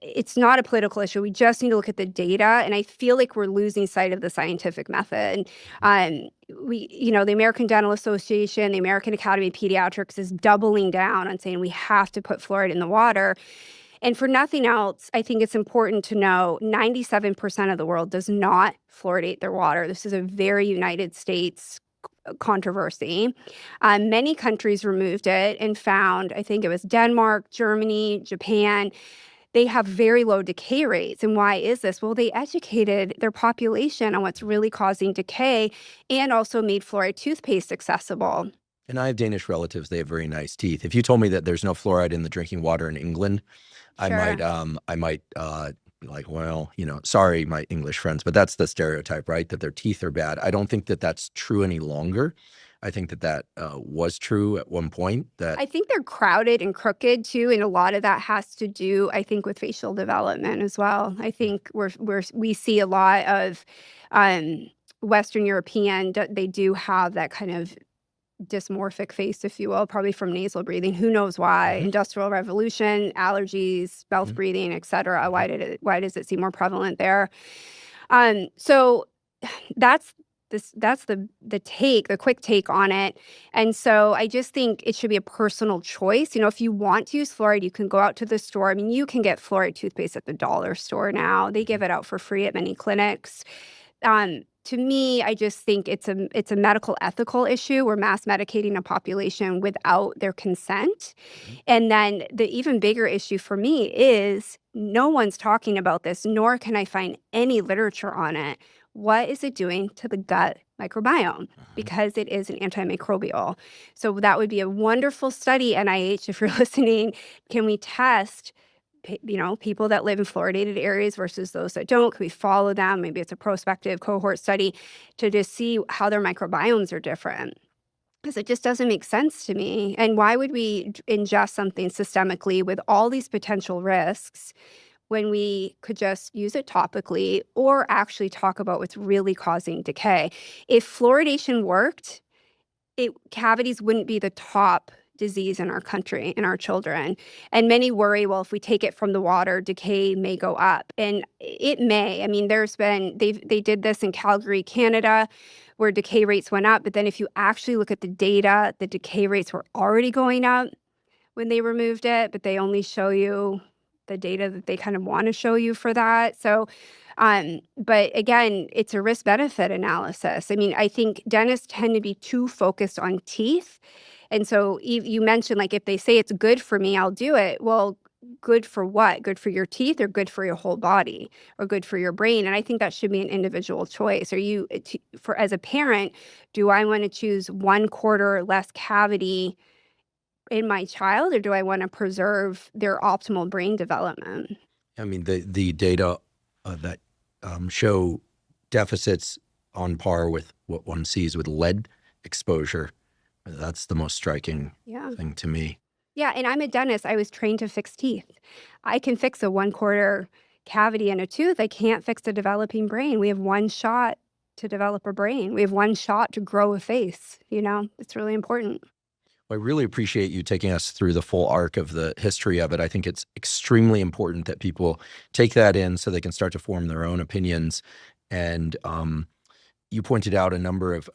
it's not a political issue. We just need to look at the data, and I feel like we're losing sight of the scientific method. The American Dental Association, the American Academy of Pediatrics is doubling down on saying we have to put fluoride in the water. And for nothing else, I think it's important to know 97% of the world does not fluoridate their water. This is a very United States controversy. Many countries removed it and found, I think it was Denmark, Germany, Japan, they have very low decay rates. And why is this? Well, they educated their population on what's really causing decay and also made fluoride toothpaste accessible. And I have Danish relatives. They have very nice teeth. If you told me that there's no fluoride in the drinking water in England, I might be like, well, sorry, my English friends, but that's the stereotype, right? That their teeth are bad. I don't think that that's true any longer. I think that was true at one point. I think they're crowded and crooked too, and a lot of that has to do, I think, with facial development as well. I think we see a lot of Western European. They do have that kind of dysmorphic face, if you will, probably from nasal breathing. Who knows why? Mhm. Industrial revolution, allergies, mouth breathing, et cetera. Why does it seem more prevalent there? So that's the quick take on it. And so I just think it should be a personal choice. If you want to use fluoride, you can go out to the store. I mean, you can get fluoride toothpaste at the dollar store now. They give it out for free at many clinics. To me, I just think it's a medical ethical issue. We're mass medicating a population without their consent. And then the even bigger issue for me is no one's talking about this, nor can I find any literature on it. What is it doing to the gut microbiome? Because it is an antimicrobial. So that would be a wonderful study, NIH, if you're listening. Can we test people that live in fluoridated areas versus those that don't? Can we follow them? Maybe it's a prospective cohort study to just see how their microbiomes are different. Because it just doesn't make sense to me. And why would we ingest something systemically with all these potential risks when we could just use it topically or actually talk about what's really causing decay? If fluoridation worked, cavities wouldn't be the top disease in our country, in our children. And many worry, well, if we take it from the water, decay may go up. And it may. I mean, they did this in Calgary, Canada, where decay rates went up. But then if you actually look at the data, the decay rates were already going up when they removed it, but they only show you the data that they kind of want to show you for that. So but again, it's a risk-benefit analysis. I mean, I think dentists tend to be too focused on teeth. And so you mentioned, like, if they say it's good for me, I'll do it. Well, good for what? Good for your teeth or good for your whole body or good for your brain? And I think that should be an individual choice. As a parent, do I want to choose 1/4 less cavity in my child, or do I want to preserve their optimal brain development? I mean, the data that show deficits on par with what one sees with lead exposure, that's the most striking thing to me. Yeah, and I'm a dentist. I was trained to fix teeth. I can fix a 1/4 cavity in a tooth. I can't fix a developing brain. We have one shot to develop a brain. We have one shot to grow a face. It's really important. Well, I really appreciate you taking us through the full arc of the history of it. I think it's extremely important that people take that in so they can start to form their own opinions. And you pointed out a number of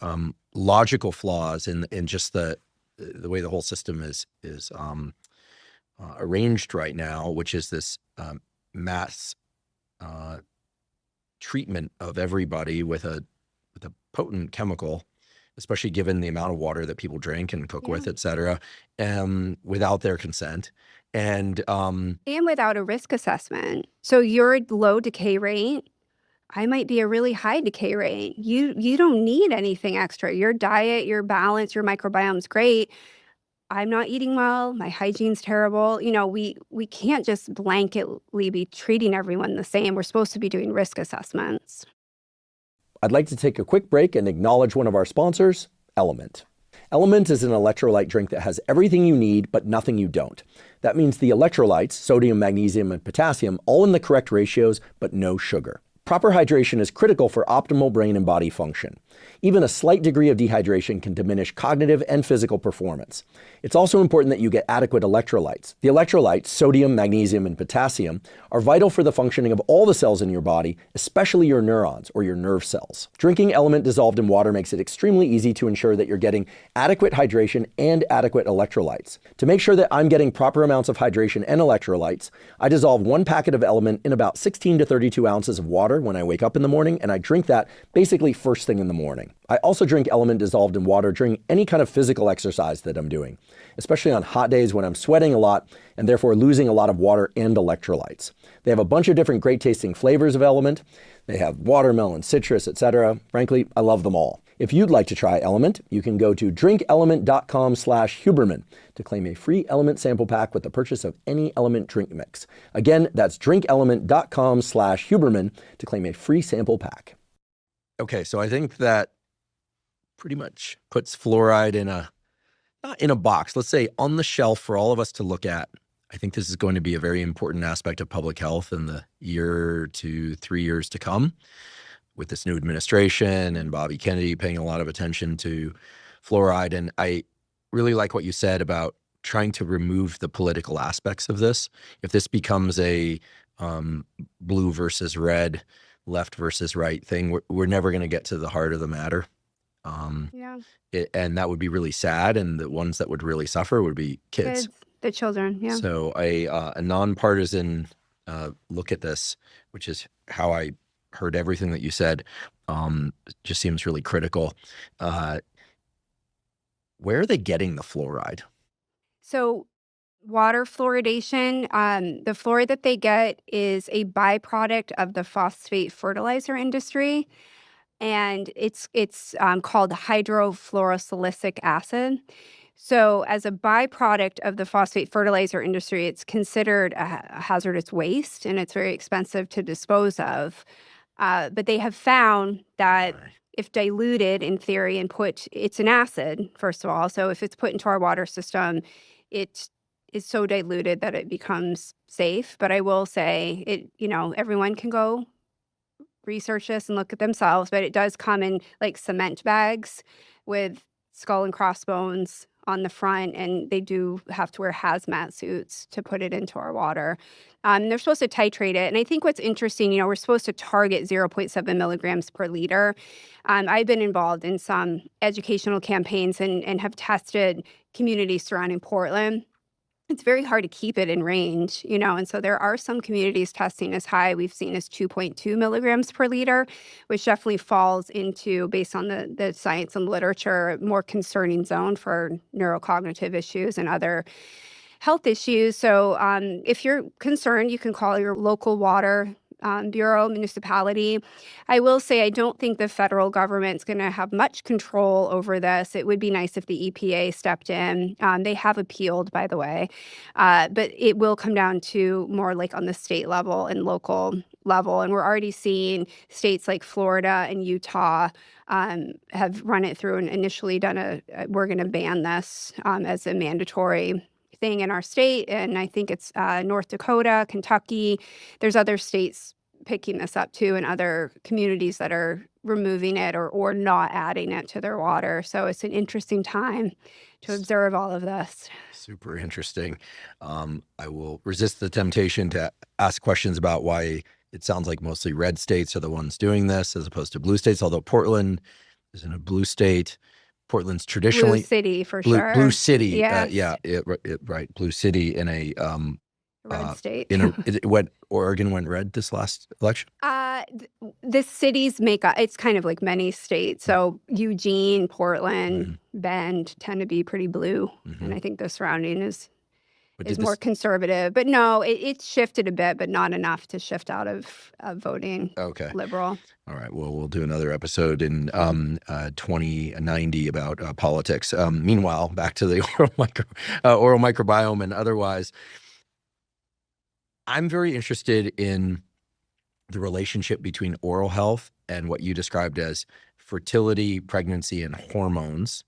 logical flaws in just the way the whole system is arranged right now, which is this mass treatment of everybody with a potent chemical especially given the amount of water that people drink and cook with, Yeah. et cetera, without their consent. And And without a risk assessment. So your low decay rate, I might be a really high decay rate. You don't need anything extra. Your diet, your balance, your microbiome's great. I'm not eating well. My hygiene's terrible. We can't just blanketly be treating everyone the same. We're supposed to be doing risk assessments. I'd like to take a quick break and acknowledge one of our sponsors, Element. Element is an electrolyte drink that has everything you need, but nothing you don't. That means the electrolytes, sodium, magnesium, and potassium, all in the correct ratios, but no sugar. Proper hydration is critical for optimal brain and body function. Even a slight degree of dehydration can diminish cognitive and physical performance. It's also important that you get adequate electrolytes. The electrolytes, sodium, magnesium, and potassium, are vital for the functioning of all the cells in your body, especially your neurons or your nerve cells. Drinking Element dissolved in water makes it extremely easy to ensure that you're getting adequate hydration and adequate electrolytes. To make sure that I'm getting proper amounts of hydration and electrolytes, I dissolve 1 packet of Element in about 16 to 32 ounces of water when I wake up in the morning, and I drink that basically first thing in the morning. I also drink Element dissolved in water during any kind of physical exercise that I'm doing, especially on hot days when I'm sweating a lot and therefore losing a lot of water and electrolytes. They have a bunch of different great tasting flavors of Element. They have watermelon, citrus, etc. Frankly, I love them all. If you'd like to try Element, you can go to drinkelement.com/Huberman to claim a free Element sample pack with the purchase of any Element drink mix. Again, that's drinkelement.com/Huberman to claim a free sample pack. Okay, so I think that pretty much puts fluoride not in a box, let's say on the shelf for all of us to look at. I think this is going to be a very important aspect of public health in the year to 3 years to come, with this new administration and Bobby Kennedy paying a lot of attention to fluoride. And I really like what you said about trying to remove the political aspects of this. If this becomes a blue versus red, left versus right thing, we're never going to get to the heart of the matter. Yeah. And that would be really sad. And the ones that would really suffer would be kids. The children, yeah. So a nonpartisan look at this, which is how I heard everything that you said, just seems really critical. Where are they getting the fluoride? So water fluoridation, the fluoride that they get is a byproduct of the phosphate fertilizer industry. And it's called hydrofluorosilicic acid. So as a byproduct of the phosphate fertilizer industry, it's considered a hazardous waste, and it's very expensive to dispose of. But they have found that if diluted in theory and it's an acid, first of all. So if it's put into our water system, it is so diluted that it becomes safe. But I will say everyone can go research this and look at themselves, but it does come in like cement bags with skull and crossbones on the front, and they do have to wear hazmat suits to put it into our water. They're supposed to titrate it, and I think what's interesting, we're supposed to target 0.7 milligrams per liter. I've been involved in some educational campaigns and have tested communities surrounding Portland. It's very hard to keep it in range, and so there are some communities testing as high we've seen as 2.2 milligrams per liter, which definitely falls into, based on the science and literature, a more concerning zone for neurocognitive issues and other health issues. So if you're concerned, you can call your local water bureau, municipality. I will say I don't think the federal government's going to have much control over this. It would be nice if the EPA stepped in. They have appealed, by the way, but it will come down to more like on the state level and local level. And we're already seeing states like Florida and Utah have run it through and initially done we're going to ban this as a mandatory thing in our state, and I think it's North Dakota, Kentucky. There's other states picking this up too, and other communities that are removing it or not adding it to their water. So it's an interesting time to observe all of this. Super interesting. I will resist the temptation to ask questions about why it sounds like mostly red states are the ones doing this as opposed to blue states, although Portland is in a blue state. Portland's traditionally Blue city for blue, sure. Blue city. Yes. Right. Blue city in a Red state. Oregon went red this last election? The cities make up, it's kind of like many states. So Eugene, Portland, Bend tend to be pretty blue. And I think the surrounding is more conservative. But no, it's shifted a bit, but not enough to shift out of voting liberal. All right. Well, we'll do another episode in 2090 about politics. Meanwhile, back to the oral microbiome and otherwise. I'm very interested in the relationship between oral health and what you described as fertility, pregnancy, and hormones.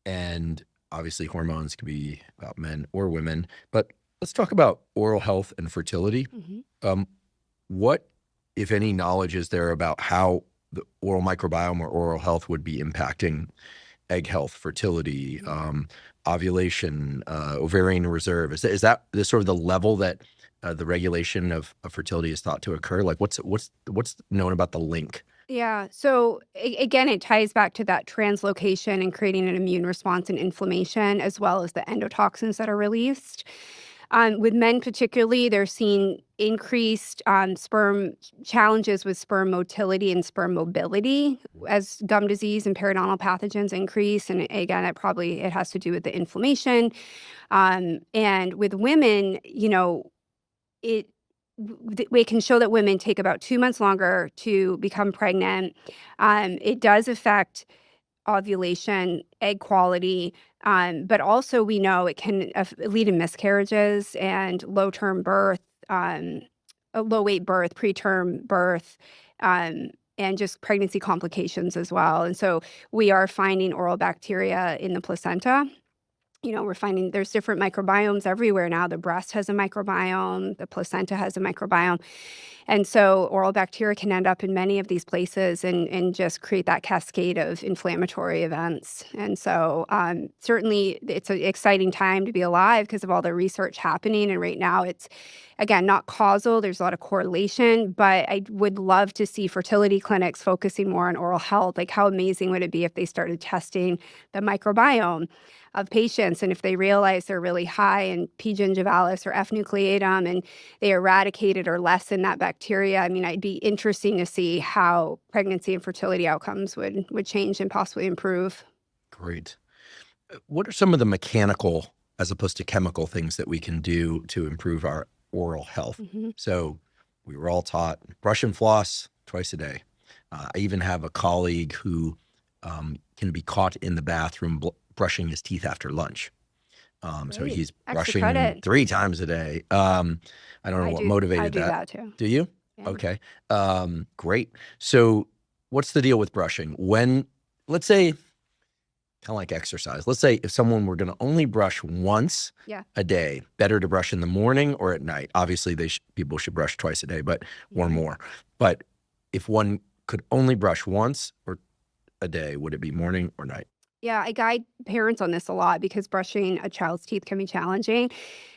And obviously hormones can be about men or women, but let's talk about oral health and fertility. What, if any, knowledge is there about how the oral microbiome or oral health would be impacting egg health, fertility, ovulation, ovarian reserve? Is that the sort of the level that the regulation of fertility is thought to occur? Like what's known about the link? Yeah. So again, it ties back to that translocation and creating an immune response and inflammation, as well as the endotoxins that are released. With men particularly, they're seeing increased sperm challenges with sperm motility and sperm mobility as gum disease and periodontal pathogens increase. And again, it has to do with the inflammation. And with women, we can show that women take about 2 months longer to become pregnant. It does affect ovulation, egg quality, but also we know it can lead to miscarriages and low-term birth, low-weight birth, preterm birth, and just pregnancy complications as well. And so we are finding oral bacteria in the placenta. We're finding there's different microbiomes everywhere now. The breast has a microbiome, the placenta has a microbiome. And so oral bacteria can end up in many of these places and just create that cascade of inflammatory events. And so certainly it's an exciting time to be alive because of all the research happening. And right now it's, again, not causal. There's a lot of correlation, but I would love to see fertility clinics focusing more on oral health. Like how amazing would it be if they started testing the microbiome of patients, and if they realize they're really high in P. gingivalis or F. nucleatum and they eradicated or lessen that bacteria, I mean, it'd be interesting to see how pregnancy and fertility outcomes would change and possibly improve. Great. What are some of the mechanical as opposed to chemical things that we can do to improve our oral health? So we were all taught brush and floss twice a day. I even have a colleague who can be caught in the bathroom brushing his teeth after lunch. So he's brushing 3 times a day. I don't know what motivated that. I do that too. Do you? Yeah. Okay. Great. So what's the deal with brushing? When, let's say, kind of like exercise, let's say if someone were going to only brush once a day, better to brush in the morning or at night? Obviously, people should brush twice a day, or more. But if one could only brush once or a day, would it be morning or night? Yeah, I guide parents on this a lot because brushing a child's teeth can be challenging.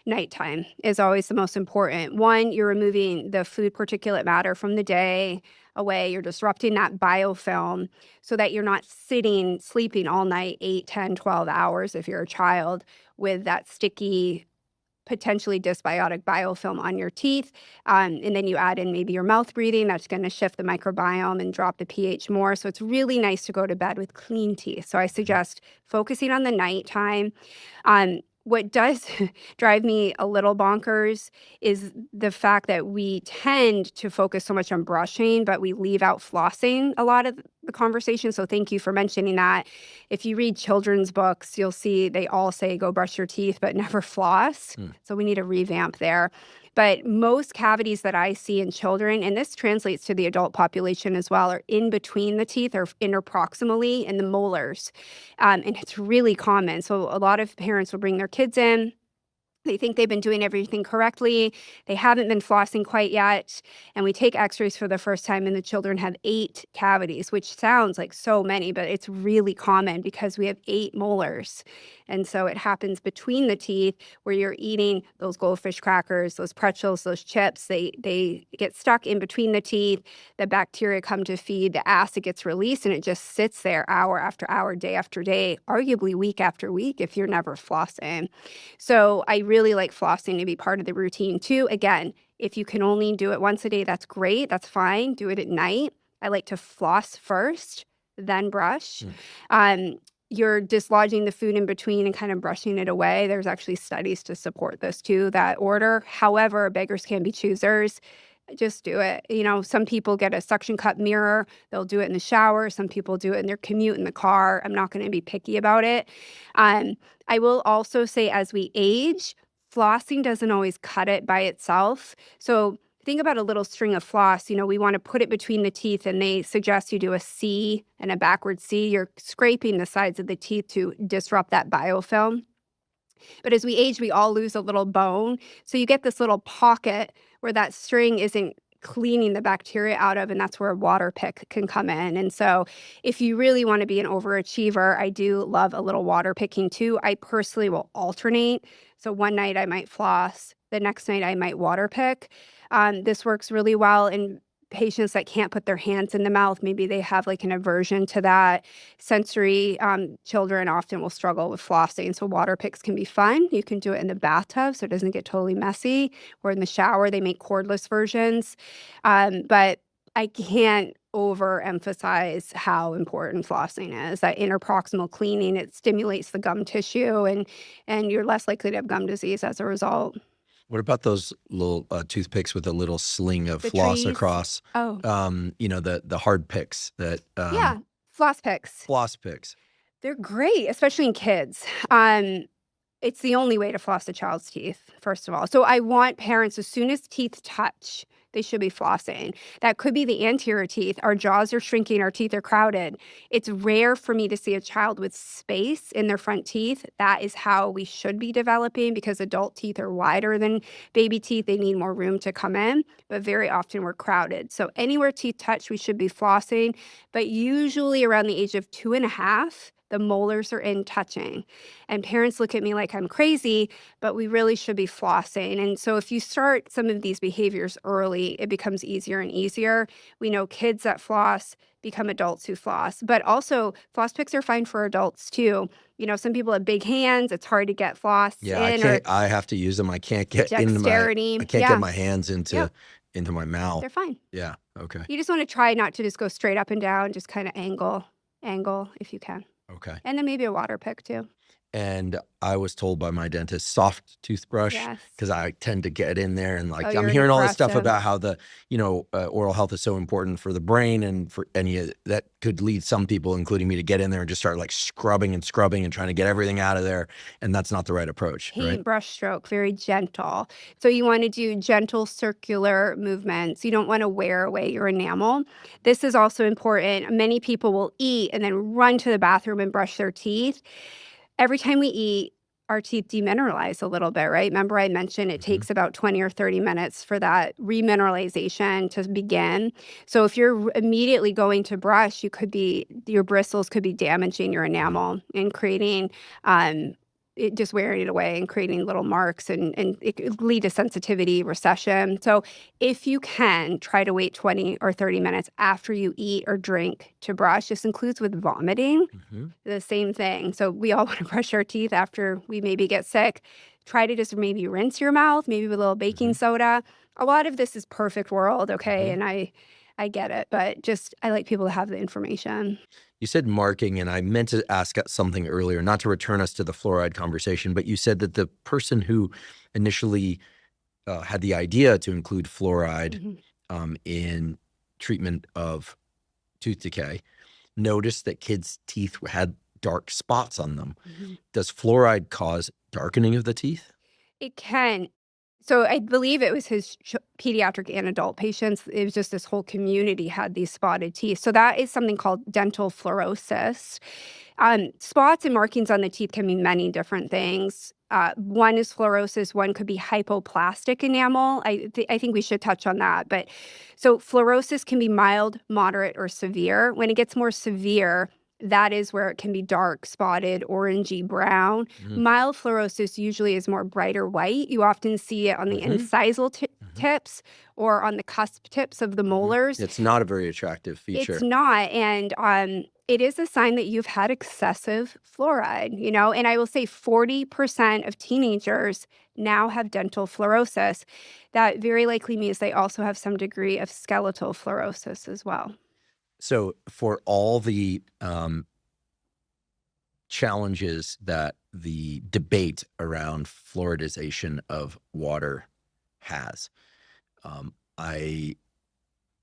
Nighttime is always the most important. One, you're removing the food particulate matter from the day away. You're disrupting that biofilm so that you're not sleeping all night, 8, 10, 12 hours if you're a child with that sticky, potentially dysbiotic biofilm on your teeth. And then you add in maybe your mouth breathing. That's going to shift the microbiome and drop the pH more. So it's really nice to go to bed with clean teeth. So I suggest focusing on the nighttime. What does drive me a little bonkers is the fact that we tend to focus so much on brushing, but we leave out flossing a lot of the conversation. So thank you for mentioning that. If you read children's books, you'll see they all say go brush your teeth, but never floss. So we need a revamp there. But most cavities that I see in children, and this translates to the adult population as well, are in between the teeth or interproximally in the molars. And it's really common. So a lot of parents will bring their kids in. They think they've been doing everything correctly. They haven't been flossing quite yet. And we take x-rays for the first time and the children have 8 cavities, which sounds like so many, but it's really common because we have 8 molars. And so it happens between the teeth where you're eating those goldfish crackers, those pretzels, those chips. They get stuck in between the teeth. The bacteria come to feed. The acid gets released and it just sits there hour after hour, day after day, arguably week after week if you're never flossing. So I really really like flossing to be part of the routine too. Again, if you can only do it once a day, that's great. That's fine. Do it at night. I like to floss first, then brush. You're dislodging the food in between and kind of brushing it away. There's actually studies to support this too, that order. However, beggars can be choosers. Just do it. Some people get a suction cup mirror. They'll do it in the shower. Some people do it in their commute in the car. I'm not going to be picky about it. I will also say, as we age, flossing doesn't always cut it by itself. So think about a little string of floss. We want to put it between the teeth, and they suggest you do a C and a backward C. You're scraping the sides of the teeth to disrupt that biofilm. But as we age, we all lose a little bone. So you get this little pocket where that string isn't cleaning the bacteria out of, and that's where a water pick can come in. And so if you really want to be an overachiever, I do love a little water picking too. I personally will alternate. So one night I might floss, the next night I might water pick. This works really well in patients that can't put their hands in the mouth. Maybe they have like an aversion to that. Sensory children often will struggle with flossing. So water picks can be fun. You can do it in the bathtub so it doesn't get totally messy, or in the shower. They make cordless versions. But I can't overemphasize how important flossing is. That interproximal cleaning, it stimulates the gum tissue, and you're less likely to have gum disease as a result. What about those little toothpicks with a little sling of The floss trees? across? Oh, The hard picks that yeah, floss picks. floss picks. They're great, especially in kids. It's the only way to floss a child's teeth, first of all. So I want parents, as soon as teeth touch, they should be flossing. That could be the anterior teeth. Our jaws are shrinking, our teeth are crowded. It's rare for me to see a child with space in their front teeth. That is how we should be developing, because adult teeth are wider than baby teeth. They need more room to come in, but very often we're crowded. So anywhere teeth touch, we should be flossing, but usually around the age of 2.5, the molars are in touching. And parents look at me like I'm crazy, but we really should be flossing. And so if you start some of these behaviors early, it becomes easier and easier. We know kids that floss become adults who floss, but also floss picks are fine for adults too. Some people have big hands. It's hard to get floss in. I have to use them. I can't get Dexterity. get my hands into my mouth. They're fine. Yeah. Okay. You just want to try not to just go straight up and down, just kind of angle if you can. Okay. And then maybe a water pick too. And I was told by my dentist, soft toothbrush, Yes. because I tend to get in there and Oh, I'm you're hearing all this stuff aggressive. about how the oral health is so important for the brain, and for any that could lead some people, including me, to get in there and just start like scrubbing and trying to get everything out of there, and that's not the right approach, right? Paintbrush stroke, very gentle. So you want to do gentle circular movements. You don't want to wear away your enamel. This is also important. Many people will eat and then run to the bathroom and brush their teeth. Every time we eat, our teeth demineralize a little bit, right? Remember I mentioned it takes about 20 or 30 minutes for that remineralization to begin. So if you're immediately going to brush, your bristles could be damaging your enamel and creating just wearing it away and creating little marks, and it could lead to sensitivity, recession. So if you can, try to wait 20 or 30 minutes after you eat or drink to brush. This includes with vomiting, the same thing. So we all want to brush our teeth after we maybe get sick. Try to just maybe rinse your mouth, maybe with a little baking soda. A lot of this is perfect world, okay? And I get it, but just I like people to have the information. You said marking, and I meant to ask something earlier, not to return us to the fluoride conversation, but you said that the person who initially had the idea to include fluoride in treatment of tooth decay noticed that kids' teeth had dark spots on them. Does fluoride cause darkening of the teeth? It can. So I believe it was his pediatric and adult patients. It was just this whole community had these spotted teeth. So that is something called dental fluorosis. Spots and markings on the teeth can mean many different things. One is fluorosis. One could be hypoplastic enamel. I think we should touch on that. But so fluorosis can be mild, moderate, or severe. When it gets more severe, that is where it can be dark, spotted, orangey brown. Mild fluorosis usually is more brighter white. You often see it on the incisal tips or on the cusp tips of the molars. It's not a very attractive feature. It's not. And it is a sign that you've had excessive fluoride, and I will say 40% of teenagers now have dental fluorosis. That very likely means they also have some degree of skeletal fluorosis as well. So for all the challenges that the debate around fluoridization of water has, I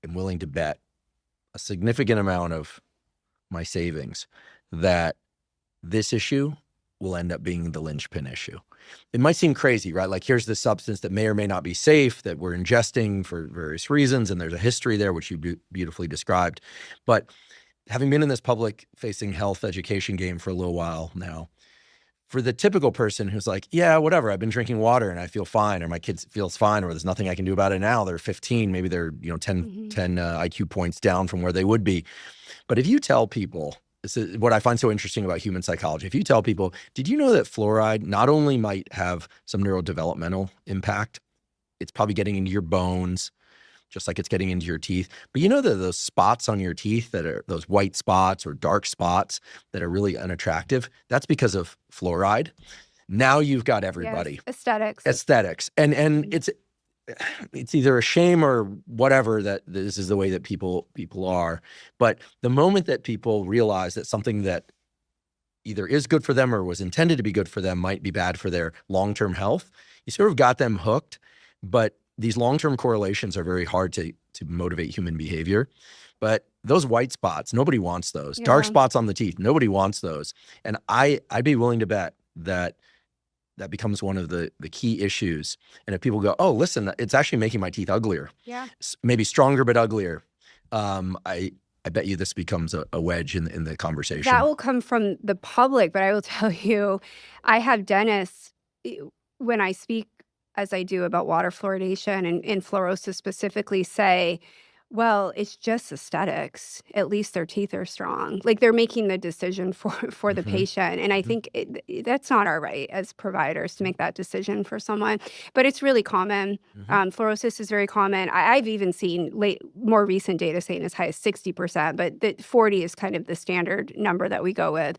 am willing to bet a significant amount of my savings that this issue will end up being the linchpin issue. It might seem crazy, right? Like, here's this substance that may or may not be safe that we're ingesting for various reasons, and there's a history there, which you beautifully described. But having been in this public-facing health education game for a little while now, for the typical person who's like, yeah, whatever, I've been drinking water and I feel fine, or my kid feels fine, or there's nothing I can do about it now. They're 15, maybe they're 10 IQ points down from where they would be. But if you tell people, this is what I find so interesting about human psychology. If you tell people, did you know that fluoride not only might have some neurodevelopmental impact, it's probably getting into your bones, just like it's getting into your teeth. But you know that those spots on your teeth that are those white spots or dark spots that are really unattractive, that's because of fluoride. Now you've got everybody. Yes, aesthetics. And it's either a shame or whatever that this is the way that people are. But the moment that people realize that something that either is good for them or was intended to be good for them might be bad for their long-term health, you sort of got them hooked. But these long-term correlations are very hard to motivate human behavior. But those white spots, nobody wants those. Yeah. Dark spots on the teeth, nobody wants those. And I'd be willing to bet that becomes one of the key issues. And if people go, oh, listen, it's actually making my teeth uglier. Yeah. Maybe stronger but uglier. I bet you this becomes a wedge in the conversation. That will come from the public, but I will tell you, I have dentists, when I speak, as I do, about water fluoridation and fluorosis specifically, say, well, it's just aesthetics. At least their teeth are strong. Like, they're making the decision for the patient. And I think that's not our right as providers to make that decision for someone. But it's really common. Fluorosis is very common. I've even seen more recent data saying as high as 60%, but 40 is kind of the standard number that we go with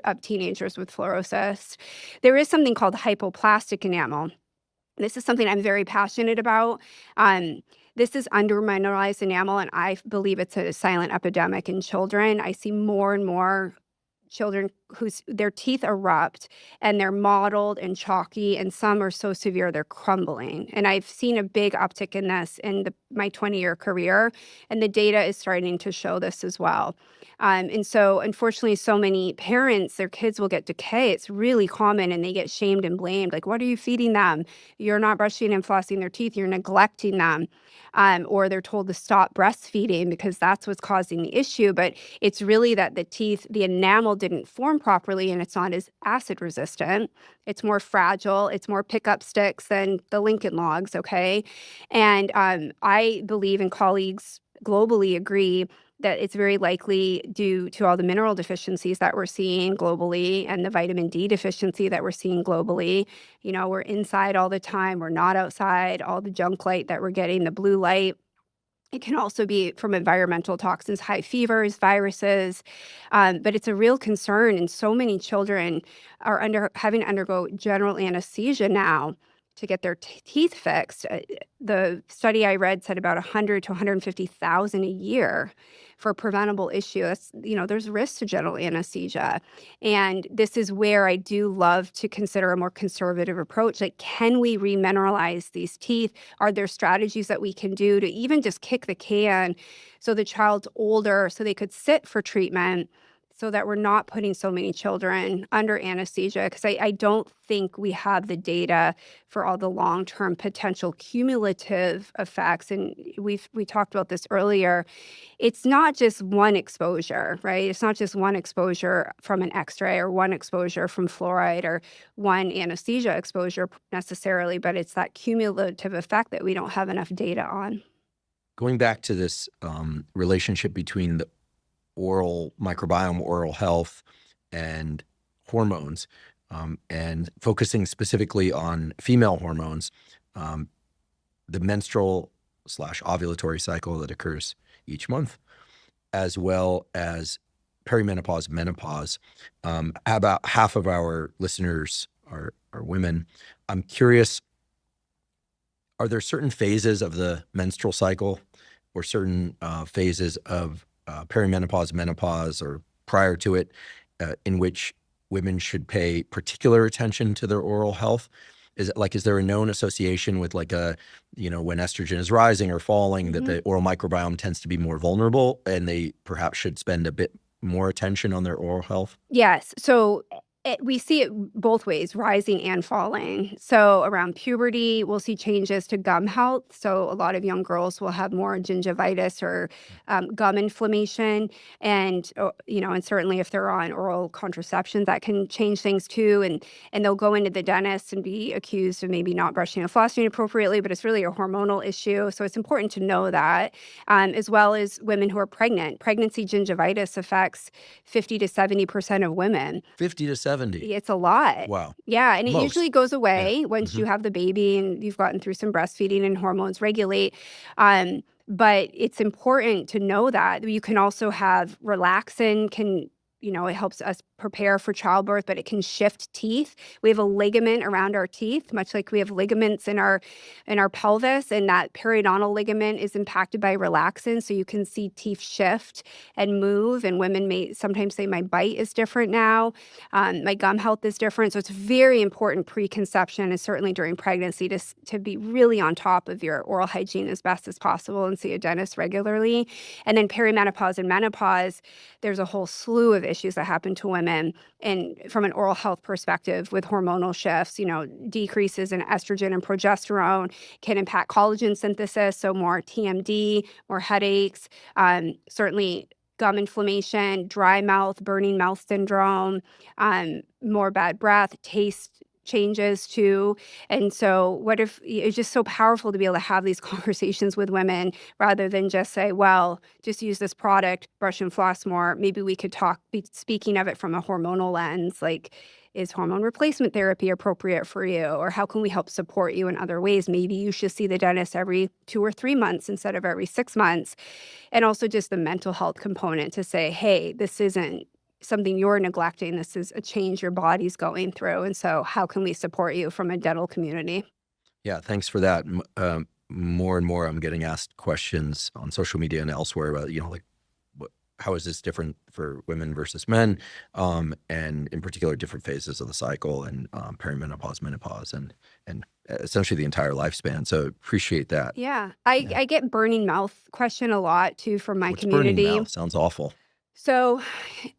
of teenagers with fluorosis. There is something called hypoplastic enamel. This is something I'm very passionate about. This is under-mineralized enamel, and I believe it's a silent epidemic in children. I see more and more children their teeth erupt and they're mottled and chalky, and some are so severe they're crumbling. And I've seen a big uptick in this in my 20-year career, and the data is starting to show this as well. And so, unfortunately, so many parents, their kids will get decay. It's really common, and they get shamed and blamed. Like, what are you feeding them? You're not brushing and flossing their teeth. You're neglecting them. Or they're told to stop breastfeeding because that's what's causing the issue. But it's really that the enamel didn't form properly, and it's not as acid resistant. It's more fragile. It's more pickup sticks than the Lincoln Logs, okay? And I believe, and colleagues globally agree, that it's very likely due to all the mineral deficiencies that we're seeing globally and the vitamin D deficiency that we're seeing globally. We're inside all the time. We're not outside. All the junk light that we're getting, the blue light. It can also be from environmental toxins, high fevers, viruses. But it's a real concern. And so many children are having to undergo general anesthesia now to get their teeth fixed. The study I read said about 100 to 150,000 a year for a preventable issue. That's, there's risk to general anesthesia. And this is where I do love to consider a more conservative approach. Like, can we remineralize these teeth? Are there strategies that we can do to even just kick the can so the child's older, so they could sit for treatment, so that we're not putting so many children under anesthesia? Because I don't think we have the data for all the long-term potential cumulative effects. And we talked about this earlier. It's not just one exposure, right? It's not just one exposure from an X-ray or one exposure from fluoride or one anesthesia exposure necessarily, but it's that cumulative effect that we don't have enough data on. Going back to this relationship between the oral microbiome, oral health, and hormones, and focusing specifically on female hormones, the menstrual/ovulatory cycle that occurs each month, as well as perimenopause, menopause. About half of our listeners are women. I'm curious, are there certain phases of the menstrual cycle or certain phases of perimenopause, menopause, or prior to it in which women should pay particular attention to their oral health? Is there a known association with when estrogen is rising or falling, that the oral microbiome tends to be more vulnerable and they perhaps should spend a bit more attention on their oral health? Yes. So we see it both ways, rising and falling. So around puberty, we'll see changes to gum health. So a lot of young girls will have more gingivitis or gum inflammation. And, and certainly if they're on oral contraception, that can change things too. And they'll go into the dentist and be accused of maybe not brushing or flossing appropriately, but it's really a hormonal issue. So it's important to know that, as well as women who are pregnant. Pregnancy gingivitis affects 50 to 70% of women. 50 to 70. It's a lot. Wow. Yeah, and it Most. usually goes away once you have the baby and you've gotten through some breastfeeding and hormones regulate. But it's important to know that. You can also have relaxin, it helps us prepare for childbirth, but it can shift teeth. We have a ligament around our teeth, much like we have ligaments in our pelvis, and that periodontal ligament is impacted by relaxin. So you can see teeth shift and move, and women may sometimes say my bite is different now. My gum health is different. So it's very important preconception and certainly during pregnancy to be really on top of your oral hygiene as best as possible and see a dentist regularly. And then perimenopause and menopause, there's a whole slew of issues that happen to women. And from an oral health perspective with hormonal shifts, decreases in estrogen and progesterone can impact collagen synthesis. So more TMD, more headaches, certainly gum inflammation, dry mouth, burning mouth syndrome, more bad breath, taste changes too. And so what if it's just so powerful to be able to have these conversations with women rather than just say, well, just use this product, brush and floss more. Maybe we could be speaking of it from a hormonal lens, like, is hormone replacement therapy appropriate for you? Or how can we help support you in other ways? Maybe you should see the dentist every 2 or 3 months instead of every 6 months. And also just the mental health component to say, hey, this isn't something you're neglecting. This is a change your body's going through. And so how can we support you from a dental community? Yeah, thanks for that. More and more I'm getting asked questions on social media and elsewhere about, how is this different for women versus men? And in particular, different phases of the cycle and perimenopause, menopause, and essentially the entire lifespan. So appreciate that. Yeah. I get burning mouth question a lot too from my community. Burning mouth? Sounds awful. So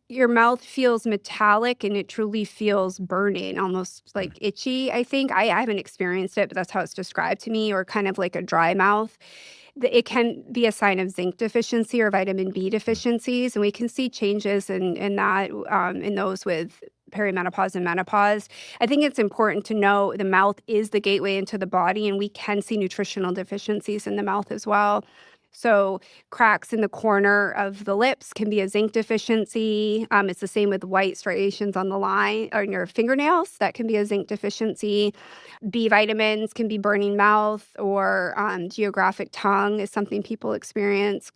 your mouth feels metallic and it truly feels burning, almost like itchy, I think. I haven't experienced it, but that's how it's described to me, or kind of like a dry mouth. It can be a sign of zinc deficiency or vitamin B deficiencies, and we can see changes in that in those with perimenopause and menopause. I think it's important to know the mouth is the gateway into the body, and we can see nutritional deficiencies in the mouth as well. So cracks in the corner of the lips can be a zinc deficiency. It's the same with white striations on the line or in your fingernails. That can be a zinc deficiency. B vitamins can be burning mouth, or geographic tongue is something people experience.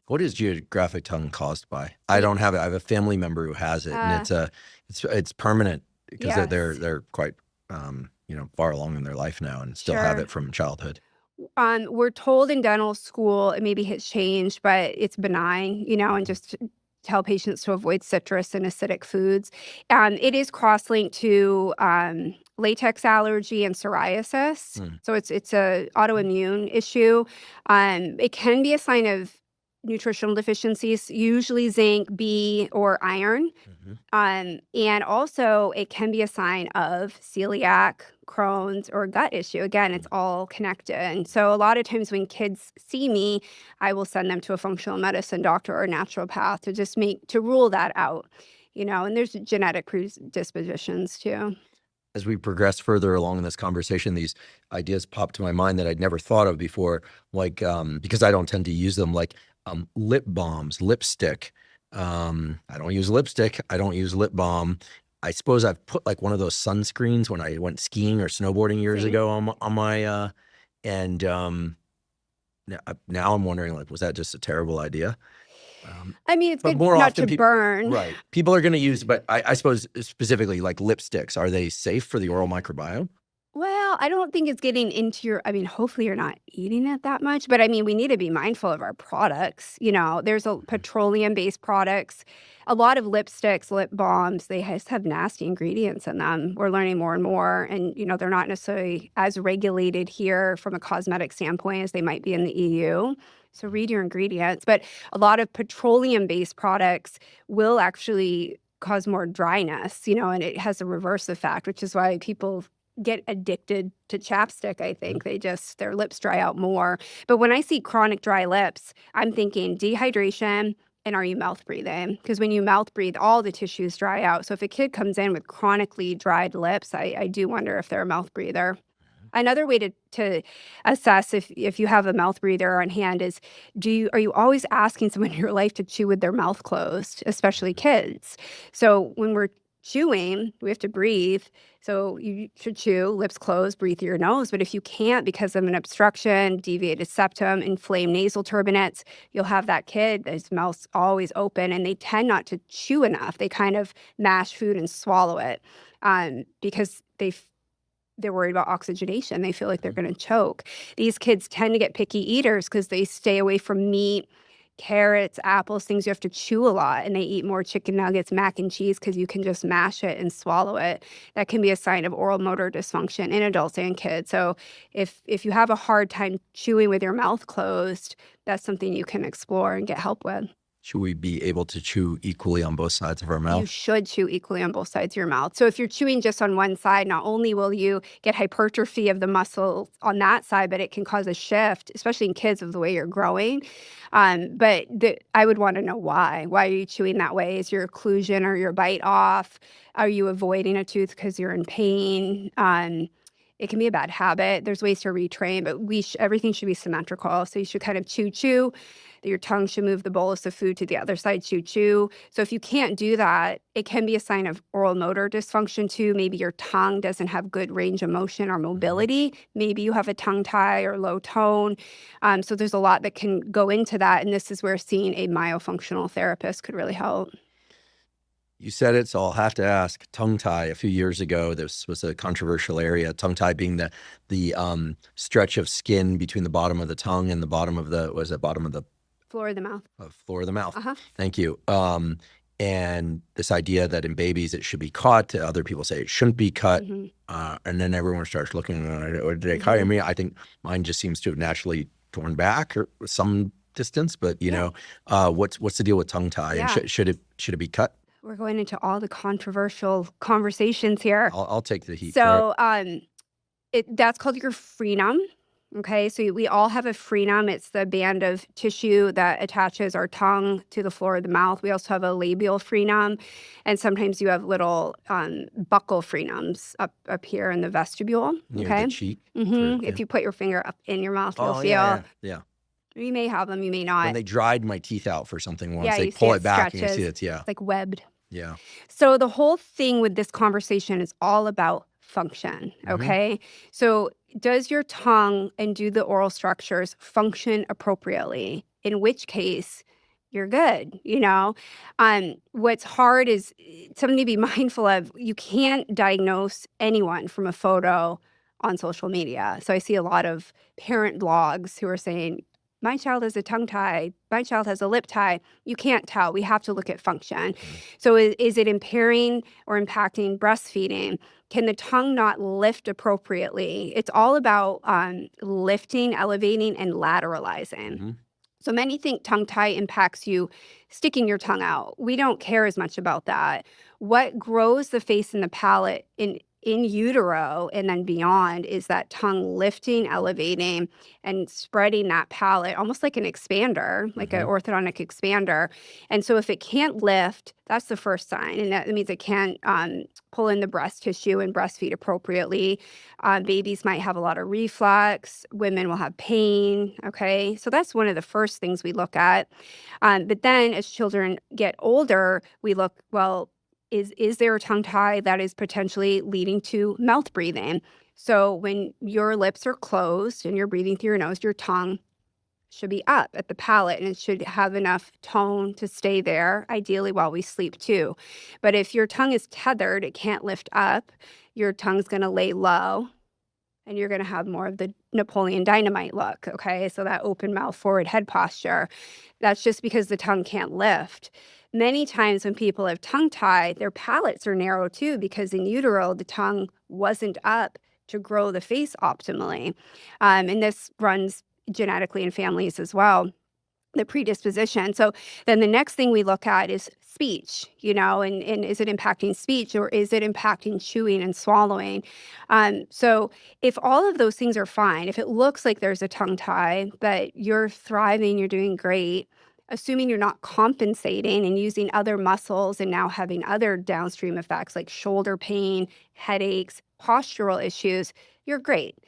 What is geographic tongue caused by? I don't have it. I have a family member who has it, and it's permanent because Yes. they're quite far along in their life now and still have Sure. it from childhood. We're told in dental school, it maybe has changed, but it's benign, and just tell patients to avoid citrus and acidic foods. It is cross-linked to latex allergy and psoriasis. So it's a autoimmune issue. It can be a sign of nutritional deficiencies, usually zinc, B, or iron. And also it can be a sign of celiac, Crohn's, or gut issue. Again, it's all connected. And so a lot of times when kids see me, I will send them to a functional medicine doctor or a naturopath to rule that out, and there's genetic predispositions too. As we progress further along in this conversation, these ideas pop to my mind that I'd never thought of before, like because I don't tend to use them, like lip balms, lipstick. I don't use lipstick. I don't use lip balm. I suppose I've put like one of those sunscreens when I went skiing or snowboarding years ago on my and now I'm wondering, like, was that just a terrible idea? I mean, it's But good more not often to burn. Right. People are going to use, but I suppose specifically like lipsticks, are they safe for the oral microbiome? Well, I don't think it's getting into your I mean, hopefully you're not eating it that much, but I mean, we need to be mindful of our products. There's a petroleum-based products. A lot of lipsticks, lip balms, they just have nasty ingredients in them. We're learning more and more, and they're not necessarily as regulated here from a cosmetic standpoint as they might be in the EU. So read your ingredients. But a lot of petroleum-based products will actually cause more dryness, and it has a reverse effect, which is why people get addicted to chapstick, I think. Their lips dry out more. But when I see chronic dry lips, I'm thinking dehydration and are you mouth breathing? Because when you mouth breathe, all the tissues dry out. So if a kid comes in with chronically dried lips, I do wonder if they're a mouth breather. Another way to assess if you have a mouth breather on hand is are you always asking someone in your life to chew with their mouth closed, especially kids? So when we're chewing, we have to breathe. So you should chew, lips closed, breathe through your nose. But if you can't because of an obstruction, deviated septum, inflamed nasal turbinates, you'll have that kid, his mouth's always open, and they tend not to chew enough. They kind of mash food and swallow it because they're worried about oxygenation. They feel like they're going to choke. These kids tend to get picky eaters because they stay away from meat, carrots, apples, things you have to chew a lot, and they eat more chicken nuggets, mac and cheese because you can just mash it and swallow it. That can be a sign of oral motor dysfunction in adults and kids. So if you have a hard time chewing with your mouth closed, that's something you can explore and get help with. Should we be able to chew equally on both sides of our You mouth? should chew equally on both sides of your mouth. So if you're chewing just on one side, not only will you get hypertrophy of the muscle on that side, but it can cause a shift, especially in kids, of the way you're growing. But I would want to know why. Why are you chewing that way? Is your occlusion or your bite off? Are you avoiding a tooth because you're in pain? It can be a bad habit. There's ways to retrain, but everything should be symmetrical. So you should kind of chew. Your tongue should move the bolus of food to the other side, chew. So if you can't do that, it can be a sign of oral motor dysfunction too. Maybe your tongue doesn't have good range of motion or mobility. Maybe you have a tongue tie or low tone. So there's a lot that can go into that. And this is where seeing a myofunctional therapist could really help. You said it, so I'll have to ask. Tongue tie. A few years ago, this was a controversial area. Tongue tie being the stretch of skin between the bottom of the tongue and the bottom of the Floor of the mouth. Floor of the mouth. Uh-huh. Thank you. And this idea that in babies it should be cut. Other people say it shouldn't be cut. And then everyone starts looking, or did they cut? I mean, I think mine just seems to have naturally torn back or some distance. But what's the deal with tongue tie? Yeah. And should it be cut? We're going into all the controversial conversations here. I'll take the heat. So that's called your frenum. Okay, so we all have a frenum. It's the band of tissue that attaches our tongue to the floor of the mouth. We also have a labial frenum, and sometimes you have little buccal frenums up here in the vestibule. Near okay, the cheek. If you put your finger up in your mouth, you'll feel. Yeah. You may have them, you may not. When they dried my teeth out for something once, they you pull see it back stretches. and you see it. It's like webbed. Yeah. So the whole thing with this conversation is all about function, okay? So does your tongue and do the oral structures function appropriately? In which case, you're good, What's hard is something to be mindful of. You can't diagnose anyone from a photo on social media. So I see a lot of parent blogs who are saying, my child has a tongue tie, my child has a lip tie. You can't tell. We have to look at function. So is it impairing or impacting breastfeeding? Can the tongue not lift appropriately? It's all about lifting, elevating, and lateralizing. So many think tongue tie impacts you sticking your tongue out. We don't care as much about that. What grows the face and the palate in utero and then beyond is that tongue lifting, elevating, and spreading that palate, almost like an expander, like an orthodontic expander. And so if it can't lift, that's the first sign. And that means it can't pull in the breast tissue and breastfeed appropriately. Babies might have a lot of reflux. Women will have pain, okay? So that's one of the first things we look at. But then as children get older, we look, well, is there a tongue tie that is potentially leading to mouth breathing? So when your lips are closed and you're breathing through your nose, your tongue should be up at the palate, and it should have enough tone to stay there, ideally while we sleep too. But if your tongue is tethered, it can't lift up, your tongue's going to lay low, and you're going to have more of the Napoleon Dynamite look, okay? So that open mouth, forward head posture. That's just because the tongue can't lift. Many times when people have tongue tie, their palates are narrow too, because in utero, the tongue wasn't up to grow the face optimally. And this runs genetically in families as well, the predisposition. So then the next thing we look at is speech, and is it impacting speech, or is it impacting chewing and swallowing? So if all of those things are fine, if it looks like there's a tongue tie, but you're thriving, you're doing great, assuming you're not compensating and using other muscles and now having other downstream effects like shoulder pain, headaches, postural issues, you're great.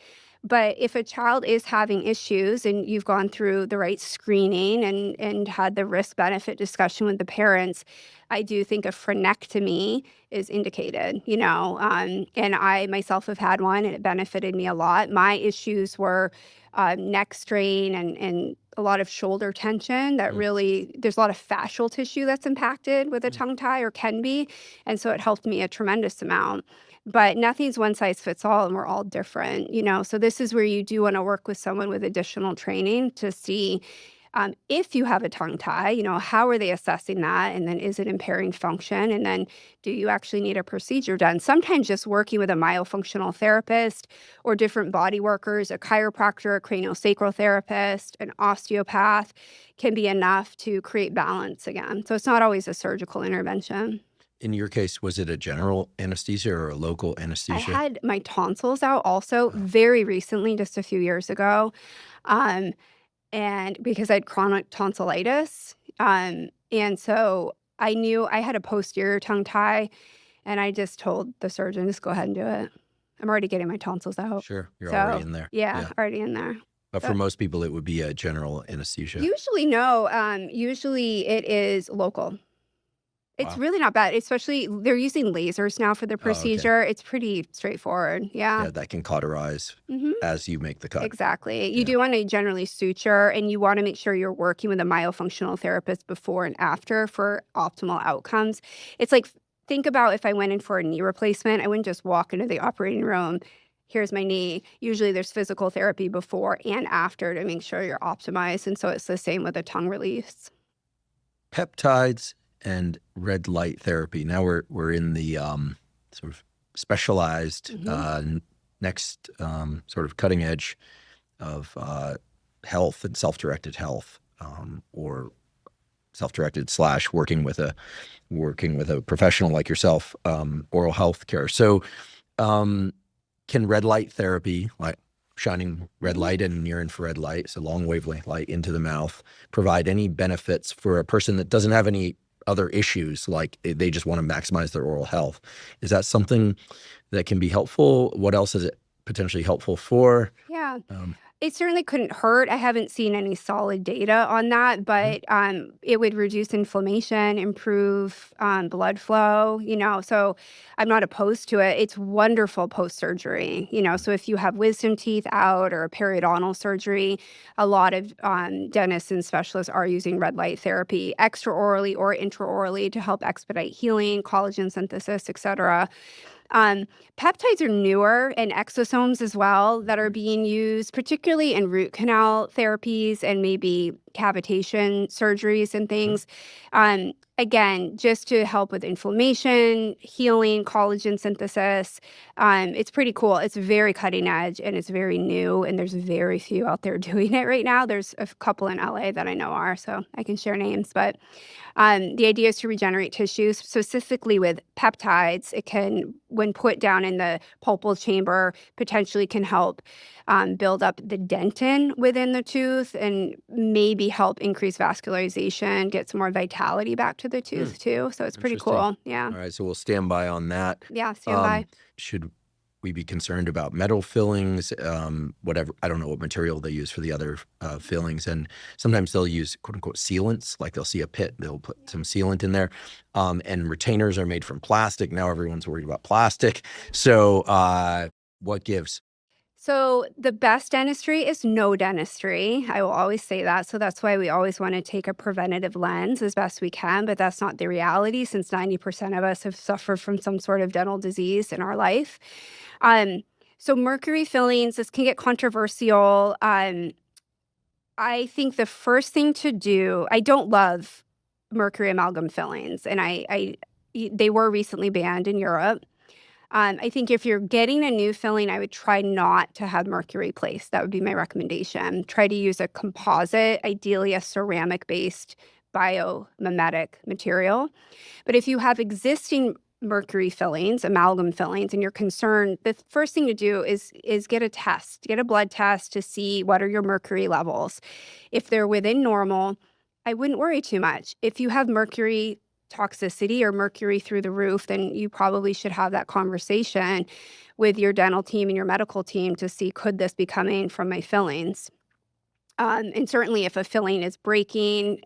But if a child is having issues and you've gone through the right screening and had the risk-benefit discussion with the parents, I do think a frenectomy is indicated, and I myself have had one, and it benefited me a lot. My issues were neck strain and a lot of shoulder tension that really, there's a lot of fascial tissue that's impacted with a tongue tie, or can be. And so it helped me a tremendous amount. But nothing's one size fits all, and we're all different, So this is where you do want to work with someone with additional training to see if you have a tongue tie, how are they assessing that? And then is it impairing function? And then do you actually need a procedure done? Sometimes just working with a myofunctional therapist or different body workers, a chiropractor, a craniosacral therapist, an osteopath can be enough to create balance again. So it's not always a surgical intervention. In your case, was it a general anesthesia or a local anesthesia? I had my tonsils out also very recently, just a few years ago. And because I had chronic tonsillitis. And so I knew I had a posterior tongue tie, and I just told the surgeon, just go ahead and do it. I'm already getting my tonsils out. Sure, you're already in there. Yeah, already in there. But for most people, it would be a general anesthesia. Usually, no. Usually it is local. It's really not bad, especially they're using lasers now for the procedure. It's pretty straightforward. Yeah, that can cauterize as you make the cut. Exactly. You do want to generally suture, and you want to make sure you're working with a myofunctional therapist before and after for optimal outcomes. It's like, think about if I went in for a knee replacement, I wouldn't just walk into the operating room, here's my knee. Usually there's physical therapy before and after to make sure you're optimized. And so it's the same with a tongue release. Peptides and red light therapy. Now we're in the sort of specialized next sort of cutting edge of health and self-directed health, or self-directed / working with a professional like yourself, oral health care. So can red light therapy, like shining red light and near infrared light, so long wavelength light into the mouth, provide any benefits for a person that doesn't have any other issues, like they just want to maximize their oral health? Is that something that can be helpful? What else is it potentially helpful for? Yeah. It certainly couldn't hurt. I haven't seen any solid data on that, but it would reduce inflammation, improve blood flow, so I'm not opposed to it. It's wonderful post-surgery, so if you have wisdom teeth out or a periodontal surgery, a lot of dentists and specialists are using red light therapy extraorally or intraorally to help expedite healing, collagen synthesis, etc. Peptides are newer, and exosomes as well that are being used, particularly in root canal therapies and maybe cavitation surgeries and things. Again, just to help with inflammation, healing, collagen synthesis. It's pretty cool. It's very cutting edge, and it's very new, and there's very few out there doing it right now. There's a couple in LA that I know are, so I can share names. But the idea is to regenerate tissues, specifically with peptides. It can, when put down in the pulpal chamber, potentially can help build up the dentin within the tooth and maybe help increase vascularization, get some more vitality back to the tooth too. So it's pretty cool. Yeah. All right. So we'll stand by on that. Yeah, stand by. Should we be concerned about metal fillings, whatever? I don't know what material they use for the other fillings. And sometimes they'll use quote unquote sealants, like they'll see a pit, they'll put some sealant in there. And retainers are made from plastic. Now everyone's worried about plastic. So what gives? So the best dentistry is no dentistry. I will always say that. So that's why we always want to take a preventative lens as best we can, but that's not the reality since 90% of us have suffered from some sort of dental disease in our life. So mercury fillings, this can get controversial. I think the first thing to do, I don't love mercury amalgam fillings, and they were recently banned in Europe. I think if you're getting a new filling, I would try not to have mercury placed. That would be my recommendation. Try to use a composite, ideally a ceramic-based biomimetic material. But if you have existing mercury fillings, amalgam fillings, and you're concerned, the first thing to do is get a test, get a blood test to see what are your mercury levels. If they're within normal, I wouldn't worry too much. If you have mercury toxicity or mercury through the roof, then you probably should have that conversation with your dental team and your medical team to see, could this be coming from my fillings? And certainly if a filling is breaking,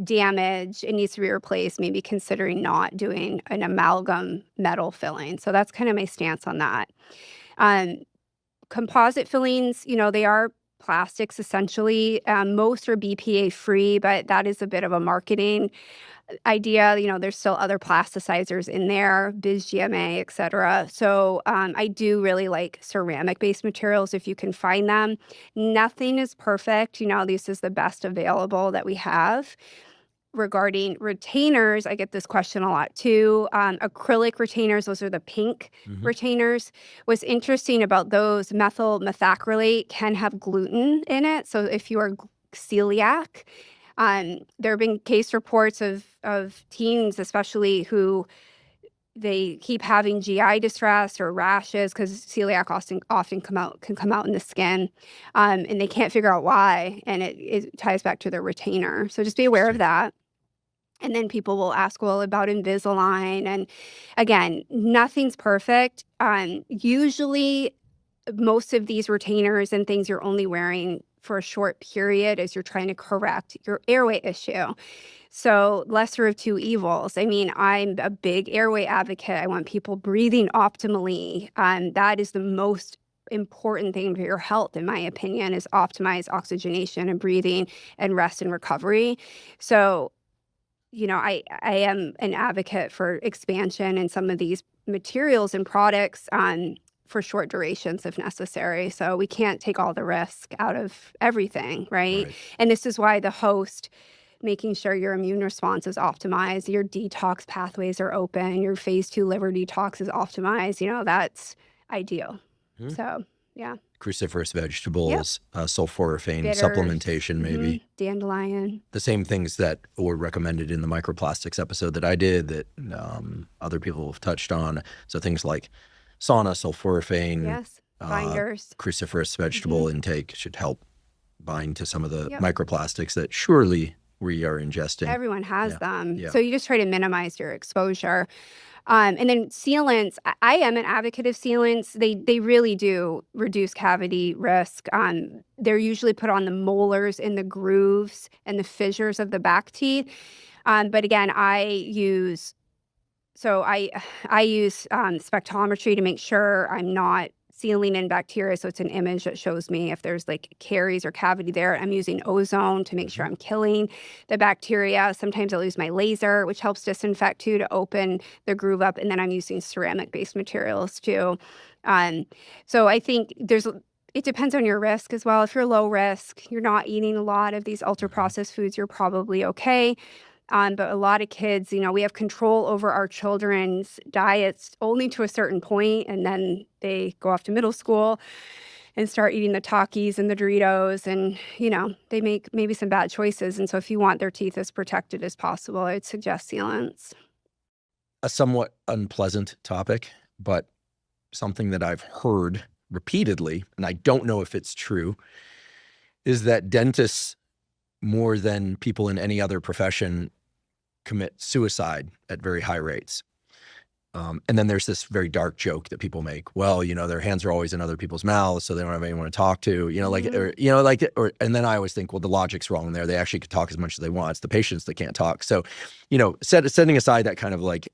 damage, it needs to be replaced, maybe considering not doing an amalgam metal filling. So that's kind of my stance on that. Composite fillings, they are plastics essentially. Most are BPA free, but that is a bit of a marketing idea. There's still other plasticizers in there, BizGMA, et cetera. So I do really like ceramic-based materials if you can find them. Nothing is perfect. This is the best available that we have. Regarding retainers, I get this question a lot too. Acrylic retainers, those are the pink retainers. What's interesting about those, methyl methacrylate can have gluten in it. So if you are celiac, there have been case reports of teens, especially who they keep having GI distress or rashes because celiac often can come out in the skin, and they can't figure out why, and it ties back to their retainer. So just be aware of that. And then people will ask, well, about Invisalign. And again, nothing's perfect. Usually, most of these retainers and things you're only wearing for a short period as you're trying to correct your airway issue. So lesser of two evils. I mean, I'm a big airway advocate. I want people breathing optimally. That is the most important thing for your health, in my opinion, is optimize oxygenation and breathing and rest and recovery. So I am an advocate for expansion in some of these materials and products for short durations if necessary. So we can't take all the risk out of everything, right? And this is why the host, making sure your immune response is optimized, your detox pathways are open, your phase 2 liver detox is optimized, that's ideal. So, yeah. Cruciferous vegetables, sulforaphane, bitters, supplementation maybe. Dandelion. The same things that were recommended in the microplastics episode that I did that other people have touched on. So things like sauna, sulforaphane, binders. Cruciferous vegetable intake should help bind to some of the microplastics that surely we are ingesting. Everyone has them. So you just try to minimize your exposure. And then sealants, I am an advocate of sealants. They really do reduce cavity risk. They're usually put on the molars in the grooves and the fissures of the back teeth. But again, I use spectrometry to make sure I'm not sealing in bacteria. So it's an image that shows me if there's like caries or cavity there. I'm using ozone to make sure I'm killing the bacteria. Sometimes I'll use my laser, which helps disinfect too, to open the groove up. And then I'm using ceramic-based materials too. So I think it depends on your risk as well. If you're low risk, you're not eating a lot of these ultra-processed foods, you're probably okay. But a lot of kids, we have control over our children's diets only to a certain point, and then they go off to middle school and start eating the Takis and the Doritos, and, they make maybe some bad choices. And so if you want their teeth as protected as possible, I'd suggest sealants. A somewhat unpleasant topic, but something that I've heard repeatedly, and I don't know if it's true, is that dentists, more than people in any other profession, commit suicide at very high rates. And then there's this very dark joke that people make. Well, their hands are always in other people's mouths, so they don't have anyone to talk to. And then I always think, well, the logic's wrong there. They actually could talk as much as they want. It's the patients that can't talk. So, setting aside that kind of like,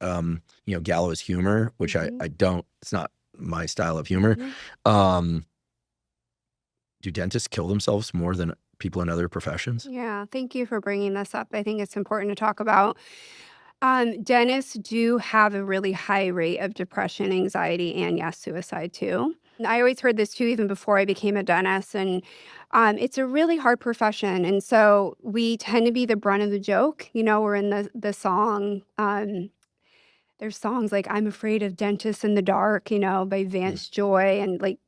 gallows humor, which I don't. It's not my style of humor. do dentists kill themselves more than people in other professions? Yeah, thank you for bringing this up. I think it's important to talk about. Dentists do have a really high rate of depression, anxiety, and yes, suicide too. I always heard this too, even before I became a dentist. And it's a really hard profession. And so we tend to be the brunt of the joke. We're in the song. There's songs like I'm Afraid of Dentists in the Dark, by Vance Joy, and like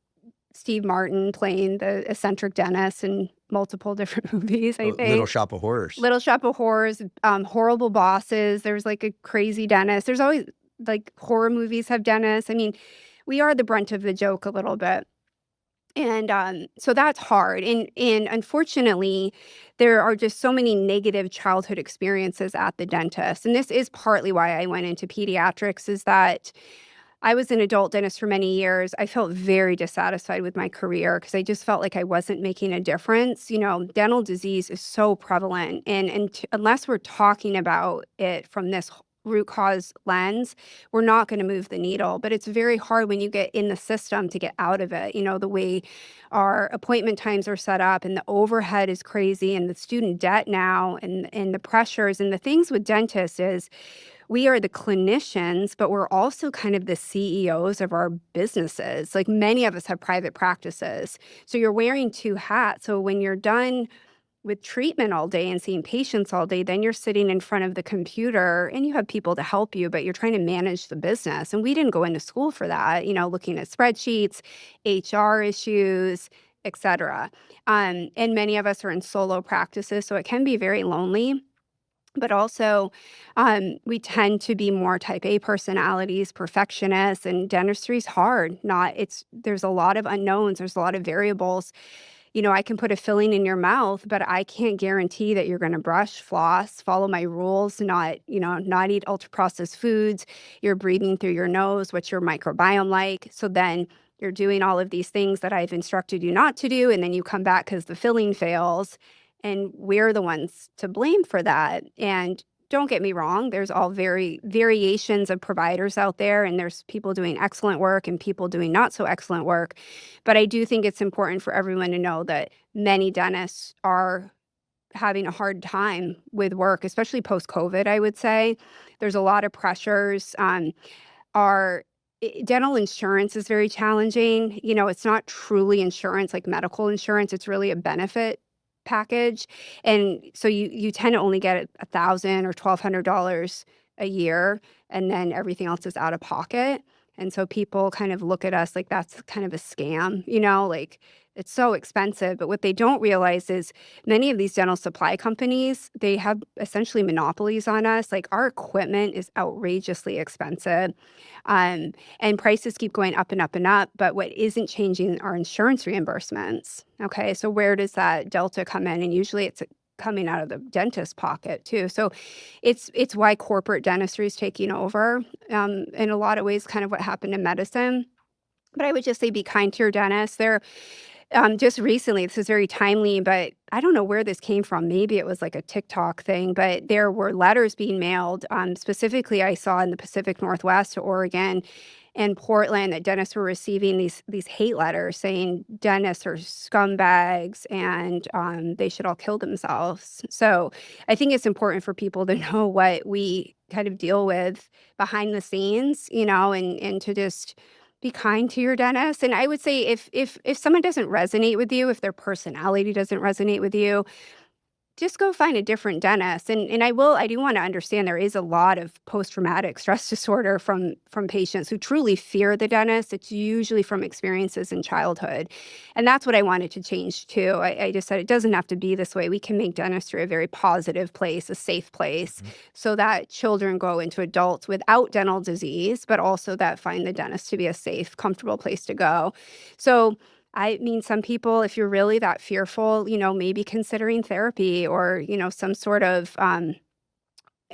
Steve Martin playing the eccentric dentist in multiple different movies, I Little think. Shop of Horrors. Little Shop of Horrors, Horrible Bosses. There's like a crazy dentist. There's always like horror movies have dentists. I mean, we are the brunt of the joke a little bit. And so that's hard. And unfortunately, there are just so many negative childhood experiences at the dentist. And this is partly why I went into pediatrics, is that I was an adult dentist for many years. I felt very dissatisfied with my career because I just felt like I wasn't making a difference. Dental disease is so prevalent. And unless we're talking about it from this root cause lens, we're not going to move the needle. But it's very hard when you get in the system to get out of it. The way our appointment times are set up and the overhead is crazy, and the student debt now, and the pressures and the things with dentists is we are the clinicians, but we're also kind of the CEOs of our businesses. Like, many of us have private practices. So you're wearing two hats. So when you're done with treatment all day and seeing patients all day, then you're sitting in front of the computer and you have people to help you, but you're trying to manage the business. And we didn't go into school for that, looking at spreadsheets, HR issues, et cetera. And many of us are in solo practices, so it can be very lonely. But also, we tend to be more type A personalities, perfectionists, and dentistry's hard. There's a lot of unknowns. There's a lot of variables. I can put a filling in your mouth, but I can't guarantee that you're going to brush, floss, follow my rules, not eat ultra processed foods. You're breathing through your nose. What's your microbiome like? So then you're doing all of these things that I've instructed you not to do, and then you come back because the filling fails. And we're the ones to blame for that. And don't get me wrong, there's all variations of providers out there, and there's people doing excellent work and people doing not so excellent work. But I do think it's important for everyone to know that many dentists are having a hard time with work, especially post-COVID, I would say. There's a lot of pressures. Our dental insurance is very challenging. It's not truly insurance like medical insurance. It's really a benefit package. And so you tend to only get $1,000 or $1,200 a year, and then everything else is out of pocket. And so people kind of look at us like that's kind of a scam, like it's so expensive. But what they don't realize is many of these dental supply companies, they have essentially monopolies on us. Like, our equipment is outrageously expensive. And prices keep going up and up and up. But what isn't changing are insurance reimbursements. Okay, so where does that delta come in? And usually it's coming out of the dentist's pocket too. So it's why corporate dentistry is taking over. In a lot of ways, kind of what happened in medicine. But I would just say be kind to your dentist. Just recently, this is very timely, but I don't know where this came from. Maybe it was like a TikTok thing, but there were letters being mailed. Specifically, I saw in the Pacific Northwest to Oregon and Portland that dentists were receiving these hate letters saying dentists are scumbags and they should all kill themselves. So I think it's important for people to know what we kind of deal with behind the scenes, and to just be kind to your dentist. And I would say if someone doesn't resonate with you, if their personality doesn't resonate with you, just go find a different dentist. And I do want to understand there is a lot of post-traumatic stress disorder from patients who truly fear the dentist. It's usually from experiences in childhood. And that's what I wanted to change too. I just said it doesn't have to be this way. We can make dentistry a very positive place, a safe place, so that children grow into adults without dental disease, but also that find the dentist to be a safe, comfortable place to go. So I mean, some people, if you're really that fearful, maybe considering therapy or, some sort of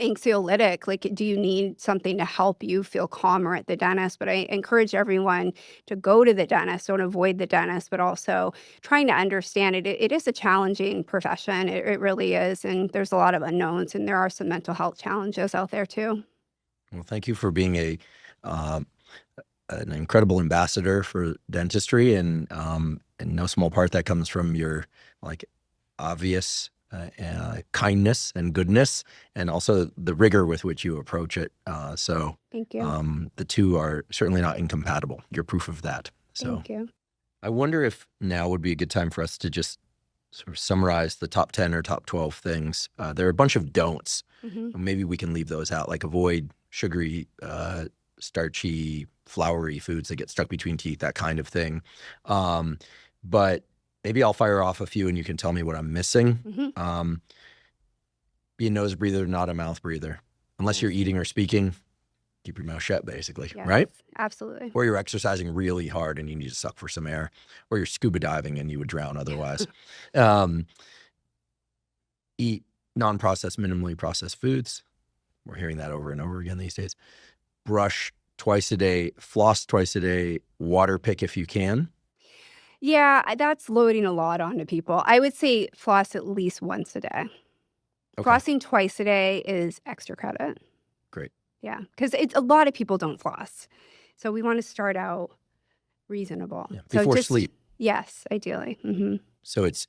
anxiolytic. Like, do you need something to help you feel calmer at the dentist? But I encourage everyone to go to the dentist, don't avoid the dentist, but also trying to understand it. It is a challenging profession. It really is. And there's a lot of unknowns, and there are some mental health challenges out there too. Well, thank you for being a an incredible ambassador for dentistry, and in no small part that comes from your like obvious kindness and goodness, and also the rigor with which you approach it. So Thank you. the two are certainly not incompatible. You're proof of that. So Thank you. I wonder if now would be a good time for us to just sort of summarize the top 10 or top 12 things. There are a bunch of don'ts. Maybe we can leave those out, like avoid sugary, starchy, floury foods that get stuck between teeth, that kind of thing. But maybe I'll fire off a few and you can tell me what I'm missing. Be a nose breather, not a mouth breather. Unless you're eating or speaking, keep your mouth shut, basically, Yes, right? absolutely. Or you're exercising really hard and you need to suck for some air. Or you're scuba diving and you would drown otherwise. Eat non-processed, minimally processed foods. We're hearing that over and over again these days. Brush twice a day, floss twice a day, water pick if you can. Yeah, that's loading a lot onto people. I would say floss at least once a day. Okay. Flossing twice a day is extra credit. Great. Yeah, because a lot of people don't floss. So we want to start out reasonable. Yeah. So Before just, sleep. Yes, ideally. So it's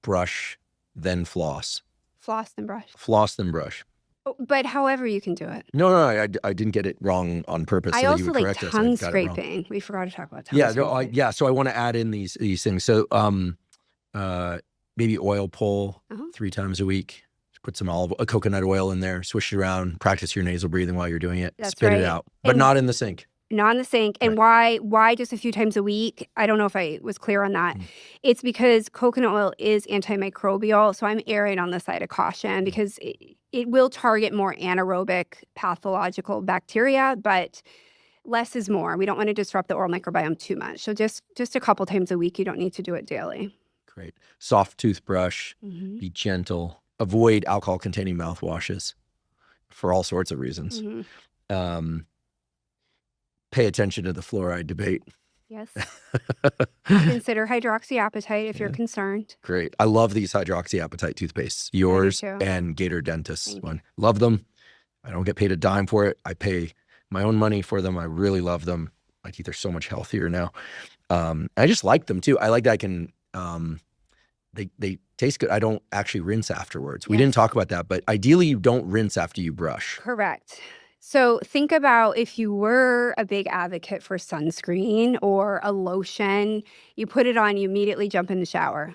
brush, then floss. Floss then brush. Floss, then brush. Oh, but however you can do it. No, I didn't get it wrong on purpose. I so that also you would like correct us. tongue I got it wrong. scraping. We forgot to talk about tongue Yeah, scraping. so I want to add in these things. So maybe oil pull 3 times a week. Put some coconut oil in there, swish it around, practice your nasal breathing while you're doing it. That's Spit right. it out, but not in the sink. Not in the sink. And why just a few times a week? I don't know if I was clear on that. It's because coconut oil is antimicrobial. So I'm erring on the side of caution because it will target more anaerobic pathological bacteria, but less is more. We don't want to disrupt the oral microbiome too much. So just a couple times a week. You don't need to do it daily. Great. Soft toothbrush. Be gentle. Avoid alcohol-containing mouthwashes for all sorts of reasons. Pay attention to the fluoride debate. Yes. Consider hydroxyapatite if you're concerned. Great. I love these hydroxyapatite toothpastes. Yours and Gator Dentist's one. Love them. I don't get paid a dime for it. I pay my own money for them. I really love them. My teeth are so much healthier now. I just like them too. I like that I can, they taste good. I don't actually rinse afterwards. We didn't talk about that, but ideally you don't rinse after you brush. Correct. So think about if you were a big advocate for sunscreen or a lotion, you put it on, you immediately jump in the shower.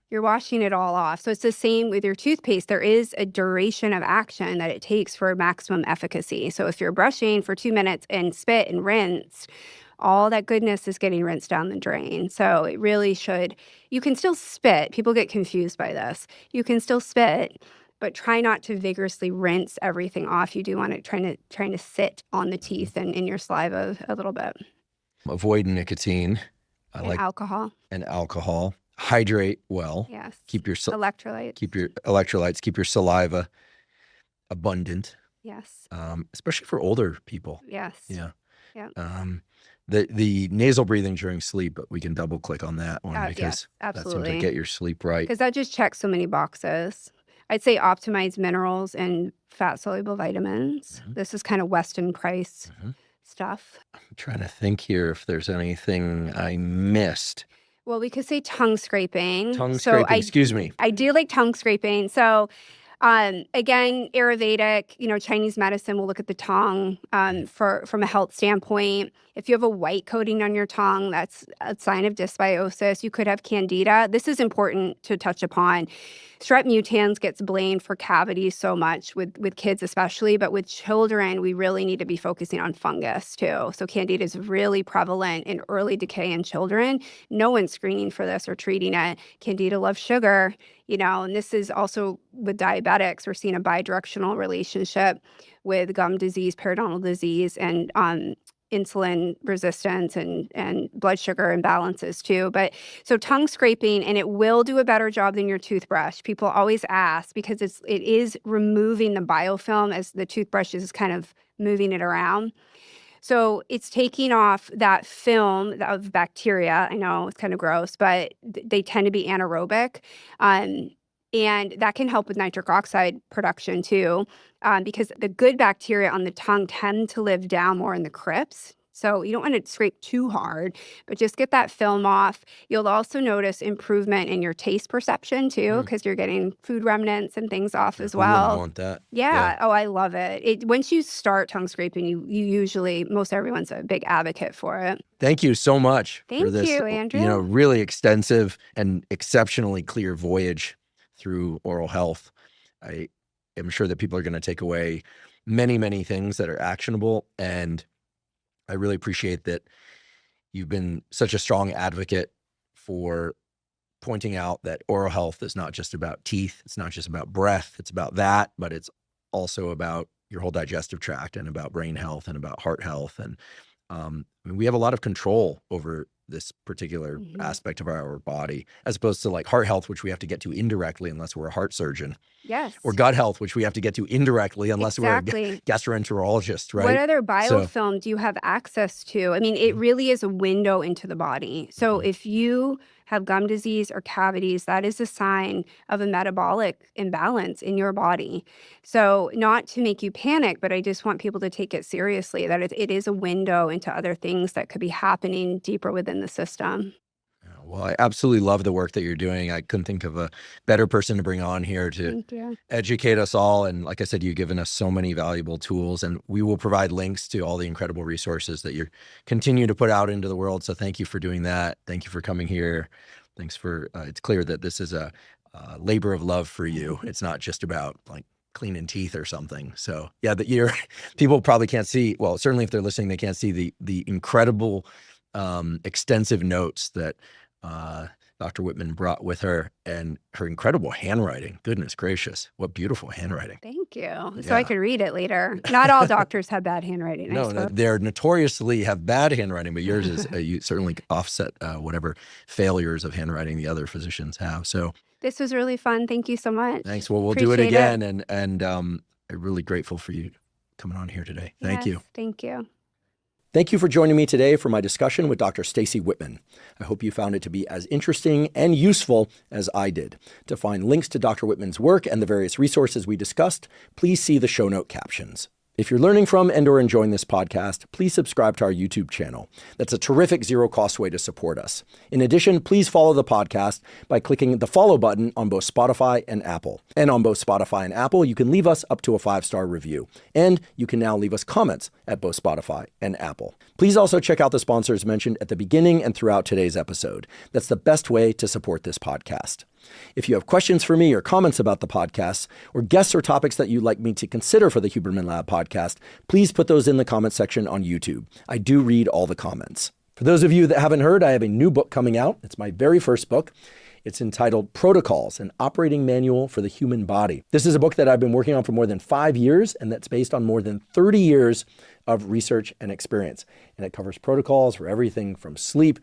You're washing it all off. So it's the same with your toothpaste. There is a duration of action that it takes for maximum efficacy. So if you're brushing for 2 minutes and spit and rinse, all that goodness is getting rinsed down the drain. So it really should. You can still spit. People get confused by this. You can still spit, but try not to vigorously rinse everything off. You do want it trying to sit on the teeth and in your saliva a little bit. Avoid nicotine. Alcohol. And alcohol. Hydrate well. Yes. Keep your electrolytes. Keep your electrolytes. Keep your saliva abundant. Yes. Especially for older people. Yes. Yeah. Yeah. The nasal breathing during sleep, but we can double click on that one because that seems to get your sleep right. Because that just checks so many boxes. I'd say optimize minerals and fat-soluble vitamins. This is kind of Weston Price stuff. I'm trying to think here if there's anything I missed. Well, we could say tongue scraping. Excuse me. I do like tongue scraping. So again, Ayurvedic, Chinese medicine will look at the tongue from a health standpoint. If you have a white coating on your tongue, that's a sign of dysbiosis. You could have candida. This is important to touch upon. Strep mutans gets blamed for cavities so much with kids especially, but with children, we really need to be focusing on fungus too. So candida is really prevalent in early decay in children. No one's screening for this or treating it. Candida loves sugar, and this is also with diabetics. We're seeing a bidirectional relationship with gum disease, periodontal disease, and insulin resistance and blood sugar imbalances too. But so tongue scraping, and it will do a better job than your toothbrush. People always ask because it is removing the biofilm as the toothbrush is kind of moving it around. So it's taking off that film of bacteria. I know it's kind of gross, but they tend to be anaerobic. And that can help with nitric oxide production too, because the good bacteria on the tongue tend to live down more in the crypts. So you don't want to scrape too hard, but just get that film off. You'll also notice improvement in your taste perception too, because you're getting food remnants and things off as Who wouldn't well. want that? Yeah. Oh, I love it. Once you start tongue scraping, you usually, most everyone's a big advocate for it. Thank you so much for Thank this, you, Andrew. really extensive and exceptionally clear voyage through oral health. I am sure that people are going to take away many, many things that are actionable, and I really appreciate that you've been such a strong advocate for pointing out that oral health is not just about teeth. It's not just about breath. It's about that, but it's also about your whole digestive tract and about brain health and about heart health. And we have a lot of control over this particular aspect of our body, as opposed to like heart health, which we have to get to indirectly unless we're a heart surgeon. Yes. Or gut health, which we have to get to indirectly unless we're a gastroenterologist, right? What other biofilm do you have access to? I mean, it really is a window into the body. So if you have gum disease or cavities, that is a sign of a metabolic imbalance in your body. So not to make you panic, but I just want people to take it seriously, that it is a window into other things that could be happening deeper within the system. Well, I absolutely love the work that you're doing. I couldn't think of a better person to bring on here to educate us all. And like I said, you've given us so many valuable tools, and we will provide links to all the incredible resources that you continue to put out into the world. So thank you for doing that. Thank you for coming here. Thanks for, it's clear that this is a labor of love for you. It's not just about like cleaning teeth or something. So yeah, people probably can't see, well, certainly if they're listening, they can't see the incredible, extensive notes that Dr. Whitman brought with her, and her incredible handwriting. Goodness gracious, what beautiful handwriting. Thank you. So I could read it later. Not all doctors have bad handwriting. No, they're notoriously have bad handwriting, but yours is, you certainly offset whatever failures of handwriting the other physicians have. So this was really fun. Thank you so much. Thanks. Well, we'll do it again. And I'm really grateful for you coming on here today. Thank you. Thank you. Thank you for joining me today for my discussion with Dr. Staci Whitman. I hope you found it to be as interesting and useful as I did. To find links to Dr. Whitman's work and the various resources we discussed, please see the show note captions. If you're learning from and or enjoying this podcast, please subscribe to our YouTube channel. That's a terrific zero-cost way to support us. In addition, please follow the podcast by clicking the follow button on both Spotify and Apple. And on both Spotify and Apple, you can leave us up to a 5-star review. And you can now leave us comments at both Spotify and Apple. Please also check out the sponsors mentioned at the beginning and throughout today's episode. That's the best way to support this podcast. If you have questions for me or comments about the podcast, or guests or topics that you'd like me to consider for the Huberman Lab podcast, please put those in the comment section on YouTube. I do read all the comments. For those of you that haven't heard, I have a new book coming out. It's my very first book. It's entitled Protocols, an Operating Manual for the Human Body. This is a book that I've been working on for more than 5 years, and that's based on more than 30 years of research and experience. And it covers protocols for everything from sleep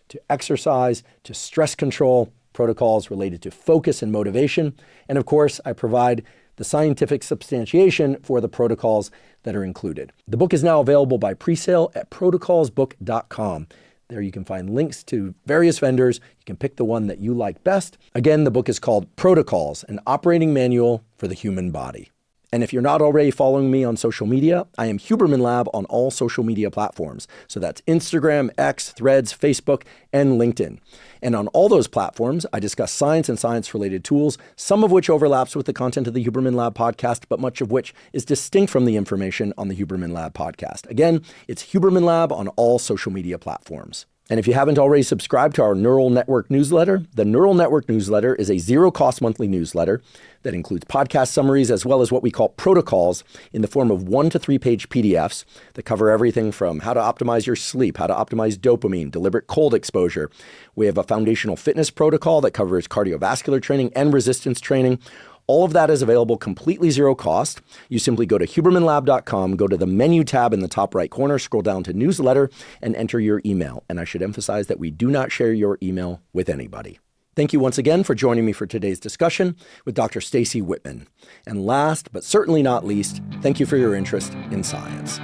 to exercise to stress control, protocols related to focus and motivation. And of course, I provide the scientific substantiation for the protocols that are included. The book is now available by pre-sale at protocolsbook.com. There you can find links to various vendors. You can pick the one that you like best. Again, the book is called Protocols, an Operating Manual for the Human Body. And if you're not already following me on social media, I am Huberman Lab on all social media platforms. So that's Instagram, X, Threads, Facebook, and LinkedIn. And on all those platforms, I discuss science and science-related tools, some of which overlaps with the content of the Huberman Lab podcast, but much of which is distinct from the information on the Huberman Lab podcast. Again, it's Huberman Lab on all social media platforms. And if you haven't already subscribed to our Neural Network newsletter, the Neural Network newsletter is a zero-cost monthly newsletter that includes podcast summaries as well as what we call protocols in the form of 1 to 3 page PDFs that cover everything from how to optimize your sleep, how to optimize dopamine, deliberate cold exposure. We have a foundational fitness protocol that covers cardiovascular training and resistance training. All of that is available completely zero cost. You simply go to hubermanlab.com, go to the menu tab in the top right corner, scroll down to newsletter, and enter your email. And I should emphasize that we do not share your email with anybody. Thank you once again for joining me for today's discussion with Dr. Staci Whitman. And last, but certainly not least, thank you for your interest in science.